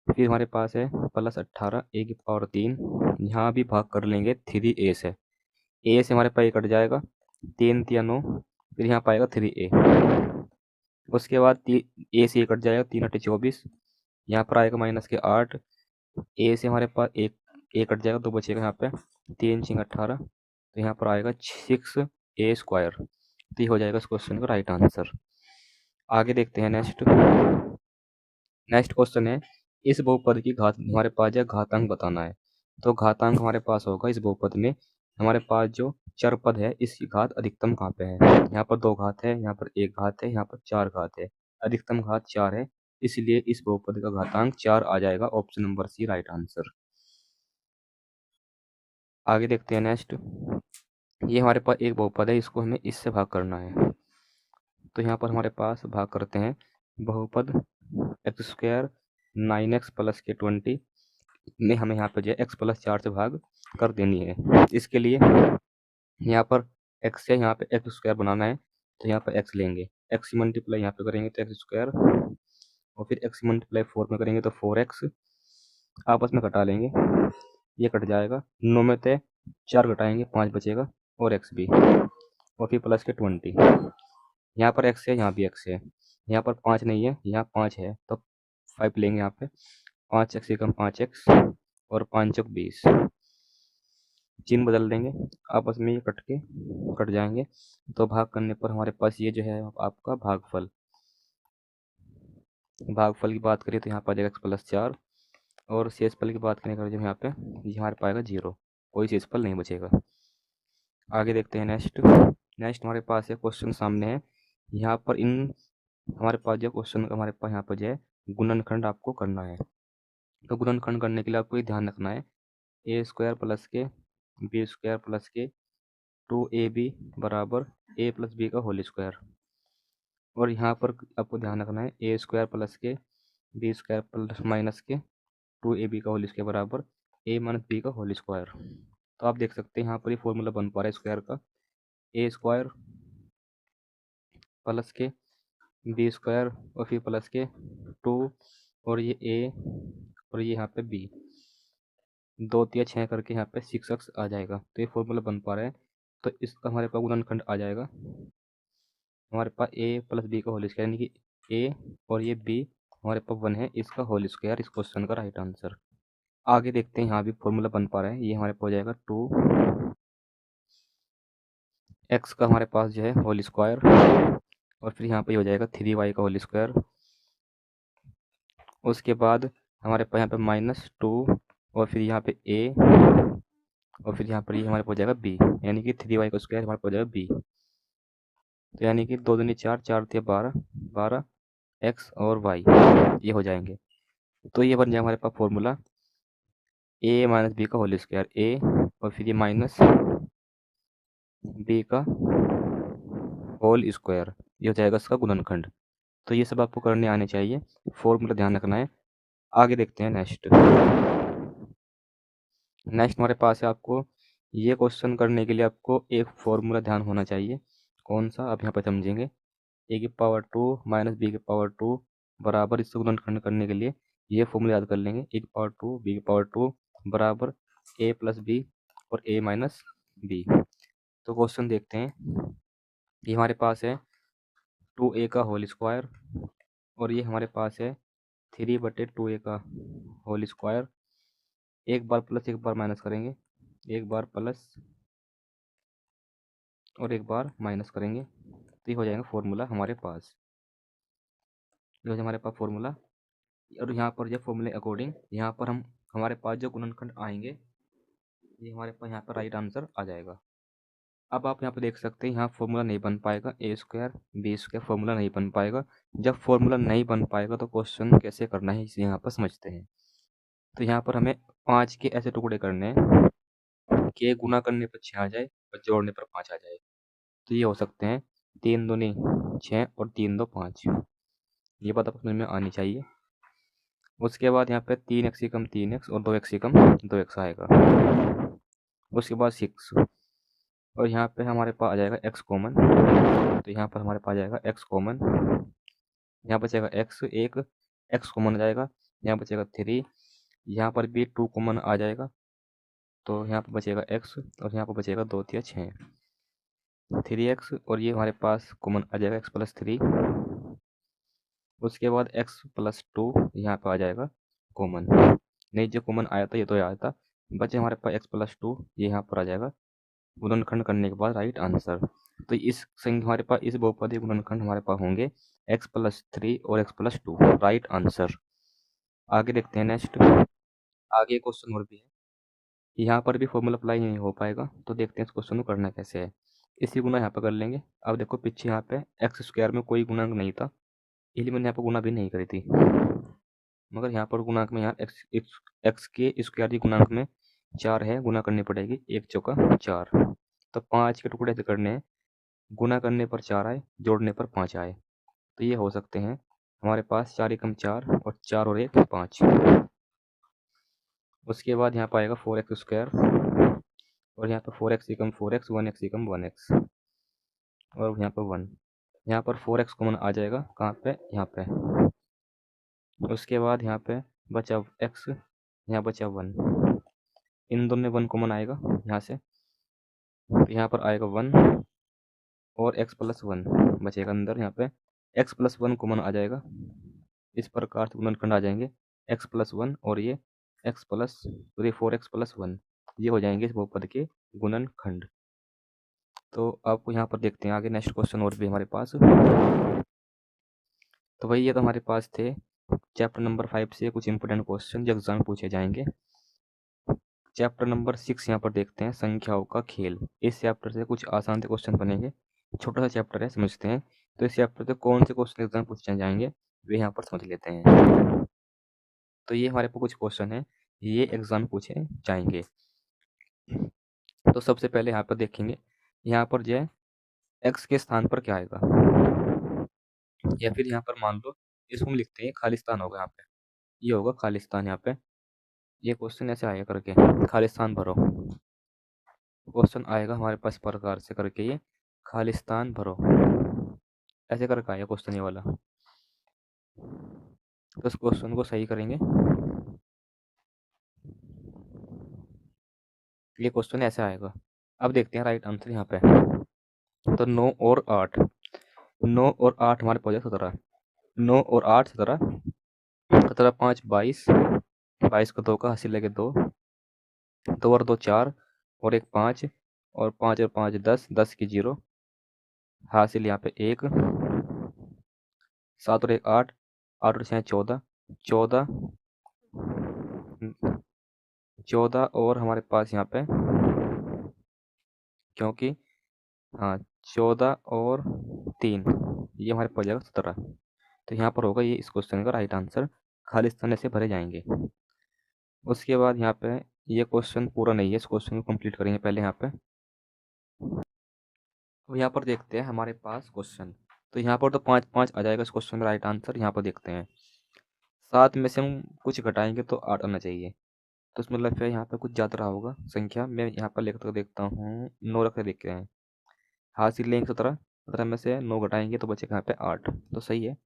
फिर हमारे पास है प्लस 18 a की पावर 3, यहाँ भी भाग कर लेंगे 3a से। a से हमारे पास ये कट जाएगा 3 तिया 9, फिर यहाँ पाएगा 3a। उसके बाद a से ये कट जाएगा 3 8 24, यहाँ पर आएगा माइनस के 8, a से हमारे पास एक a कट जाएगा 2 बचेगा यहाँ पे 3 6 18, तो यहाँ पर आएगा 6a स्क्वायर। तो ये हो जाएगा इस क्वेश्चन का राइट आंसर। आगे देखते हैं नेक्स्ट। नेक्स्ट क्वेश्चन है इस बहुपद की घात हमारे पास जो घातांक बताना है। तो घातांक हमारे पास होगा इस बहुपद में हमारे पास जो चर पद है इसकी घात अधिकतम कहाँ पे है? यहाँ पर 2 घात है, यहाँ पर 1 घात है, यहाँ पर 4 घात है, अधिकतम घात 4 है, इसलिए इस बहुपद का घातांक 4 आ जाएगा। Option number C right answer. आगे देखते हैं नेक्स्ट। ये हमारे पास एक बहुपद है, इसको हमें इससे भाग करना है। तो यहाँ पर हमारे पास भाग करते हैं बहुपद एक्स स्क्वायर 9x प्लस के 20 में हमें यहाँ पर जो है एक्स प्लस 4 से भाग कर देनी है। इसके लिए यहाँ पर एक्स है, यहाँ पे एक्स स्क्वायर बनाना है, तो यहाँ पर एक्स लेंगे, एक्स मल्टीप्लाई यहाँ पे करेंगे तो एक्स स्क्वायर और फिर एक्स मल्टीप्लाई 4 में करेंगे तो 4x, आपस में घटा लेंगे, ये कट जाएगा 9 में से 4 घटाएंगे 5 बचेगा और एक्स भी और फिर प्लस के 20। यहाँ पर एक्स है, यहाँ भी एक्स है, यहाँ पर 5 नहीं है, यहाँ 5 है तो 5 लेंगे यहाँ पे, 5x से कम 5x और 5 चौक 20, चिन्ह बदल देंगे, आपस में ये कट जाएंगे। तो भाग करने पर हमारे पास ये जो है आपका भागफल की बात करें तो यहाँ पर आ जाएगा एक्स प्लस 4 और शेषफल की बात करने का जब यहाँ पे यहाँ पाएगा 0, कोई शेषफल नहीं बचेगा। आगे देखते हैं नेक्स्ट हमारे पास ये क्वेश्चन सामने है। यहाँ पर हमारे पास जो क्वेश्चन हमारे पास यहाँ पर जो है गुणनखंड आपको करना है। तो गुणनखंड करने के लिए आपको ये ध्यान रखना है ए स्क्वायर प्लस के बी स्क्वायर प्लस के 2ab बराबर a प्लस बी का होल स्क्वायर। और यहाँ पर आपको ध्यान रखना है ए स्क्वायर प्लस के बी स्क्वायर प्लस माइनस के 2ab का होल स्क्वायर बराबर a माइनस बी का होल स्क्वायर। तो आप देख सकते हैं यहाँ पर ये फॉर्मूला बन पा रहा है स्क्वायर का, ए स्क्वायर प्लस के बी स्क्वायर और फिर प्लस के 2 और ये ए और ये यहाँ पे बी, 2 3 6 करके यहाँ पे 6x आ जाएगा। तो ये फॉर्मूला बन पा रहा है। तो इसका हमारे पास गुणनखंड आ जाएगा हमारे पास a प्लस बी का होल स्क्वायर, यानी कि a और ये b हमारे पास 1 है, इसका होल स्क्वायर इस क्वेश्चन का राइट आंसर। आगे देखते हैं यहाँ भी फॉर्मूला बन पा रहा है। ये हमारे पास हो जाएगा 2x का हमारे पास जो है होल स्क्वायर, और फिर यहाँ पे हो जाएगा 3y का होल स्क्वायर। उसके बाद हमारे पास यहाँ पे -2 और फिर यहाँ पे a और फिर यहाँ पर ये हमारे पास हो जाएगा b, यानी कि 3y का स्क्वायर हमारे पास हो जाएगा b। तो यानी कि 2 दूनी 4, 4 तिया 12, 12 x और y ये हो जाएंगे। तो ये बन जाएगा हमारे पास फॉर्मूला a माइनस बी का होल स्क्वायर, a और फिर ये माइनस बी का होल स्क्वायर, ये हो जाएगा इसका गुणनखंड। तो ये सब आपको करने आने चाहिए, फॉर्मूला ध्यान रखना है। आगे देखते हैं नेक्स्ट। नेक्स्ट हमारे पास है, आपको ये क्वेश्चन करने के लिए आपको एक फॉर्मूला ध्यान होना चाहिए। कौन सा आप यहाँ पर समझेंगे। a की पावर 2 माइनस बी की पावर 2 बराबर इससे गुणनखंड करने के लिए ये फॉर्मूला याद कर लेंगे। a की पावर 2 b की पावर 2 बराबर a प्लस बी और a माइनस बी। तो क्वेश्चन देखते हैं। ये हमारे पास है 2a का होल स्क्वायर और ये हमारे पास है 3/2a का होल स्क्वायर। एक बार प्लस एक बार माइनस करेंगे, एक बार प्लस और एक बार माइनस करेंगे, तो ये हो जाएगा फॉर्मूला हमारे पास। ये हो हमारे पास फॉर्मूला। और यहाँ पर जो फॉर्मूले अकॉर्डिंग यहाँ पर हम हमारे पास जो गुणनखंड आएंगे ये हमारे पास यहाँ पर राइट आंसर आ जाएगा। अब आप यहाँ पर देख सकते हैं यहाँ फॉर्मूला नहीं बन पाएगा, ए स्क्वायर बी स्क्वायर फॉर्मूला नहीं बन पाएगा। जब फॉर्मूला नहीं बन पाएगा तो क्वेश्चन कैसे करना है इसे यहाँ पर समझते हैं। तो यहाँ पर हमें 5 के ऐसे टुकड़े करने हैं कि गुना करने पर 6 आ जाए और जोड़ने पर 5 आ जाए। तो ये हो सकते हैं 3 दूनी 6 और 3 दो 5, ये बात आपको समझ में आनी चाहिए। उसके बाद यहाँ पे 3x ही कम 3x और 2x ही कम 2x आएगा। उसके बाद 6 और यहाँ पे हमारे पास आ जाएगा x कॉमन, तो यहाँ पर हमारे पास आ जाएगा x कॉमन, यहाँ बचेगा x, एक x कॉमन आ जाएगा, यहाँ बचेगा 3, यहाँ पर भी 2 कॉमन आ जाएगा, तो यहाँ पर बचेगा x और यहाँ पर बचेगा 2 तिया 6, 3x और ये हमारे पास कॉमन आ जाएगा x प्लस 3। उसके बाद x प्लस 2 यहाँ पर आ जाएगा कॉमन, नहीं जो कॉमन आया था ये तो आया था, बचे हमारे पास x प्लस 2 ये यहाँ पर आ जाएगा गुणनखंड करने के बाद राइट आंसर। तो इस संख्या हमारे पास इस बहुपदी गुणनखंड हमारे पास होंगे x प्लस 3 और x प्लस 2 राइट आंसर। आगे देखते हैं नेक्स्ट। आगे क्वेश्चन और भी है, यहाँ पर भी फॉर्मूला अप्लाई नहीं हो पाएगा, तो देखते हैं इस क्वेश्चन को करना कैसे है। इसी गुना यहाँ पर कर लेंगे। अब देखो पीछे यहाँ पे एक्स स्क्वायर में कोई गुणांक नहीं था, इसलिए मैंने यहाँ पर गुना भी नहीं करी थी, मगर यहाँ पर गुणांक में यहाँ एक्स के स्क्वायर की गुणांक में 4 है, गुना करनी पड़ेगी, 1 चौका 4। तो 5 के टुकड़े से करने हैं, गुना करने पर 4 आए, जोड़ने पर 5 आए, तो ये हो सकते हैं हमारे पास 4 एकम 4 और 4 और 1 5। उसके बाद यहाँ पर आएगा 4x स्क्वायर और यहाँ पर 4x एकम 4x 1x एकम 1x और यहाँ पर 1, यहाँ पर 4x कॉमन आ जाएगा, कहाँ पे यहाँ पे। उसके बाद यहाँ पे बचा x, यहाँ बचा 1, इन दोनों में 1 कॉमन आएगा यहाँ से, तो यहाँ पर आएगा 1 और x प्लस 1 बचेगा अंदर, यहाँ पे x प्लस 1 कॉमन आ जाएगा। इस प्रकार से गुणनखंड आ जाएंगे x प्लस 1 और ये x प्लस 4x प्लस 1, ये हो जाएंगे इस बहुपद के गुणनखंड। तो आपको यहाँ पर देखते हैं आगे नेक्स्ट क्वेश्चन और भी हमारे पास। तो भाई ये तो हमारे पास थे चैप्टर नंबर 5 से कुछ इंपोर्टेंट क्वेश्चन जो एग्जाम पूछे जाएंगे। चैप्टर नंबर 6 यहाँ पर देखते हैं संख्याओं का खेल। इस चैप्टर से कुछ आसान से क्वेश्चन बनेंगे, छोटा सा चैप्टर है, समझते हैं। तो इस चैप्टर से कौन से क्वेश्चन एग्जाम पूछे जाएंगे वे यहाँ पर समझ लेते हैं। तो ये हमारे पास कुछ क्वेश्चन है, ये एग्जाम पूछे जाएंगे। तो सबसे पहले यहाँ पर देखेंगे, यहाँ पर जो है एक्स के स्थान पर क्या आएगा, या फिर यहाँ पर मान लो इसको हम लिखते हैं खालिस्तान होगा, यहाँ पे ये होगा खालिस्तान। यहाँ पे ये क्वेश्चन ऐसे आएगा करके खालिस्तान भरो, क्वेश्चन आएगा हमारे पास प्रकार से करके ये खालिस्तान भरो, ऐसे करके आएगा क्वेश्चन ये वाला। तो इस क्वेश्चन को सही करेंगे। ये क्वेश्चन ऐसे आएगा। अब देखते हैं राइट आंसर यहाँ पे। तो 9 और 8, 9 और 8 हमारे पास 17, 9 और 8 17, 17 5 22, 22 को 2 का हासिल लगे 2, 2 और 2 4 और 1 5, और 5 और 5 10, 10 की 0, हासिल यहाँ पे 1, 7 और 1 8, 8 और 6 14, 14, 14 और हमारे पास यहाँ पे, क्योंकि हाँ 14 और 3, ये हमारे पास जाएगा 17। तो यहाँ पर होगा ये इस क्वेश्चन का राइट आंसर, खालिस्तान से भरे जाएंगे। उसके बाद यहाँ पे ये क्वेश्चन पूरा नहीं है, इस क्वेश्चन को कंप्लीट करेंगे पहले यहाँ पे। तो यहाँ पर देखते हैं हमारे पास क्वेश्चन, तो यहाँ पर तो 5 5 आ जाएगा इस क्वेश्चन का राइट आंसर। यहाँ पर देखते हैं 7 में से हम कुछ घटाएंगे तो 8 आना चाहिए। तो इसमें मतलब फिर यहाँ पे कुछ ज़्यादा रहा होगा संख्या। मैं यहाँ पर लिख कर देखता हूँ, 9 रख के देखते हैं। हासिल लेंगे 17, 17 में से 9 घटाएंगे तो बचेगा यहाँ पे 8, तो सही है।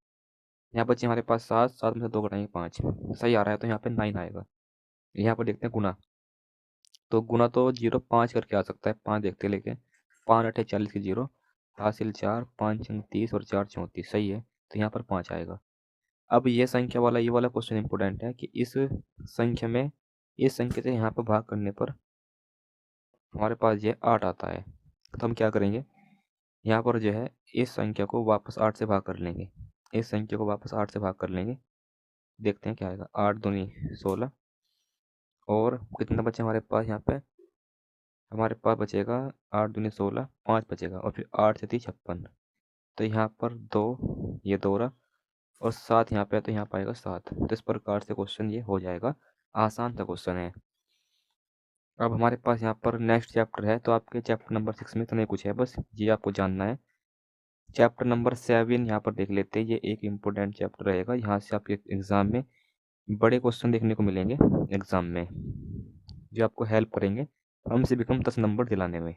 यहाँ बचे हमारे पास 7, 7 में से 2 घटाएंगे 5, सही आ रहा है। तो यहाँ पे 9 आएगा। यहाँ पर देखते हैं गुना, तो गुना तो 0 5 करके आ सकता है। 5 देखते हैं लेके, 5 8 40 की 0, हासिल 4, 5 30 और 4 34, सही है। तो यहाँ पर 5 आएगा। अब ये संख्या वाला, ये वाला क्वेश्चन इंपॉर्टेंट है कि इस संख्या में, इस संख्या से यहाँ पर भाग करने पर हमारे पास ये 8 आता है। तो हम क्या करेंगे, यहाँ पर जो है इस संख्या को वापस 8 से भाग कर लेंगे, इस संख्या को वापस 8 से भाग कर लेंगे। देखते हैं क्या आएगा। 8 दूनी 16, और कितना बचे हमारे पास यहाँ पे, हमारे पास बचेगा 8 दूनी 16, 5 बचेगा, और फिर 8 से 3 56। तो यहाँ पर 2, ये 2 रहा, और 7 यहाँ पे है, तो यहाँ पाएगा 7। तो इस प्रकार से क्वेश्चन ये हो जाएगा। आसान सा क्वेश्चन है। अब हमारे पास यहाँ पर नेक्स्ट चैप्टर है, तो आपके चैप्टर नंबर 6 में इतना कुछ है, बस ये आपको जानना है। चैप्टर नंबर 7 यहाँ पर देख लेते हैं। ये एक इम्पोर्टेंट चैप्टर रहेगा, यहाँ से आपके एग्ज़ाम में बड़े क्वेश्चन देखने को मिलेंगे एग्ज़ाम में, जो आपको हेल्प करेंगे कम से भी कम 10 नंबर दिलाने में।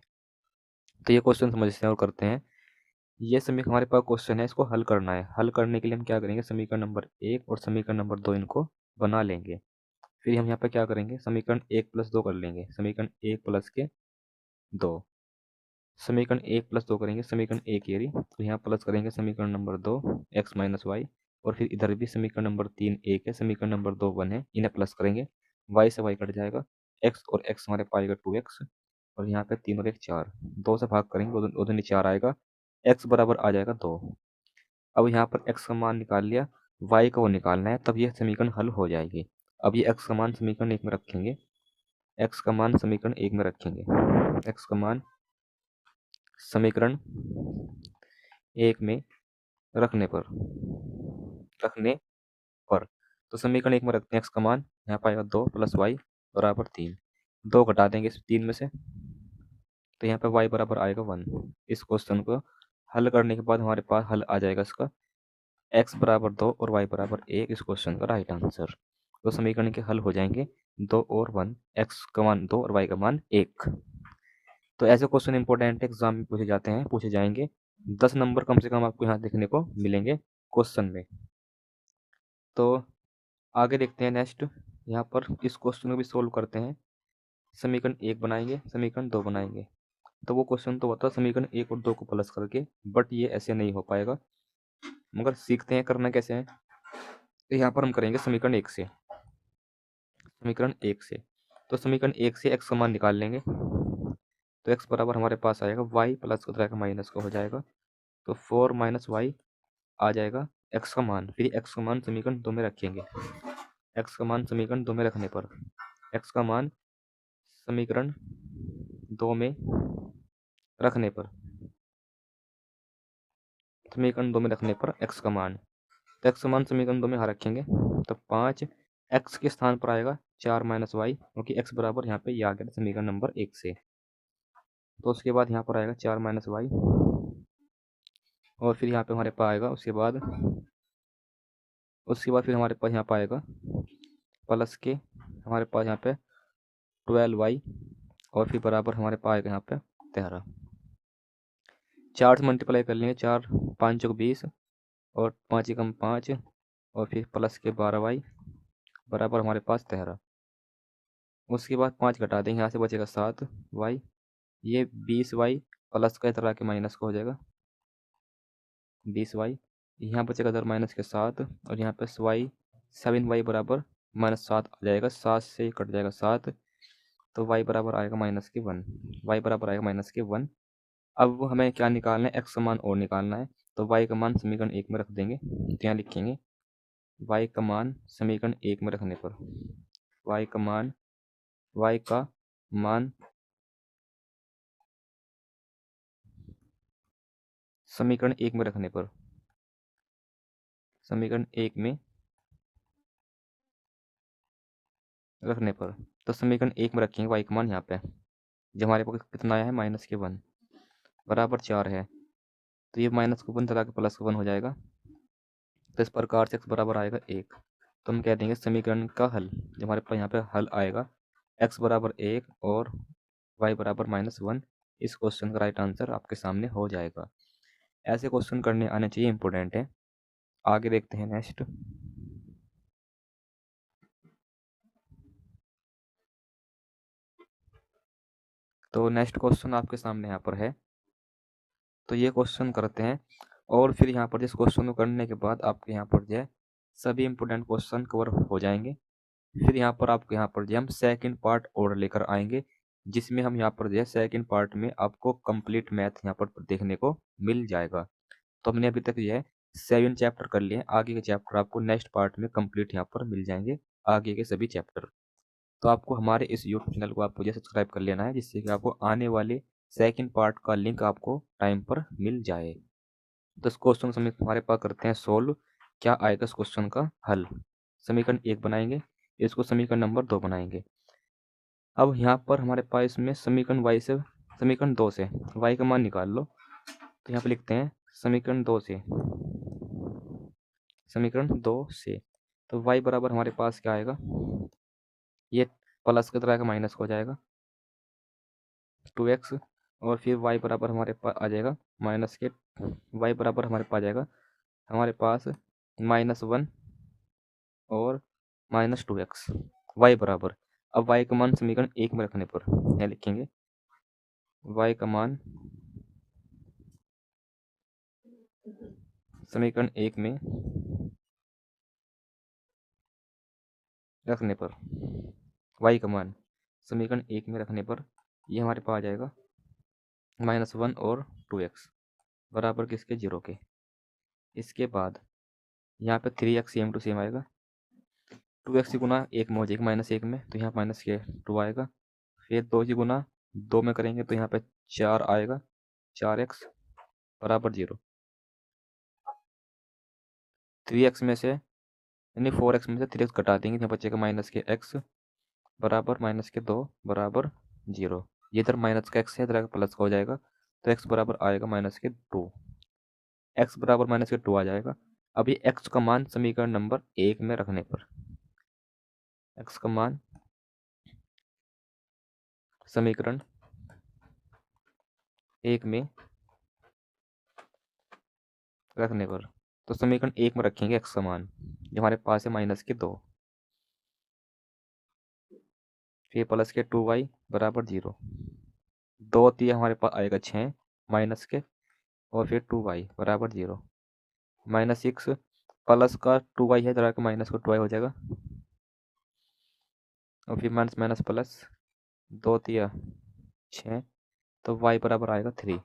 तो ये क्वेश्चन समझते हैं और करते हैं। ये समीकरण हमारे पास क्वेश्चन है, इसको हल करना है। हल करने के लिए हम क्या करेंगे, समीकरण नंबर 1 और समीकरण नंबर 2 इनको बना लेंगे। फिर हम यहाँ पे क्या करेंगे, समीकरण 1 प्लस 2 कर लेंगे, समीकरण 1 प्लस के 2, समीकरण 1 प्लस 2 करेंगे, समीकरण 1 ये रही, तो यहाँ प्लस करेंगे समीकरण नंबर 2 x माइनस वाई, और फिर इधर भी समीकरण नंबर 3 1 है, समीकरण नंबर 2 1 है, इन्हें प्लस करेंगे, y से y कट जाएगा, x और x हमारे पाएगा 2x, और यहाँ पे 3 और 1 4, 2 से भाग करेंगे उधर 4 आएगा, x बराबर आ जाएगा 2। अब यहाँ पर x का मान निकाल लिया, y का वो निकालना है, तब यह समीकरण हल हो जाएगी। अब ये x का मान समीकरण 1 में रखेंगे, x का मान समीकरण 1 में रखेंगे, x का मान समीकरण 1 में रखने पर, तो समीकरण 1 में रखते हैं x का मान, यहाँ पाएगा 2 प्लस वाई बराबर 3, 2 घटा देंगे इस 3 में से, तो यहाँ पे y बराबर आएगा 1। इस क्वेश्चन को हल करने के बाद हमारे पास हल आ जाएगा इसका, x बराबर 2 और y बराबर 1, इस क्वेश्चन का राइट आंसर। तो समीकरण के हल हो जाएंगे 2 और 1, x का मान 2 और y का मान 1। तो ऐसे क्वेश्चन इंपॉर्टेंट एग्जाम में पूछे जाते हैं, पूछे जाएंगे। 10 नंबर कम से कम आपको यहाँ देखने को मिलेंगे क्वेश्चन में। तो आगे देखते हैं नेक्स्ट, यहाँ पर इस क्वेश्चन को भी सोल्व करते हैं। समीकरण 1 बनाएंगे, समीकरण 2 बनाएंगे। तो वो क्वेश्चन तो होता है समीकरण 1 और 2 को प्लस करके, बट ये ऐसे नहीं हो पाएगा, मगर सीखते हैं करना कैसे है। तो यहाँ पर हम करेंगे समीकरण 1 से, समीकरण 1 से, तो समीकरण 1 से x का मान निकाल लेंगे। तो x बराबर हमारे पास आएगा y प्लस का माइनस का हो जाएगा, तो 4 माइनस वाई आ जाएगा x का मान। फिर x का मान समीकरण 2 में रखेंगे, x का मान समीकरण 2 में रखने पर, x का मान समीकरण 2 में रखने पर, समीकरण 2 में रखने पर x का मान, तो x का मान समीकरण 2 में यहाँ रखेंगे, तो 5 x के स्थान पर आएगा 4 माइनस वाई, क्योंकि x बराबर यहाँ पे ये आ गया समीकरण नंबर 1 से। तो उसके बाद यहाँ पर आएगा 4 माइनस वाई, और फिर यहाँ पे हमारे पास आएगा उसके बाद फिर हमारे पास यहाँ पर आएगा प्लस के, हमारे पास यहाँ पे 12y, और फिर बराबर हमारे पास आएगा यहाँ पे 13। 4 से मल्टीप्लाई कर लेंगे, 4 5 चौक 20, और 5 एकम 5, और फिर प्लस के 12y बराबर हमारे पास 13। उसके बाद 5 घटा देंगे, यहाँ से बचेगा 7y। ये 20y प्लस का इधर आके माइनस का हो जाएगा 20y। यहाँ बचेगा इधर माइनस के 7 और यहाँ पे y 7y बराबर -7 आ जाएगा। 7 से कट जाएगा 7, तो y बराबर आएगा -1। y बराबर आएगा -1। अब हमें क्या निकालना है, x का मान और निकालना है। तो y का मान समीकरण 1 में रख देंगे। तो यहाँ लिखेंगे y का मान समीकरण 1 में रखने पर y का मान समीकरण 1 में रखने पर तो समीकरण 1 में रखेंगे y का मान यहाँ पे, जो हमारे पास कितना आया है -1 बराबर 4 है। तो ये माइनस को 1 चला के प्लस को 1 हो जाएगा। तो इस प्रकार से x बराबर आएगा 1। तो हम कह देंगे समीकरण का हल, जो हमारे पास यहाँ पे हल आएगा x बराबर 1 और y बराबर -1। इस क्वेश्चन का राइट आंसर आपके सामने हो जाएगा। ऐसे क्वेश्चन करने आने चाहिए, इंपॉर्टेंट है। आगे देखते हैं नेक्स्ट। तो नेक्स्ट क्वेश्चन आपके सामने यहाँ पर है। तो ये क्वेश्चन करते हैं और फिर यहाँ पर जिस क्वेश्चन को करने के बाद आपके यहाँ पर जो है सभी इंपॉर्टेंट क्वेश्चन कवर हो जाएंगे। फिर यहाँ पर आपको यहाँ पर जो हम सेकंड पार्ट और लेकर आएंगे, जिसमें हम यहाँ पर जो है सेकंड पार्ट में आपको कंप्लीट मैथ यहाँ पर देखने को मिल जाएगा। तो हमने अभी तक जो है 7 चैप्टर कर लिए हैं। आगे के चैप्टर आपको नेक्स्ट पार्ट में कंप्लीट यहाँ पर मिल जाएंगे, आगे के सभी चैप्टर। तो आपको हमारे इस यूट्यूब चैनल को आपको जो सब्सक्राइब कर लेना है, जिससे कि आपको आने वाले सेकंड पार्ट का लिंक आपको टाइम पर मिल जाए। तो इस क्वेश्चन को हमारे पास करते हैं सोल्व। क्या आएगा इस क्वेश्चन का हल? समीकरण 1 बनाएंगे, इसको समीकरण नंबर 2 बनाएंगे। अब यहाँ पर हमारे पास इसमें समीकरण 2 से y का मान निकाल लो। तो यहाँ पे लिखते हैं समीकरण 2 से तो y बराबर हमारे पास क्या आएगा, ये प्लस की तरह का माइनस हो जाएगा 2x और फिर y बराबर हमारे पास आ जाएगा माइनस के y बराबर हमारे पास आ जाएगा -1 और -2x y बराबर। अब y का मान समीकरण 1 में रखने पर यहाँ लिखेंगे y का मान समीकरण 1 में रखने पर y का मान समीकरण 1 में रखने पर ये हमारे पास आ जाएगा -1 और 2x बराबर किसके 0 के। इसके बाद यहाँ पे 3x सेम टू सेम आएगा, 2x की गुना 1 में हो जाएगी -1 में, तो यहाँ माइनस के 2 आएगा। फिर 2 की गुना 2 में करेंगे तो यहाँ पे 4 आएगा, 4x बराबर 0। 3x में से यानी 4x में से 3x घटा देंगे, यहाँ बचेगा माइनस के x बराबर -2 बराबर 0। ये इधर माइनस का x है, इधर प्लस का हो जाएगा, तो x बराबर आएगा -2। x बराबर -2 आ जाएगा। अब ये x का मान समीकरण नंबर 1 में रखने पर x का मान समीकरण 1 में रखने पर तो समीकरण 1 में रखेंगे x का मान, जो हमारे पास है -2, फिर प्लस के 2y बराबर 0। 2 दिया हमारे पास आएगा 6 माइनस के और फिर 2y बराबर 0 -6 प्लस का 2y है, इधर आकर माइनस का 2y हो जाएगा और फिर माइनस माइनस प्लस 2 दिया 6, तो y बराबर आएगा 3।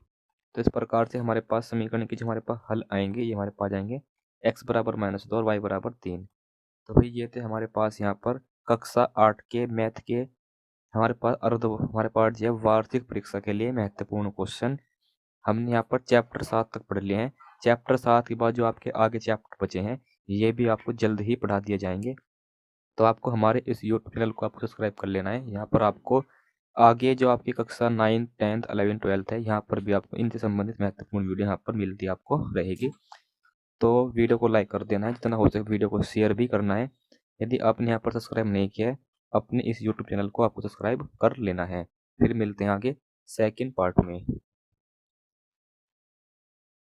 तो इस प्रकार से हमारे पास समीकरण के जो हमारे पास हल आएंगे, ये हमारे पास जाएंगे x बराबर -2 और y बराबर 3। तो भाई ये थे हमारे पास यहाँ पर कक्षा 8 के मैथ के हमारे पास जो है वार्षिक परीक्षा के लिए महत्वपूर्ण क्वेश्चन। हमने यहाँ पर चैप्टर 7 तक पढ़ लिए हैं। चैप्टर 7 के बाद जो आपके आगे चैप्टर बचे हैं, ये भी आपको जल्द ही पढ़ा दिए जाएंगे। तो आपको हमारे इस यूट्यूब चैनल को आपको सब्सक्राइब कर लेना है। यहाँ पर आपको आगे जो आपकी कक्षा 9, 10th, 11th, 12th है, यहाँ पर भी आपको इनसे संबंधित महत्वपूर्ण वीडियो यहाँ पर मिलती आपको रहेगी। तो वीडियो को लाइक कर देना है, जितना हो सके वीडियो को शेयर भी करना है। यदि आपने यहाँ पर सब्सक्राइब नहीं किया है, अपने इस यूट्यूब चैनल को आपको सब्सक्राइब कर लेना है। फिर मिलते हैं आगे सेकंड पार्ट में।